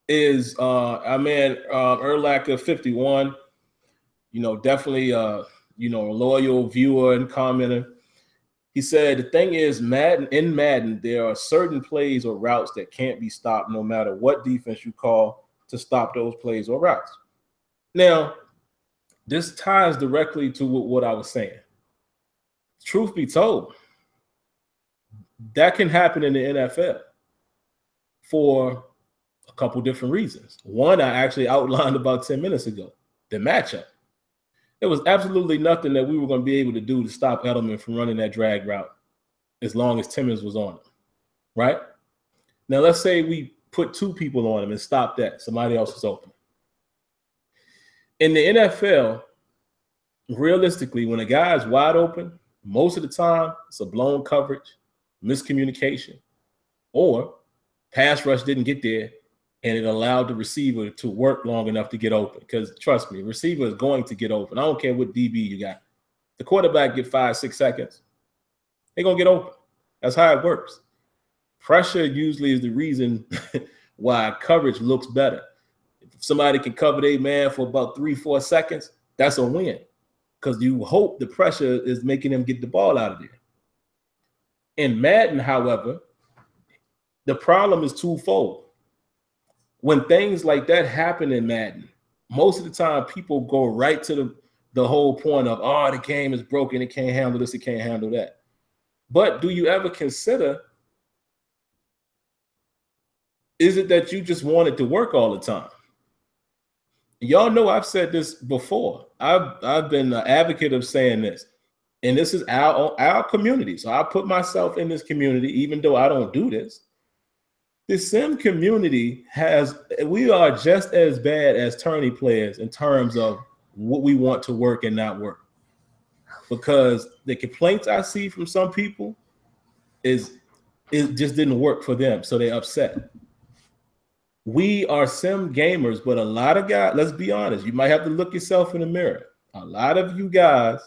[SPEAKER 1] is our man Erlacher 51, definitely a loyal viewer and commenter. He said, the thing is, in Madden, there are certain plays or routes that can't be stopped no matter what defense you call to stop those plays or routes. Now, this ties directly to what I was saying. Truth be told, that can happen in the NFL for a couple different reasons. One, I actually outlined about 10 minutes ago, the matchup. There was absolutely nothing that we were going to be able to do to stop Edelman from running that drag route as long as Timmons was on him, right? Now, let's say we put two people on him and stop that. Somebody else is open. In the NFL, realistically, when a guy is wide open, most of the time, it's a blown coverage, miscommunication, or pass rush didn't get there, and it allowed the receiver to work long enough to get open. Because trust me, receiver is going to get open. I don't care what DB you got. The quarterback get 5-6 seconds. They're going to get open. That's how it works. Pressure usually is the reason why coverage looks better. If somebody can cover their man for about 3-4 seconds, that's a win. because you hope the pressure is making them get the ball out of there. In Madden, however, the problem is twofold. When things like that happen in Madden, most of the time people go right to the whole point of, oh, the game is broken, it can't handle this, it can't handle that. But do you ever consider, is it that you just want it to work all the time? Y'all know I've said this before. I've been an advocate of saying this, and this is our community. So I put myself in this community, even though I don't do this. The sim community we are just as bad as tourney players in terms of what we want to work and not work. Because the complaints I see from some people is it just didn't work for them, so they're upset. We are sim gamers, but a lot of guys, let's be honest, you might have to look yourself in the mirror. A lot of you guys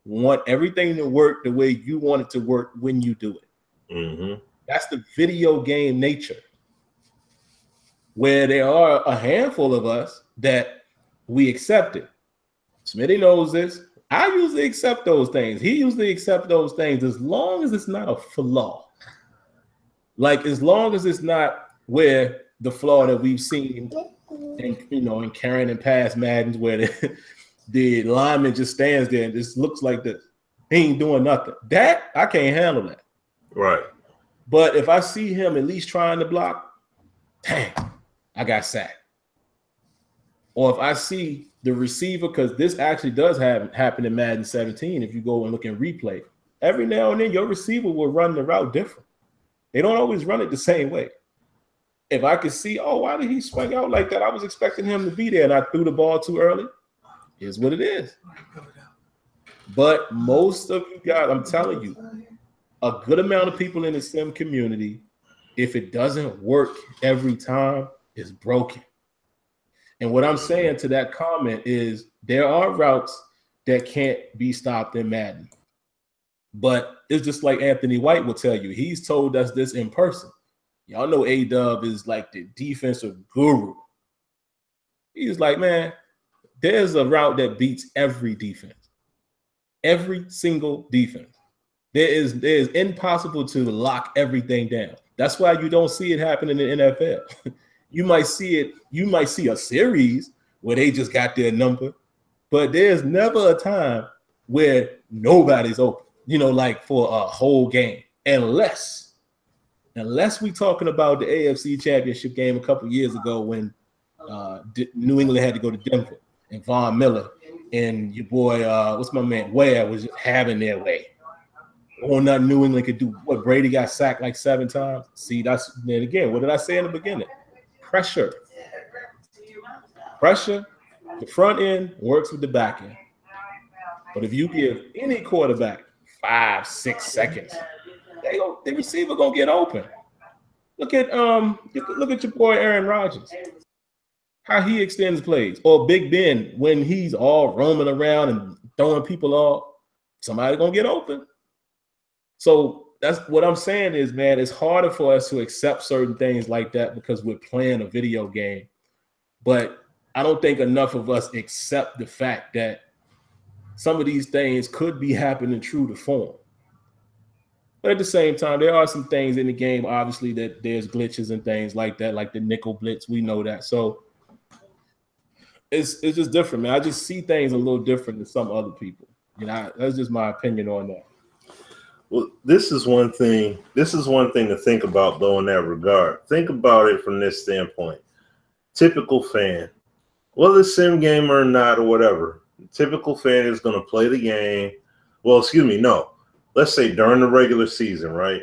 [SPEAKER 1] want everything to work the way you want it to work when you do it.
[SPEAKER 2] Mm-hmm.
[SPEAKER 1] That's the video game nature, where there are a handful of us that we accept it. Smitty knows this. I usually accept those things. He usually accepts those things as long as it's not a flaw. Like, as long as it's not where the flaw that we've seen in Karen and past Maddens, where the lineman just stands there and just looks like this. He ain't doing nothing. That, I can't handle that.
[SPEAKER 2] Right.
[SPEAKER 1] But if I see him at least trying to block, dang, I got sacked. Or if I see the receiver, because this actually does happen in Madden 17, if you go and look in replay, every now and then your receiver will run the route different. They don't always run it the same way. If I could see, oh, why did he swing out like that? I was expecting him to be there and I threw the ball too early. Here's what it is. But most of you guys, I'm telling you, a good amount of people in the sim community, if it doesn't work every time, is broken. And what I'm saying to that comment is there are routes that can't be stopped in Madden. But it's just like Anthony White will tell you. He's told us this in person. Y'all know A-Dub is like the defensive guru. He's like, man, there's a route that beats every defense. Every single defense. There is impossible to lock everything down. That's why you don't see it happen in the NFL. You might see a series where they just got their number, but there's never a time where nobody's open, like for a whole game, unless we talking about the AFC Championship game a couple years ago when New England had to go to Denver and Von Miller and your boy, what's my man, Ware was just having their way. Or nothing New England could do. What, Brady got sacked like 7 times? See, that's, then again, what did I say in the beginning? Pressure. The front end works with the back end. But if you give any quarterback 5-6 seconds, the receiver gonna get open. Look at your boy Aaron Rodgers, how he extends plays, or Big Ben when he's all roaming around and throwing people off. Somebody gonna get open. So that's what I'm saying is, man, it's harder for us to accept certain things like that because we're playing a video game. But I don't think enough of us accept the fact that some of these things could be happening true to form. But at the same time, there are some things in the game, obviously, that there's glitches and things like that, like the nickel blitz. We know that. So it's just different, man. I just see things a little different than some other people. That's just my opinion on that.
[SPEAKER 2] Well, this is one thing to think about, though, in that regard. Think about it from this standpoint. Typical fan, whether sim gamer or not or whatever, typical fan is going to play the game. Well, excuse me, no. Let's say during the regular season, right?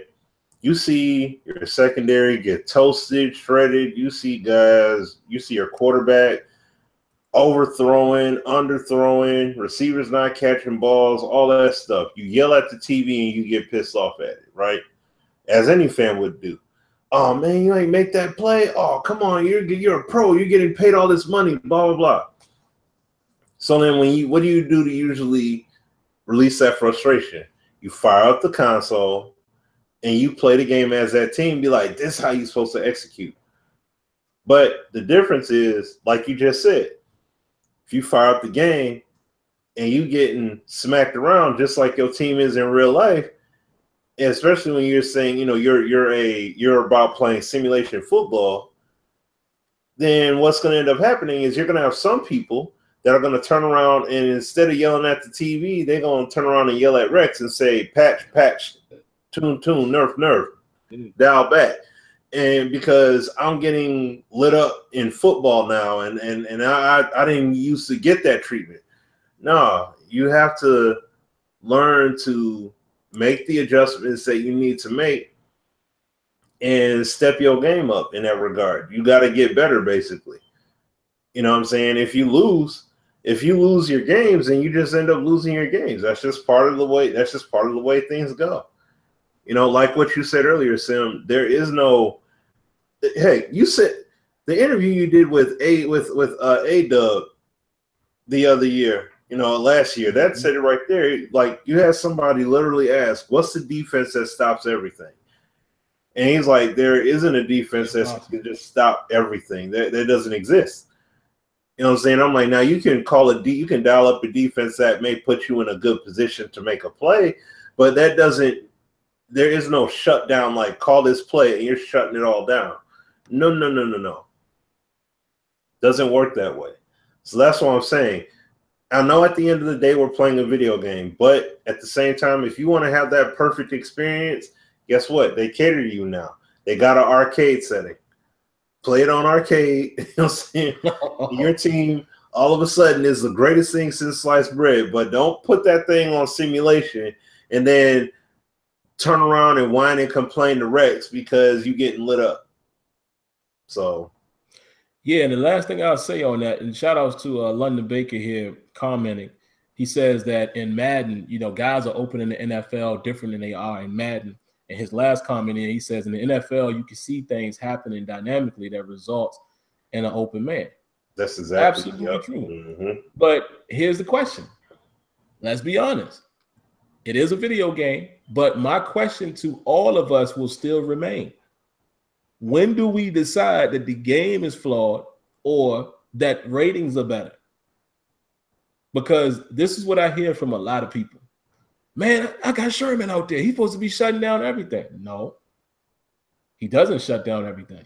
[SPEAKER 2] You see your secondary get toasted, shredded. You see your quarterback overthrowing, underthrowing, receivers not catching balls, all that stuff. You yell at the TV and you get pissed off at it, right? As any fan would do. Oh, man, you ain't make that play. Oh, come on, you're a pro. You're getting paid all this money, blah, blah, blah. So then what do you do to usually release that frustration? You fire up the console and you play the game as that team. Be like, this is how you're supposed to execute. But the difference is, like you just said, if you fire up the game, and you getting smacked around just like your team is in real life, and especially when you're saying, you're about playing simulation football, then what's going to end up happening is you're going to have some people that are going to turn around and instead of yelling at the TV, they're going to turn around and yell at Rex and say, patch, tune, nerf, dial back. And because I'm getting lit up in football now, and I didn't used to get that treatment. No, you have to learn to make the adjustments that you need to make and step your game up in that regard. You got to get better, basically. You know what I'm saying? If you lose your games, then you just end up losing your games. That's just part of the way things go. Like what you said earlier, Sim, there is no. Hey, you said the interview you did with A-Dub the other year, last year, that said it right there. Like, you had somebody literally ask, what's the defense that stops everything? And he's like, there isn't a defense that can just stop everything. That doesn't exist. You know what I'm saying? I'm like, now you can you can dial up a defense that may put you in a good position to make a play, but there is no shutdown, like call this play and you're shutting it all down. No. Doesn't work that way. So that's what I'm saying. I know at the end of the day we're playing a video game, but at the same time, if you want to have that perfect experience, guess what? They cater to you now. They got an arcade setting. Play it on arcade. You know what I'm saying? Your team all of a sudden is the greatest thing since sliced bread, but don't put that thing on simulation and then turn around and whine and complain to Rex because you're getting lit up. So,
[SPEAKER 1] yeah, and the last thing I'll say on that, and shout outs to London Baker here commenting. He says that in Madden, guys are open in the NFL different than they are in Madden. And his last comment he says in the NFL, you can see things happening dynamically that results in an open man.
[SPEAKER 2] That's exactly
[SPEAKER 1] absolutely true. Mm-hmm. But here's the question. Let's be honest. It is a video game, but my question to all of us will still remain. When do we decide that the game is flawed or that ratings are better? Because this is what I hear from a lot of people. Man, I got Sherman out there. He's supposed to be shutting down everything. No, he doesn't shut down everything.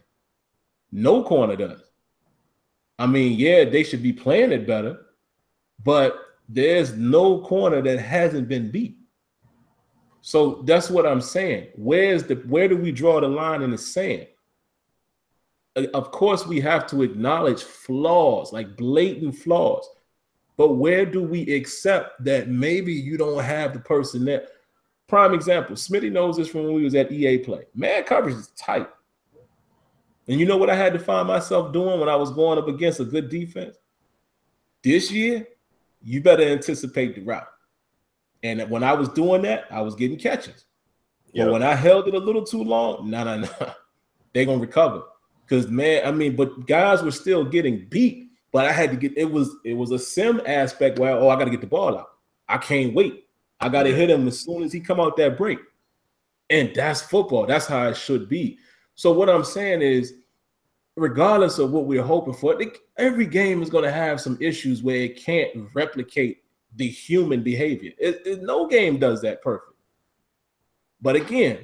[SPEAKER 1] No corner does. I mean, yeah, they should be playing it better, but there's no corner that hasn't been beat. So that's what I'm saying. Where do we draw the line in the sand? Of course, we have to acknowledge flaws, like blatant flaws. But where do we accept that maybe you don't have the person that? Prime example, Smitty knows this from when we was at EA Play. Man coverage is tight. And you know what I had to find myself doing when I was going up against a good defense? This year, you better anticipate the route. And when I was doing that, I was getting catches. But when I held it a little too long, no. They're going to recover. Because, but guys were still getting beat. But I had to get it was a sim aspect where I got to get the ball out. I can't wait. I got to hit him as soon as he come out that break. And that's football. That's how it should be. So what I'm saying is, regardless of what we're hoping for, every game is going to have some issues where it can't replicate the human behavior. No game does that perfect. But again,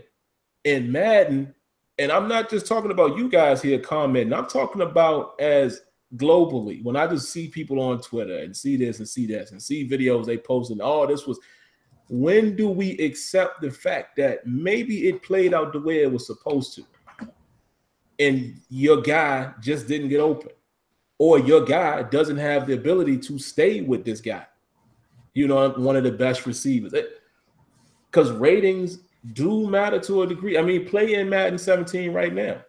[SPEAKER 1] in Madden, and I'm not just talking about you guys here commenting, I'm talking about as globally, when I just see people on Twitter and see this and see that and see videos they posted, when do we accept the fact that maybe it played out the way it was supposed to and your guy just didn't get open, or your guy doesn't have the ability to stay with this guy, one of the best receivers? Because ratings do matter to a degree. I mean, play in Madden 17 right now.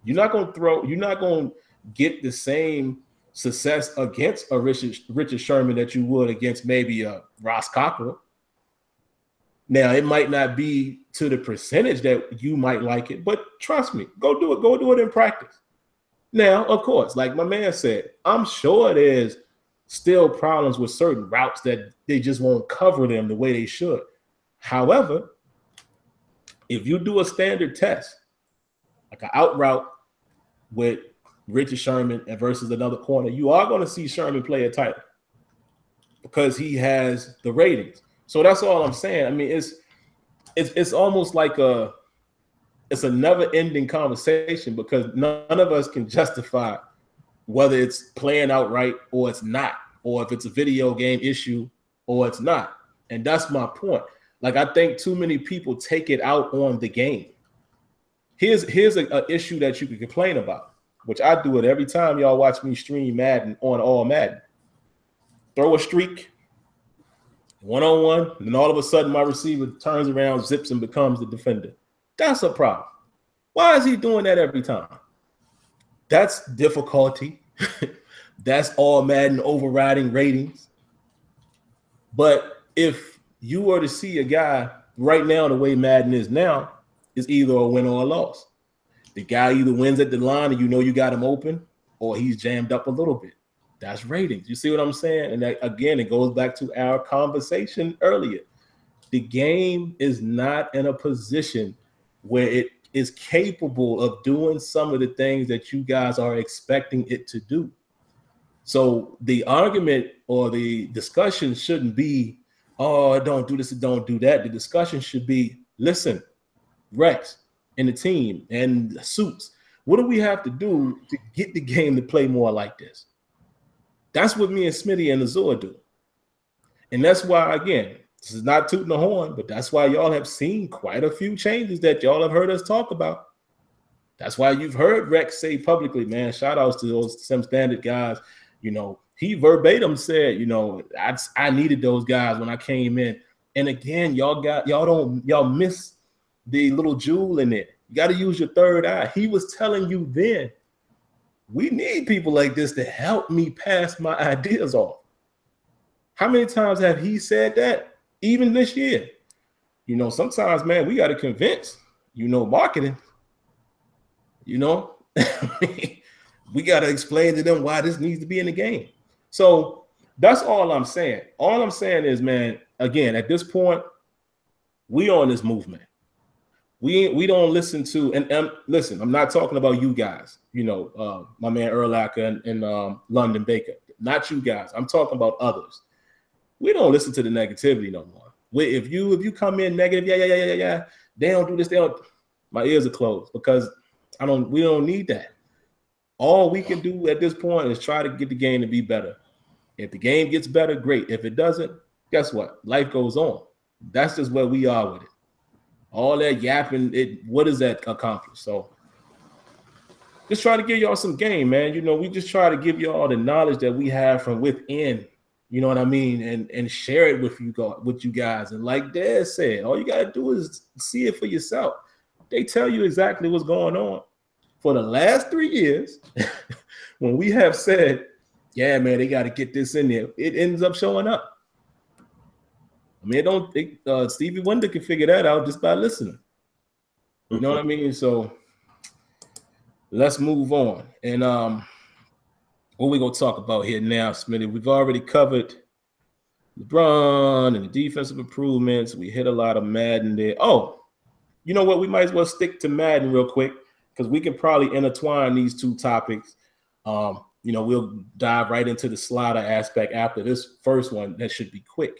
[SPEAKER 1] You're not going to get the same success against a Richard Sherman that you would against maybe a Ross Cockrell. Now, it might not be to the percentage that you might like it, but trust me, go do it. Go do it in practice. Now, of course, like my man said, I'm sure there's still problems with certain routes that they just won't cover them the way they should. However, if you do a standard test, like an out route with Richard Sherman versus another corner, you are going to see Sherman play it tighter. because he has the ratings. So that's all I'm saying. I mean, it's almost like it's a never-ending conversation because none of us can justify whether it's playing out right or it's not, or if it's a video game issue or it's not. And that's my point. Like, I think too many people take it out on the game. Here's an issue that you can complain about, which I do it every time y'all watch me stream Madden on All Madden. Throw a streak, one-on-one, and then all of a sudden my receiver turns around, zips, and becomes the defender. That's a problem. Why is he doing that every time? That's difficulty. That's All Madden overriding ratings. But if you were to see a guy right now, the way Madden is now, is either a win or a loss. The guy either wins at the line and you know you got him open, or he's jammed up a little bit. That's ratings. You see what I'm saying? And that, again, it goes back to our conversation earlier. The game is not in a position where it is capable of doing some of the things that you guys are expecting it to do. So the argument or the discussion shouldn't be, oh, don't do this and don't do that. The discussion should be, listen, Rex and the team and Suits, what do we have to do to get the game to play more like this? That's what me and Smitty and Azure do. And that's why, again, this is not tooting the horn, but that's why y'all have seen quite a few changes that y'all have heard us talk about. That's why you've heard Rex say publicly, man, shout outs to those Sim Standard guys. You know, he verbatim said, you know, I needed those guys when I came in. And again, y'all miss the little jewel in it. You got to use your third eye. He was telling you then, we need people like this to help me pass my ideas off. How many times have he said that? Even this year. You know, sometimes, man, we got to convince, you know, marketing. You know, we got to explain to them why this needs to be in the game. So that's all I'm saying. All I'm saying is, man, again, at this point, we on this movement. We don't listen to, and listen, I'm not talking about you guys, you know, my man Erlacher and London Baker, not you guys. I'm talking about others. We don't listen to the negativity no more. If you come in negative, yeah, they don't do this, my ears are closed because we don't need that. All we can do at this point is try to get the game to be better. If the game gets better, great. If it doesn't, guess what? Life goes on. That's just where we are with it. All that yapping, what does that accomplish? So just try to give y'all some game, man. You know, we just try to give y'all the knowledge that we have from within, you know what I mean, and share it with you guys. And like Dad said, all you got to do is see it for yourself. They tell you exactly what's going on. For the last 3 years, when we have said, yeah, man, they got to get this in there, it ends up showing up. I mean, Stevie Wonder can figure that out just by listening. You know what I mean? So let's move on. And what we going to talk about here now, Smitty? We've already covered LeBron and the defensive improvements. We hit a lot of Madden there. Oh, you know what? We might as well stick to Madden real quick because we can probably intertwine these two topics. You know, we'll dive right into the slider aspect after this first one. That should be quick.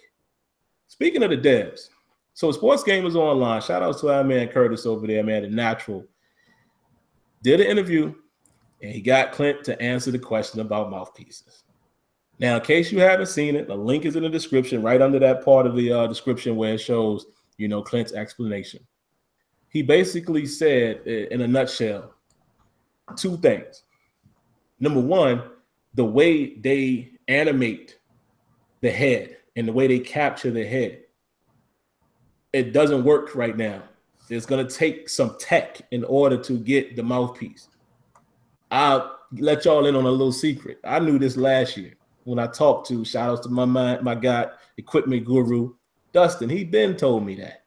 [SPEAKER 1] Speaking of the devs, so Sports Gamers Online, shout out to our man Curtis over there, man, the natural, did an interview, and he got Clint to answer the question about mouthpieces. Now, in case you haven't seen it, the link is in the description, right under that part of the description where it shows, you know, Clint's explanation. He basically said, in a nutshell, two things. Number one, the way they animate the head and the way they capture the head, it doesn't work right now. It's going to take some tech in order to get the mouthpiece. I'll let y'all in on a little secret. I knew this last year when I talked to, shout outs to my guy, equipment guru, Dustin. He been told me that.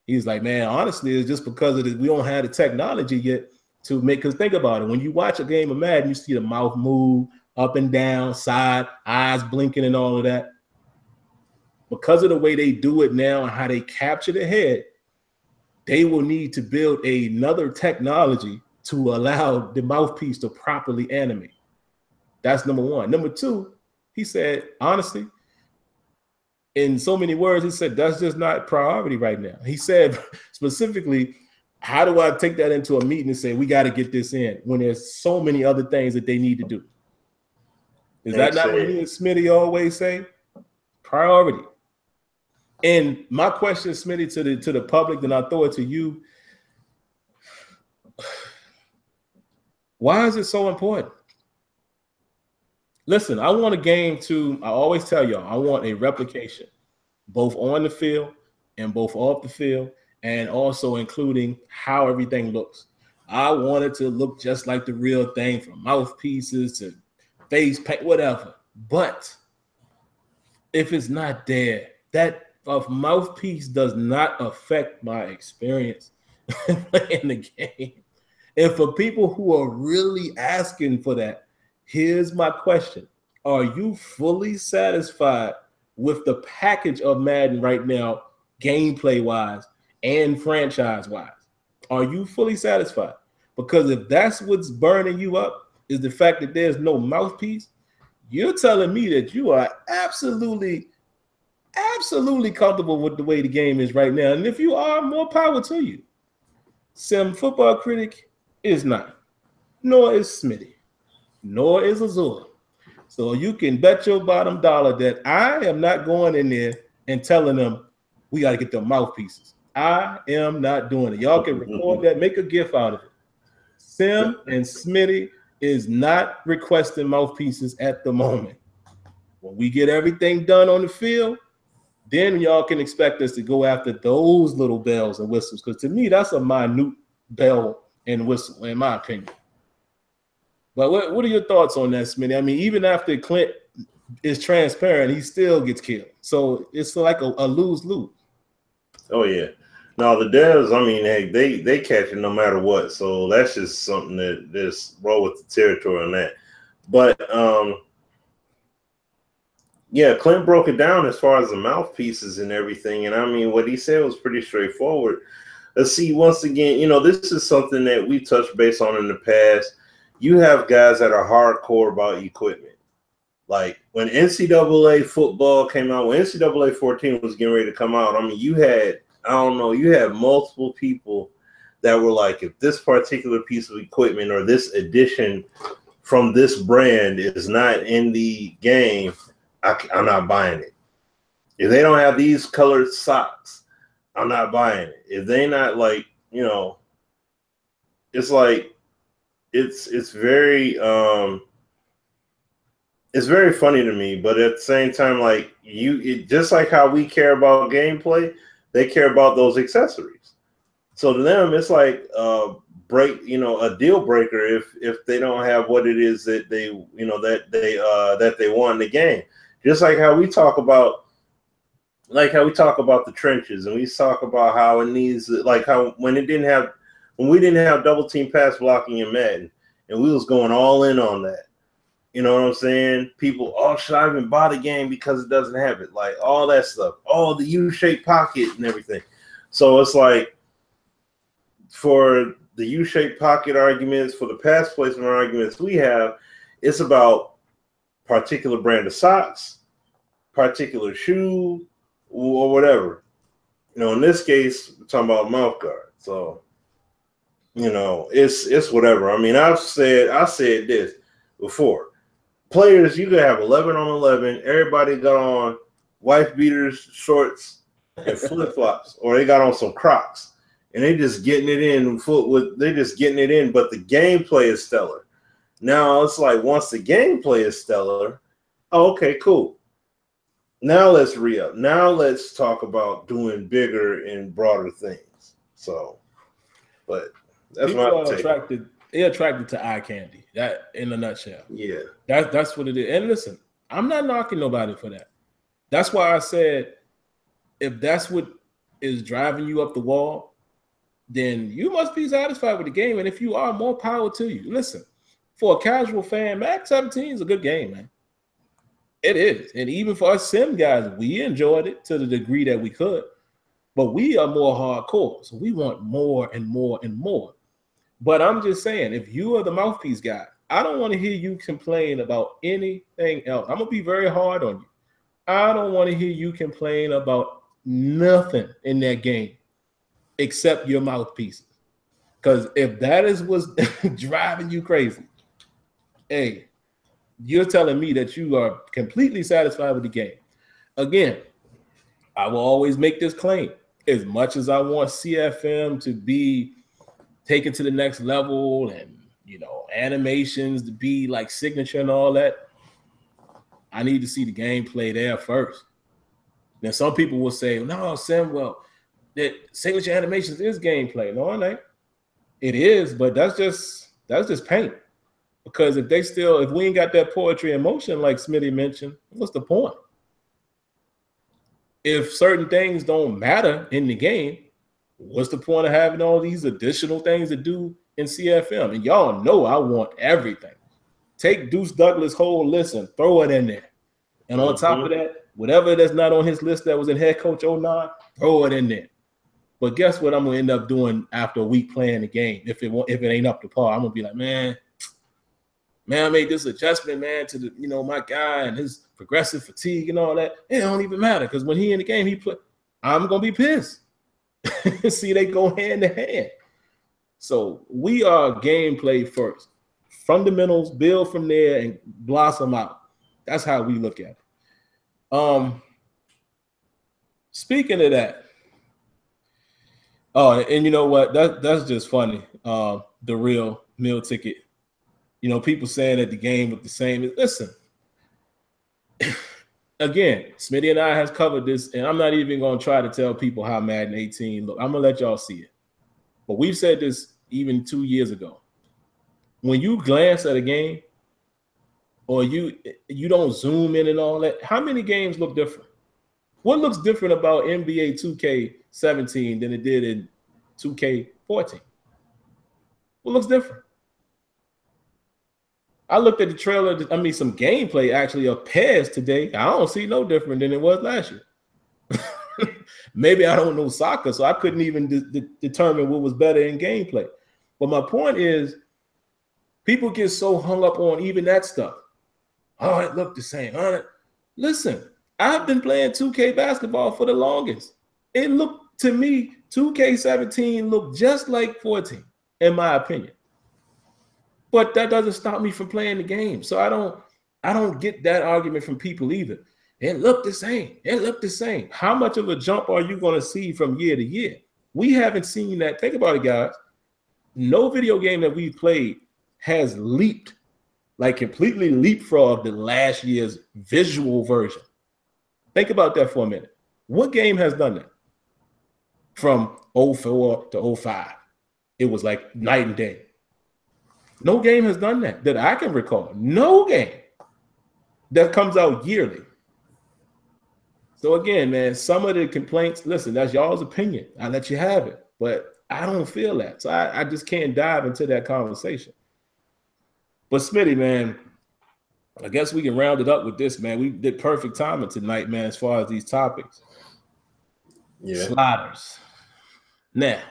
[SPEAKER 1] He's like, man, honestly, it's just because of this, we don't have the technology yet to make, because think about it. When you watch a game of Madden, you see the mouth move up and down, side, eyes blinking and all of that. Because of the way they do it now and how they capture the head, they will need to build another technology to allow the mouthpiece to properly animate. That's number one. Number two, he said, honestly, in so many words, he said, that's just not priority right now. He said specifically, how do I take that into a meeting and say, we got to get this in when there's so many other things that they need to do? Is that not what me and Smitty always say? Priority. And my question, Smitty, to the public, then I'll throw it to you. Why is it so important? Listen, I want a game I always tell y'all, I want a replication, both on the field and both off the field, and also including how everything looks. I want it to look just like the real thing, from mouthpieces to face paint, whatever. But if it's not there, that mouthpiece does not affect my experience in the game. And for people who are really asking for that, here's my question. Are you fully satisfied with the package of Madden right now, gameplay-wise and franchise-wise? Are you fully satisfied? Because if that's what's burning you up, is the fact that there's no mouthpiece, you're telling me that you are absolutely comfortable with the way the game is right now. And if you are, more power to you. SimFBallCritic is not, nor is Smitty, nor is Azure. So you can bet your bottom dollar that I am not going in there and telling them we got to get their mouthpieces. I am not doing it. Y'all can record that, make a GIF out of it. Sim and Smitty is not requesting mouthpieces at the moment. When we get everything done on the field, then y'all can expect us to go after those little bells and whistles. Because to me, that's a minute bell and whistle, in my opinion. But what are your thoughts on that, Smitty? I mean, even after Clint is transparent, he still gets killed. So it's like a lose-lose.
[SPEAKER 2] Oh, yeah. No, the devs, I mean, hey, they catch it no matter what. So that's just something that just roll with the territory on that. But, yeah, Clint broke it down as far as the mouthpieces and everything. And, I mean, what he said was pretty straightforward. Let's see, once again, you know, this is something that we touched base on in the past. You have guys that are hardcore about equipment. Like when NCAA football came out, when NCAA 14 was getting ready to come out, I mean, you had multiple people that were like, if this particular piece of equipment or this edition from this brand is not in the game, I'm not buying it. If they don't have these colored socks, I'm not buying it. If they not like, you know, it's like, it's very funny to me, but at the same time, like just like how we care about gameplay, they care about those accessories. So to them, it's like a deal breaker if they don't have what it is that they want in the game. Just like how we talk about the trenches, and we talk about how it needs, like how when we didn't have double team pass blocking in Madden, and we was going all in on that. You know what I'm saying? People, should I even buy the game because it doesn't have it? Like all that stuff, all the U-shaped pocket and everything. So it's like for the U-shaped pocket arguments, for the pass placement arguments we have, it's about particular brand of socks, particular shoe, or whatever. You know, in this case, we're talking about mouth guard. So, you know, it's whatever. I mean, I said this before. Players, you could have 11 on 11. Everybody got on wife beaters, shorts, and flip flops, or they got on some Crocs, and they just getting it in. They're just getting it in. But the gameplay is stellar. Now it's like once the gameplay is stellar, okay, cool. Now let's re-up. Now let's talk about doing bigger and broader things. So, but that's
[SPEAKER 1] people are attracted. They're attracted to eye candy. That, in a nutshell.
[SPEAKER 2] Yeah.
[SPEAKER 1] That's what it is. And listen, I'm not knocking nobody for that. That's why I said, if that's what is driving you up the wall, then you must be satisfied with the game. And if you are, more power to you. Listen, for a casual fan, Madden 17 is a good game, man. It is. And even for us sim guys, we enjoyed it to the degree that we could. But we are more hardcore. So we want more and more and more. But I'm just saying, if you are the mouthpiece guy, I don't want to hear you complain about anything else. I'm going to be very hard on you. I don't want to hear you complain about nothing in that game except your mouthpieces. Because if that is what's driving you crazy, hey, you're telling me that you are completely satisfied with the game. Again, I will always make this claim. As much as I want CFM to be taken to the next level and, you know, animations to be like signature and all that, I need to see the gameplay there first. Now, some people will say, no, Sim, well, that signature animations is gameplay. No, it ain't. It is, but that's just paint. Because if we ain't got that poetry in motion, like Smitty mentioned, what's the point? If certain things don't matter in the game, what's the point of having all these additional things to do in CFM? And y'all know I want everything. Take Deuce Douglas' whole list and throw it in there. And on top of that, whatever that's not on his list that was in Head Coach 09, throw it in there. But guess what I'm going to end up doing after a week playing the game? If it ain't up to par, I'm going to be like, man, I made this adjustment, man, to the, you know, my guy and his progressive fatigue and all that. It don't even matter because when he in the game, I'm going to be pissed. See, they go hand to hand. So we are gameplay first. Fundamentals, build from there and blossom out. That's how we look at it. Speaking of that, and you know what? That's just funny. The real meal ticket. You know, people saying that the game looked the same. Listen, again, Smitty and I has covered this, and I'm not even going to try to tell people how Madden 18 look. I'm going to let y'all see it. But we've said this even 2 years ago. When you glance at a game or you don't zoom in and all that, how many games look different? What looks different about NBA 2K17 than it did in 2K14? What looks different? I looked at the trailer, some gameplay actually of PES today. I don't see no different than it was last year. Maybe I don't know soccer, so I couldn't even determine what was better in gameplay. But my point is, people get so hung up on even that stuff. Oh, it looked the same. Listen, I've been playing 2K basketball for the longest. It looked, to me, 2K17 looked just like 14, in my opinion. But that doesn't stop me from playing the game. So I don't get that argument from people either. It looked the same. It looked the same. How much of a jump are you going to see from year to year? We haven't seen that. Think about it, guys. No video game that we've played has leaped, like completely leapfrogged the last year's visual version. Think about that for a minute. What game has done that? From 04 to 05. It was like night and day. No game has done that I can recall. No game that comes out yearly. So again, man, some of the complaints, listen, that's y'all's opinion. I let you have it, but I don't feel that. So I just can't dive into that conversation. But Smitty, man, I guess we can round it up with this, man. We did perfect timing tonight, man, as far as these topics. Yeah. Sliders. Now,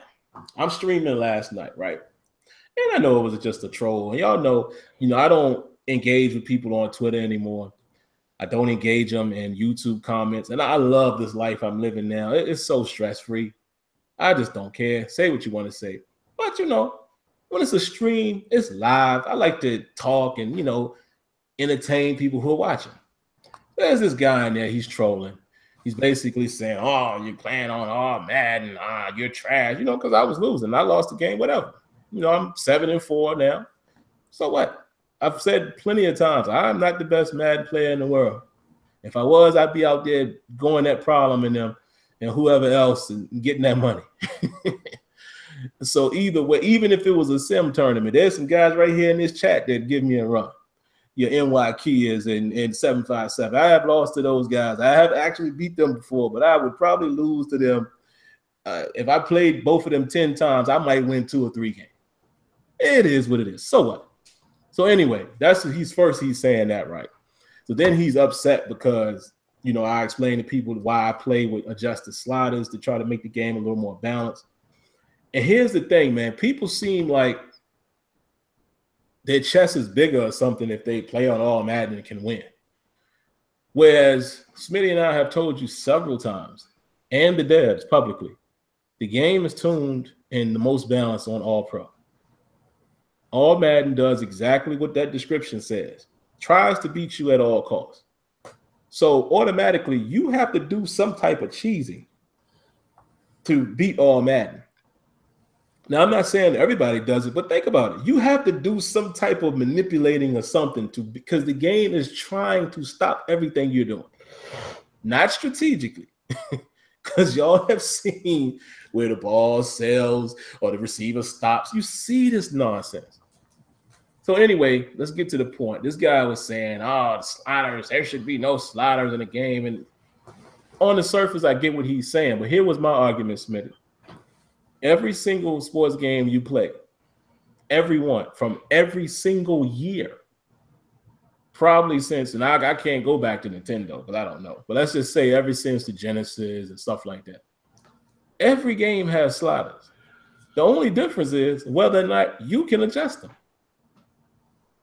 [SPEAKER 1] I'm streaming last night, right? And I know it was just a troll. And y'all know, I don't engage with people on Twitter anymore. I don't engage them in YouTube comments. And I love this life I'm living now. It's so stress-free. I just don't care. Say what you want to say. But, when it's a stream, it's live. I like to talk and, entertain people who are watching. There's this guy in there. He's trolling. He's basically saying, oh, you're playing on Madden. You're trash, because I was losing. I lost the game, whatever. I'm 7-4 now. So what? I've said plenty of times, I'm not the best Madden player in the world. If I was, I'd be out there going that problem in them and whoever else and getting that money. So either way, even if it was a sim tournament, there's some guys right here in this chat that give me a run. Your NY Kias and 757. I have lost to those guys. I have actually beat them before, but I would probably lose to them. If I played both of them 10 times, I might win 2 or 3 games. It is what it is. So what? So anyway, he's saying that, right? So then he's upset because, I explained to people why I play with adjusted sliders to try to make the game a little more balanced. And here's the thing, man. People seem like their chest is bigger or something if they play on all Madden and can win. Whereas Smitty and I have told you several times, and the devs publicly, the game is tuned in the most balance on All Pro. All Madden does exactly what that description says. Tries to beat you at all costs. So automatically, you have to do some type of cheesing to beat All Madden. Now, I'm not saying everybody does it, but think about it. You have to do some type of manipulating or something because the game is trying to stop everything you're doing. Not strategically, because y'all have seen where the ball sails or the receiver stops. You see this nonsense. So anyway, let's get to the point. This guy was saying, the sliders, there should be no sliders in the game. And on the surface, I get what he's saying. But here was my argument, Smitty. Every single sports game you play, everyone from every single year, probably since, and I can't go back to Nintendo, but I don't know. But let's just say ever since the Genesis and stuff like that, every game has sliders. The only difference is whether or not you can adjust them.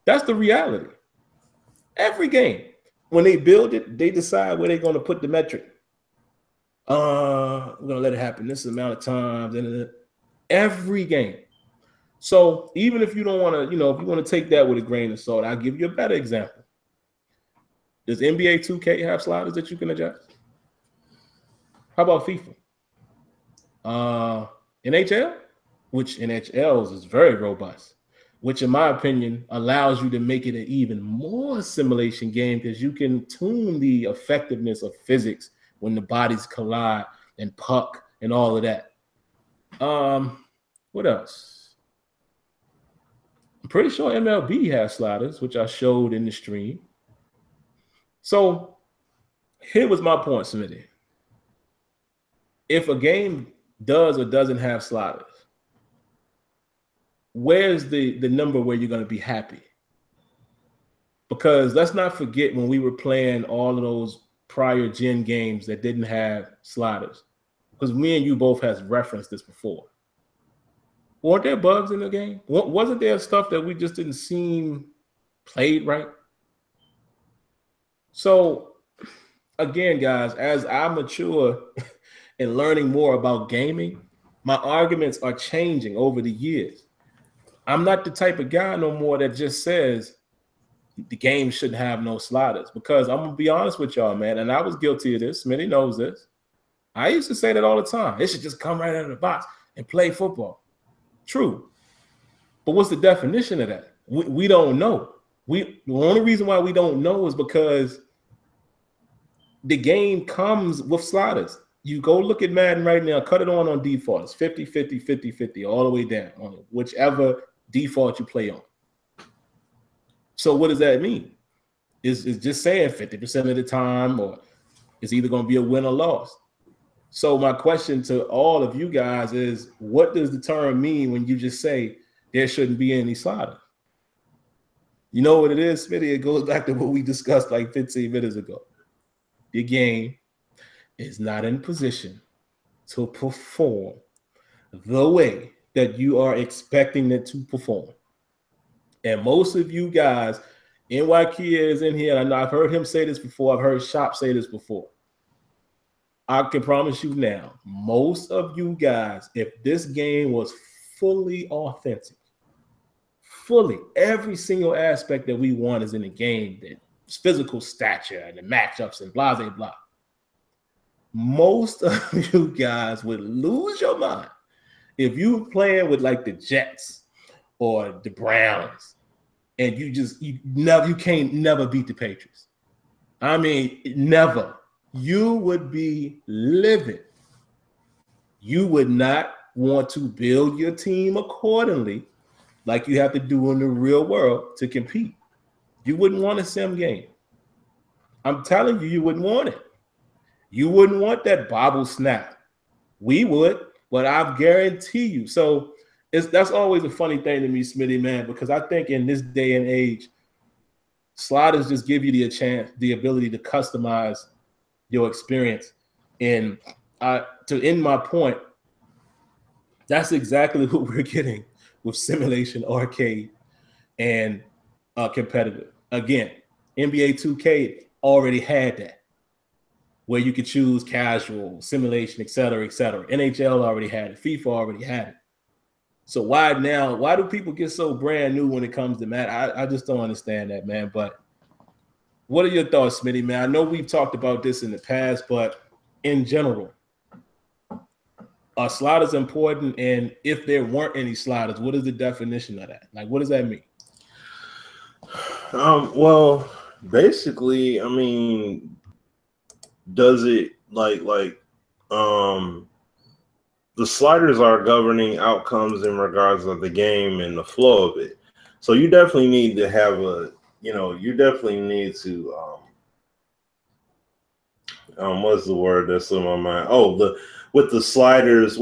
[SPEAKER 1] That's the reality. Every game, when they build it, they decide where they're going to put the metric. We're going to let it happen this amount of times. And every game. So even if you don't want to, if you want to take that with a grain of salt, I'll give you a better example. Does NBA 2K have sliders that you can adjust? How about FIFA? NHL, which NHL's is very robust, which in my opinion allows you to make it an even more simulation game because you can tune the effectiveness of physics when the bodies collide and puck and all of that. What else? I'm pretty sure MLB has sliders, which I showed in the stream. So here was my point, Smitty. If a game does or doesn't have sliders, where's the number where you're going to be happy? Because let's not forget when we were playing all of those prior gen games that didn't have sliders. Because me and you both has referenced this before. Weren't there bugs in the game? Wasn't there stuff that we just didn't seem played right? So, again, guys, as I mature and learning more about gaming, my arguments are changing over the years. I'm not the type of guy no more that just says the game shouldn't have no sliders, because I'm going to be honest with y'all, man, and I was guilty of this. Smitty knows this. I used to say that all the time. It should just come right out of the box and play football. True. But what's the definition of that? We don't know. The only reason why we don't know is because the game comes with sliders. You go look at Madden right now, cut it on default. It's 50, 50, 50, 50, all the way down on whichever default you play on. So what does that mean? Is just saying 50% of the time, or it's either going to be a win or loss. So my question to all of you guys is, what does the term mean when you just say there shouldn't be any sliders? You know what it is, Smitty? It goes back to what we discussed like 15 minutes ago. The game is not in position to perform the way that you are expecting it to perform. And most of you guys, NYK is in here, and I know I've heard him say this before. I've heard Shop say this before. I can promise you now, most of you guys, if this game was fully authentic, fully, every single aspect that we want is in the game, the physical stature and the matchups and blah, blah, blah, most of you guys would lose your mind if you were playing with like the Jets or the Browns and you can't never beat the Patriots. I mean, never. You would be livid. You would not want to build your team accordingly like you have to do in the real world to compete. You wouldn't want a sim game. I'm telling you, you wouldn't want it. You wouldn't want that bobble snap. We would, but I guarantee you. So that's always a funny thing to me, Smitty, man, because I think in this day and age, sliders just give you the ability to customize your experience. And to end my point, that's exactly what we're getting with simulation, arcade, and competitive. Again, NBA 2K already had that, where you could choose casual, simulation, et cetera, et cetera. NHL already had it. FIFA already had it. So why do people get so brand new when it comes to Madden? I just don't understand that, man. But what are your thoughts, Smitty, man? I know we've talked about this in the past, but in general, are sliders important? And if there weren't any sliders, what is the definition of that? Like, what does that mean?
[SPEAKER 2] Well, basically, I mean, does it the sliders are governing outcomes in regards of the game and the flow of it. So you definitely need to have you definitely need to what's the word that's in my mind? Oh, with sliders,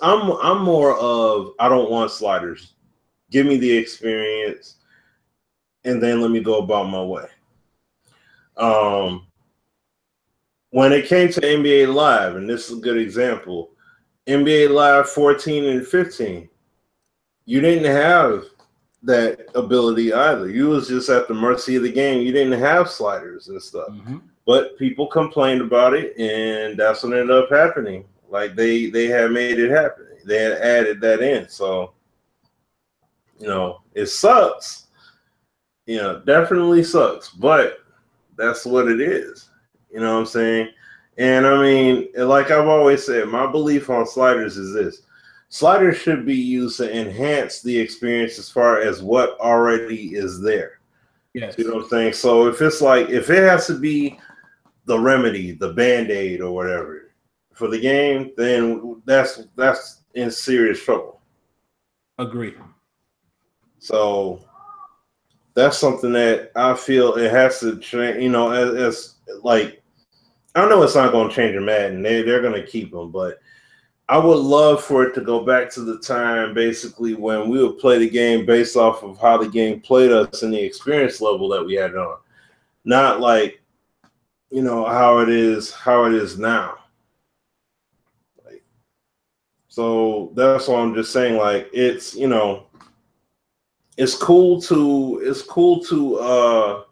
[SPEAKER 2] I'm more of, I don't want sliders. Give me the experience and then let me go about my way. When it came to NBA Live, and this is a good example, NBA Live 14 and 15, you didn't have that ability either. You was just at the mercy of the game. You didn't have sliders and stuff. Mm-hmm. But people complained about it, and that's what ended up happening. Like they had made it happen. They had added that in. So, it sucks. Definitely sucks. But that's what it is. You know what I'm saying? And I mean, like I've always said, my belief on sliders is this. Sliders should be used to enhance the experience as far as what already is there.
[SPEAKER 1] Yes.
[SPEAKER 2] You know what I'm saying? So if it has to be the remedy, the Band-Aid or whatever for the game, then that's in serious trouble.
[SPEAKER 1] Agree.
[SPEAKER 2] So that's something that I feel it has to change, as like, I know it's not going to change in Madden. They're going to keep them, but I would love for it to go back to the time basically when we would play the game based off of how the game played us and the experience level that we had on. Not like, how it is now. Like, so that's why I'm just saying, like, it's, it's cool to it's cool to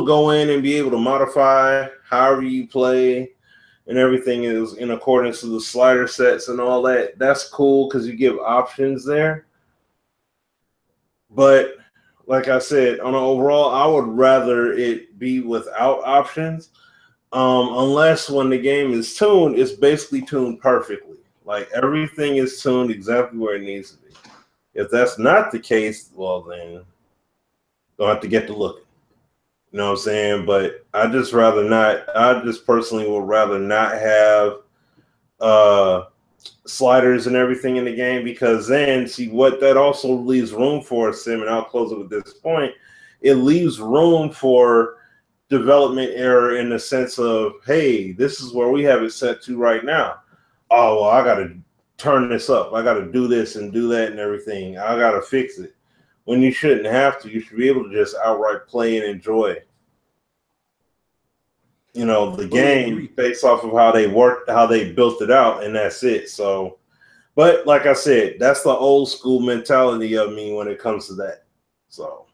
[SPEAKER 2] go in and be able to modify however you play, and everything is in accordance to the slider sets and all that. That's cool because you give options there. But like I said, on an overall, I would rather it be without options. Unless when the game is tuned, it's basically tuned perfectly. Like everything is tuned exactly where it needs to be. If that's not the case, well then don't have to get to looking. You know what I'm saying? But I just personally would rather not have sliders and everything in the game, because then see what that also leaves room for, Sim, and I'll close it with this point. It leaves room for development error in the sense of, hey, this is where we have it set to right now. Oh, well, I got to turn this up. I got to do this and do that and everything. I got to fix it. When you shouldn't have to. You should be able to just outright play and enjoy the game based off of how they worked, how they built it out, and that's it. So, but like I said, that's the old school mentality of me when it comes to that. So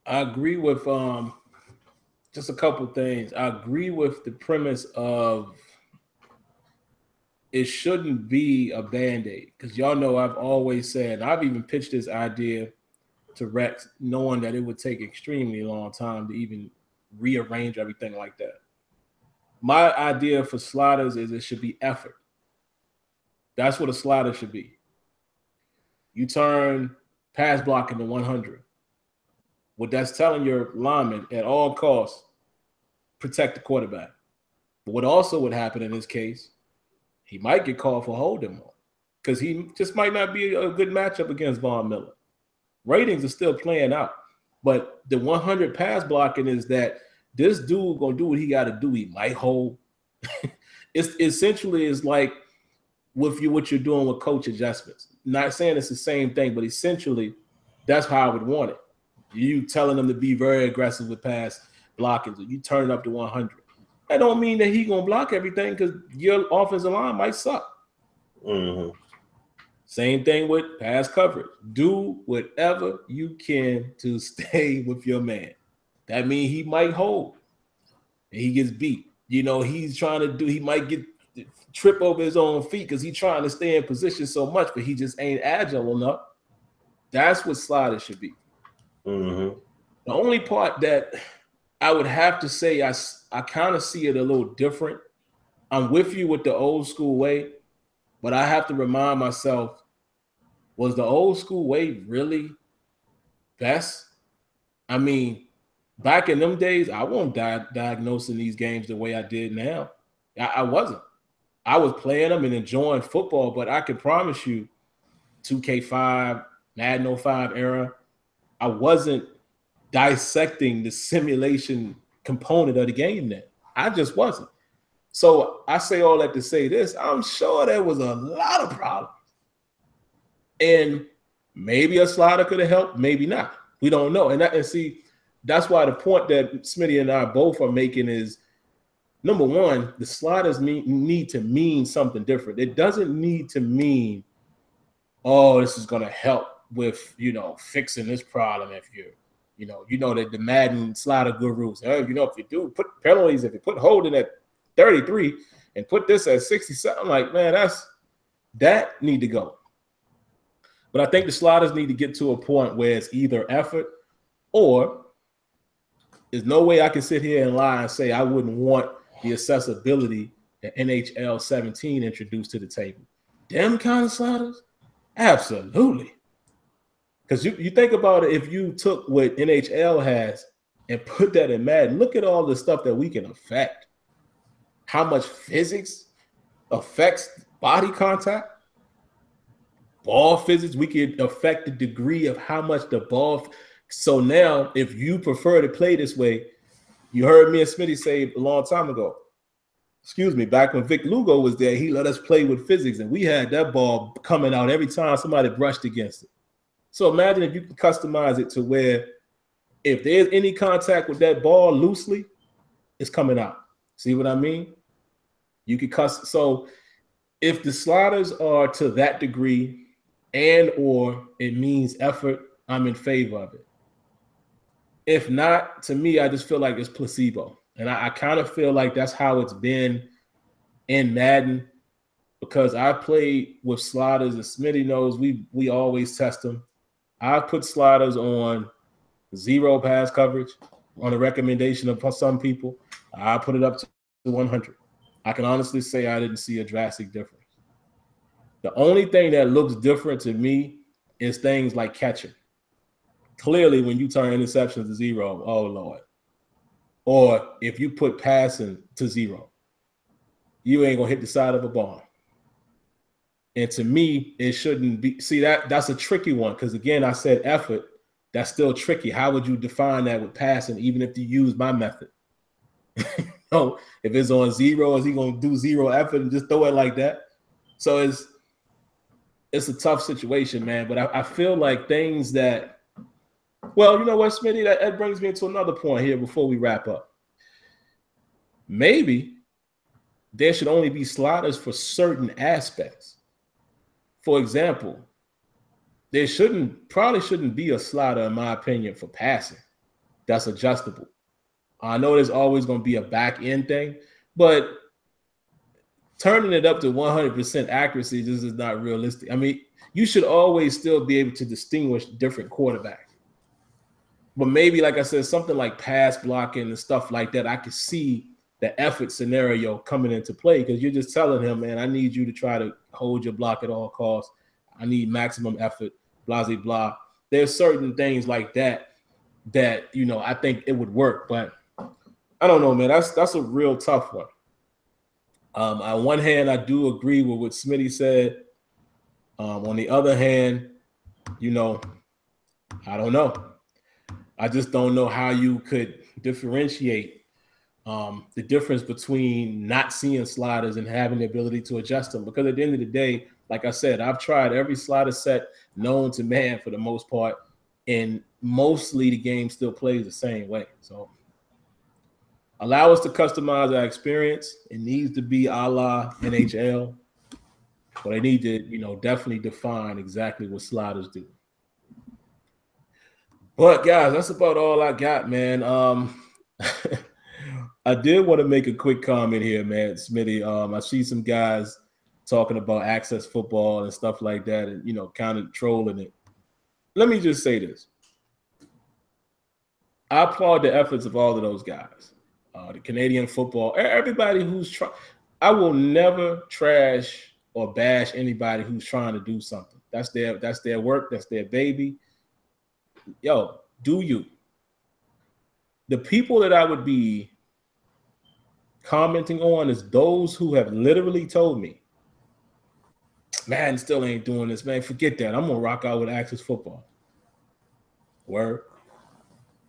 [SPEAKER 1] I agree with just a couple things. I agree with the premise of it shouldn't be a Band-Aid, because y'all know I've always said, I've even pitched this idea to Rex, knowing that it would take extremely long time to even rearrange everything like that. My idea for sliders is it should be effort. That's what a slider should be. You turn pass blocking to 100. What that's telling your lineman at all costs, protect the quarterback. But what also would happen in this case, he might get called for holding more because he just might not be a good matchup against Von Miller. Ratings are still playing out. But the 100 pass blocking is that this dude gonna do what he got to do. He might hold. It's essentially is like what you're doing with coach adjustments. Not saying it's the same thing, but essentially that's how I would want it. You telling them to be very aggressive with pass blocking, so you turn it up to 100. That don't mean that he gonna block everything, because your offensive line might suck.
[SPEAKER 2] Mm-hmm.
[SPEAKER 1] Same thing with pass coverage. Do whatever you can to stay with your man. that means he might hold and he gets beat. You know, he might trip over his own feet because he's trying to stay in position so much, but he just ain't agile enough. That's what sliders should be.
[SPEAKER 2] Mm-hmm.
[SPEAKER 1] The only part that I would have to say I kind of see it a little different. I'm with you with the old school way, but I have to remind myself, was the old school way really best? I mean, back in them days, I wasn't diagnosing these games the way I did now. I wasn't. I was playing them and enjoying football, but I can promise you 2K5, Madden 05 era, I wasn't dissecting the simulation component of the game then. I just wasn't. So I say all that to say this. I'm sure there was a lot of problems. And maybe a slider could have helped, maybe not. We don't know. And see, that's why the point that Smitty and I both are making is, number one, the sliders need to mean something different. It doesn't need to mean, oh, this is going to help with, you know, fixing this problem if you're, you know that the Madden slider gurus, if you do put penalties, if you put holding at 33 and put this at 67, I'm like, man, that need to go. But I think the sliders need to get to a point where it's either effort or there's no way I can sit here and lie and say I wouldn't want the accessibility that NHL 17 introduced to the table. Them kind of sliders? Absolutely. Because you think about it, if you took what NHL has and put that in Madden, look at all the stuff that we can affect. How much physics affects body contact, ball physics. We could affect the degree of how much the ball. So now, if you prefer to play this way, you heard me and Smitty say a long time ago, back when Vic Lugo was there, he let us play with physics, and we had that ball coming out every time somebody brushed against it. So imagine if you can customize it to where if there's any contact with that ball loosely, it's coming out. See what I mean? You could custom. So if the sliders are to that degree and or it means effort, I'm in favor of it. If not, to me, I just feel like it's placebo. And I kind of feel like that's how it's been in Madden, because I played with sliders, and Smitty knows we always test them. I put sliders on 0 pass coverage on a recommendation of some people. I put it up to 100. I can honestly say I didn't see a drastic difference. The only thing that looks different to me is things like catching. Clearly, when you turn interceptions to 0, oh Lord. Or if you put passing to 0, you ain't gonna hit the side of a barn. And to me, it shouldn't be. See, that's a tricky one, because again, I said effort. That's still tricky. How would you define that with passing, even if you use my method? If it's on 0, is he gonna do 0 effort and just throw it like that? So it's a tough situation, man. But I feel like things that, well, you know what, Smitty, that brings me to another point here before we wrap up. Maybe there should only be sliders for certain aspects. For example, there probably shouldn't be a slider, in my opinion, for passing that's adjustable. I know there's always going to be a back end thing, but turning it up to 100% accuracy, this is not realistic. I mean, you should always still be able to distinguish different quarterbacks. But maybe, like I said, something like pass blocking and stuff like that, I could see the effort scenario coming into play, because you're just telling him, man, I need you to try to hold your block at all costs. I need maximum effort, blah, blah, blah. There's certain things like that, I think it would work. But I don't know, man. That's a real tough one. On one hand, I do agree with what Smitty said. On the other hand, I don't know. I just don't know how you could differentiate the difference between not seeing sliders and having the ability to adjust them. Because at the end of the day, like I said, I've tried every slider set known to man for the most part, and mostly the game still plays the same way. So allow us to customize our experience. It needs to be a la NHL, but I need to, definitely define exactly what sliders do. But guys, that's about all I got, man. I did want to make a quick comment here, man, Smitty. I see some guys talking about access football and stuff like that, and kind of trolling it. Let me just say this: I applaud the efforts of all of those guys, the Canadian football, everybody who's trying. I will never trash or bash anybody who's trying to do something. That's their work. That's their baby. Yo, do you? The people that I would be commenting on is those who have literally told me, Madden still ain't doing this, man. Forget that. I'm gonna rock out with access football. Word.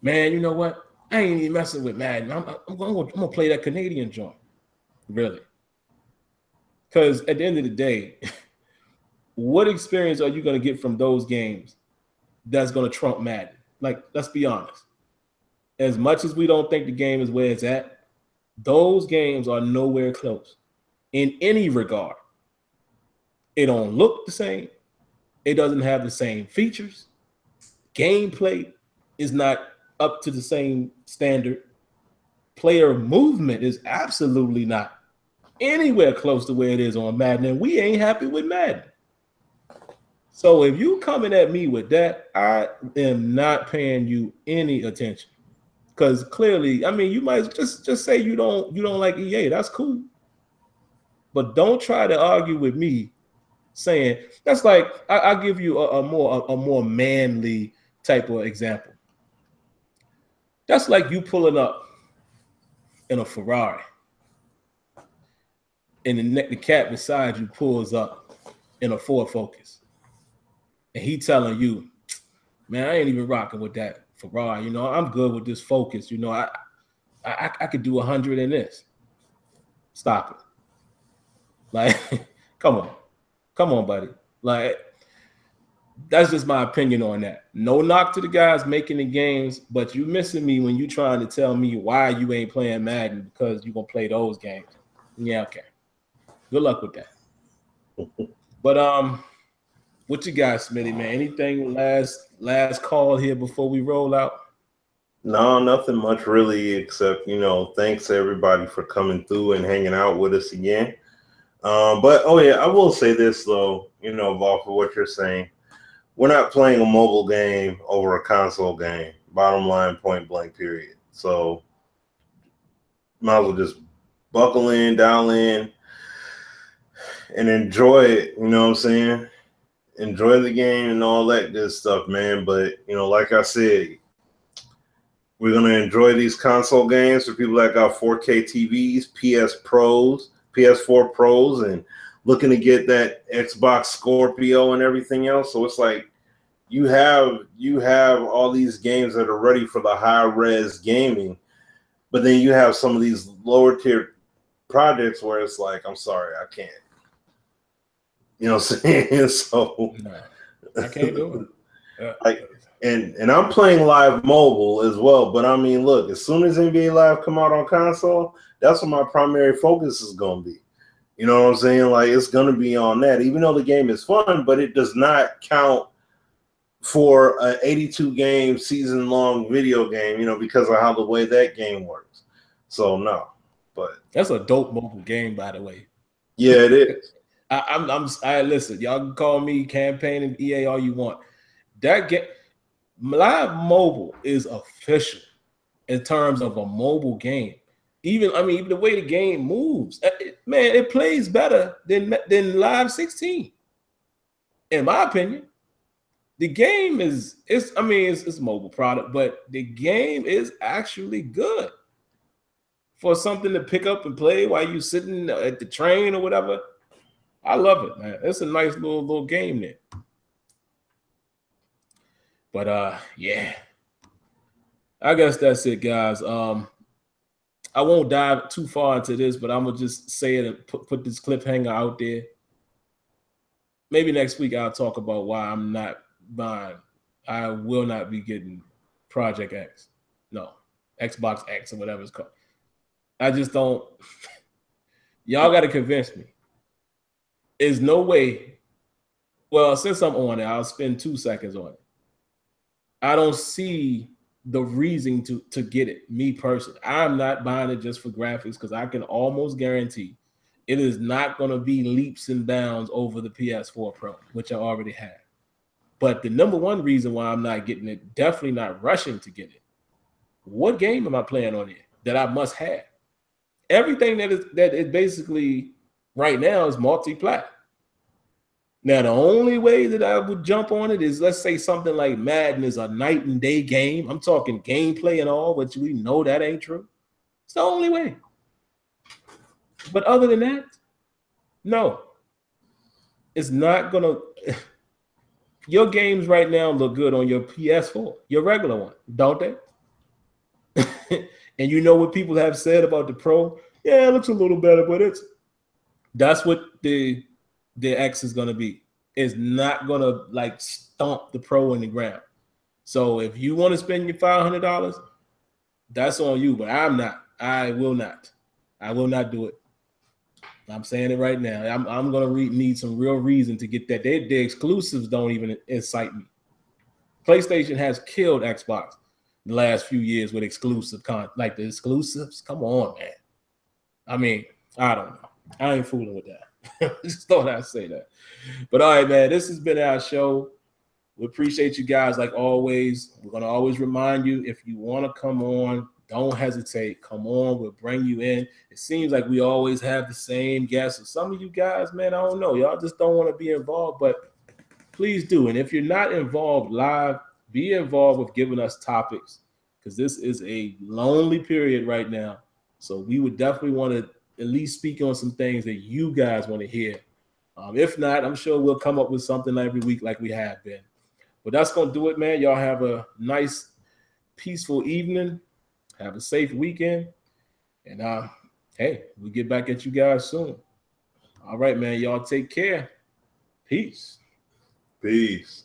[SPEAKER 1] Man, you know what? I ain't even messing with Madden. I'm gonna play that Canadian joint. Really. Because at the end of the day, what experience are you gonna get from those games that's gonna trump Madden? Like, let's be honest. As much as we don't think the game is where it's at, those games are nowhere close in any regard. It don't look the same. It doesn't have the same features. Gameplay is not up to the same standard. Player movement is absolutely not anywhere close to where it is on Madden, and we ain't happy with Madden. So if you coming at me with that, I am not paying you any attention. Because clearly, I mean, you might just say you don't like EA. That's cool. But don't try to argue with me saying that's like I'll give you a more manly type of example. That's like you pulling up in a Ferrari and the cat beside you pulls up in a Ford Focus. And he telling you, man, I ain't even rocking with that Ferrari. I'm good with this Focus. I could do 100 in this. Stop it. Like, come on, buddy. Like, that's just my opinion on that. No knock to the guys making the games, but you missing me when you trying to tell me why you ain't playing Madden because you gonna play those games. Yeah, okay. Good luck with that. But what you got, Smitty, man? Anything last call here before we roll out?
[SPEAKER 2] No, nothing much really, except thanks to everybody for coming through and hanging out with us again. But I will say this though, off of what you're saying, we're not playing a mobile game over a console game. Bottom line, point blank, period. So might as well just buckle in, dial in, and enjoy it. You know what I'm saying? Enjoy the game and all that good stuff, man. But like I said, we're gonna enjoy these console games for people that got 4K TVs, PS4 Pros, and looking to get that Xbox Scorpio and everything else. So it's like you have all these games that are ready for the high res gaming, but then you have some of these lower tier projects where it's like, I'm sorry, I can't. You know what I'm saying? So
[SPEAKER 1] no, I can't do it.
[SPEAKER 2] And I'm playing live mobile as well. But I mean, look, as soon as NBA Live come out on console, that's what my primary focus is going to be. You know what I'm saying? Like, it's going to be on that, even though the game is fun, but it does not count for an 82 game season long video game, because of how the way that game works. So no, but
[SPEAKER 1] that's a dope mobile game, by the way.
[SPEAKER 2] Yeah, it is.
[SPEAKER 1] I listen, y'all can call me campaigning EA all you want. That game, live mobile is official in terms of a mobile game. Even the way the game moves, man, it plays better than Live 16. In my opinion, the game it's a mobile product, but the game is actually good for something to pick up and play while you sitting at the train or whatever. I love it, man. It's a nice little game there. But yeah, I guess that's it, guys. I won't dive too far into this, but I'm gonna just say it and put this cliffhanger out there. Maybe next week I'll talk about why I'm not buying. I will not be getting Project X. No, Xbox X or whatever it's called. I just don't. Y'all got to convince me. There's no way. Well, since I'm on it, I'll spend 2 seconds on it. I don't see the reason to get it. Me personally, I'm not buying it just for graphics because I can almost guarantee it is not going to be leaps and bounds over the PS4 Pro, which I already have. But the number one reason why I'm not getting it, definitely not rushing to get it. What game am I playing on it that I must have? Everything that is basically right now is multi-plat. Now, the only way that I would jump on it is, let's say something like Madden is a night and day game. I'm talking gameplay and all, but we know that ain't true. It's the only way. But other than that, no. It's not going to... Your games right now look good on your PS4, your regular one, don't they? And you know what people have said about the Pro? Yeah, it looks a little better, but that's what the X is going to be. It's not going to like stomp the Pro in the ground. So if you want to spend your $500, that's on you, but I'm not. I will not. I will not do it. I'm saying it right now. I'm going to need some real reason to get that. The exclusives don't even incite me. PlayStation has killed Xbox the last few years with exclusive content. Like the exclusives, come on, man. I mean, I don't know. I ain't fooling with that. Just thought I'd say that. But all right, man, this has been our show. We appreciate you guys like always. We're going to always remind you, if you want to come on, don't hesitate. Come on. We'll bring you in. It seems like we always have the same guests. So some of you guys, man, I don't know. Y'all just don't want to be involved, but please do. And if you're not involved live, be involved with giving us topics, because this is a lonely period right now. So we would definitely want to at least speak on some things that you guys want to hear. If not, I'm sure we'll come up with something every week like we have been. But that's going to do it, man. Y'all have a nice, peaceful evening. Have a safe weekend. And, hey, we'll get back at you guys soon. All right, man. Y'all take care. Peace.
[SPEAKER 2] Peace.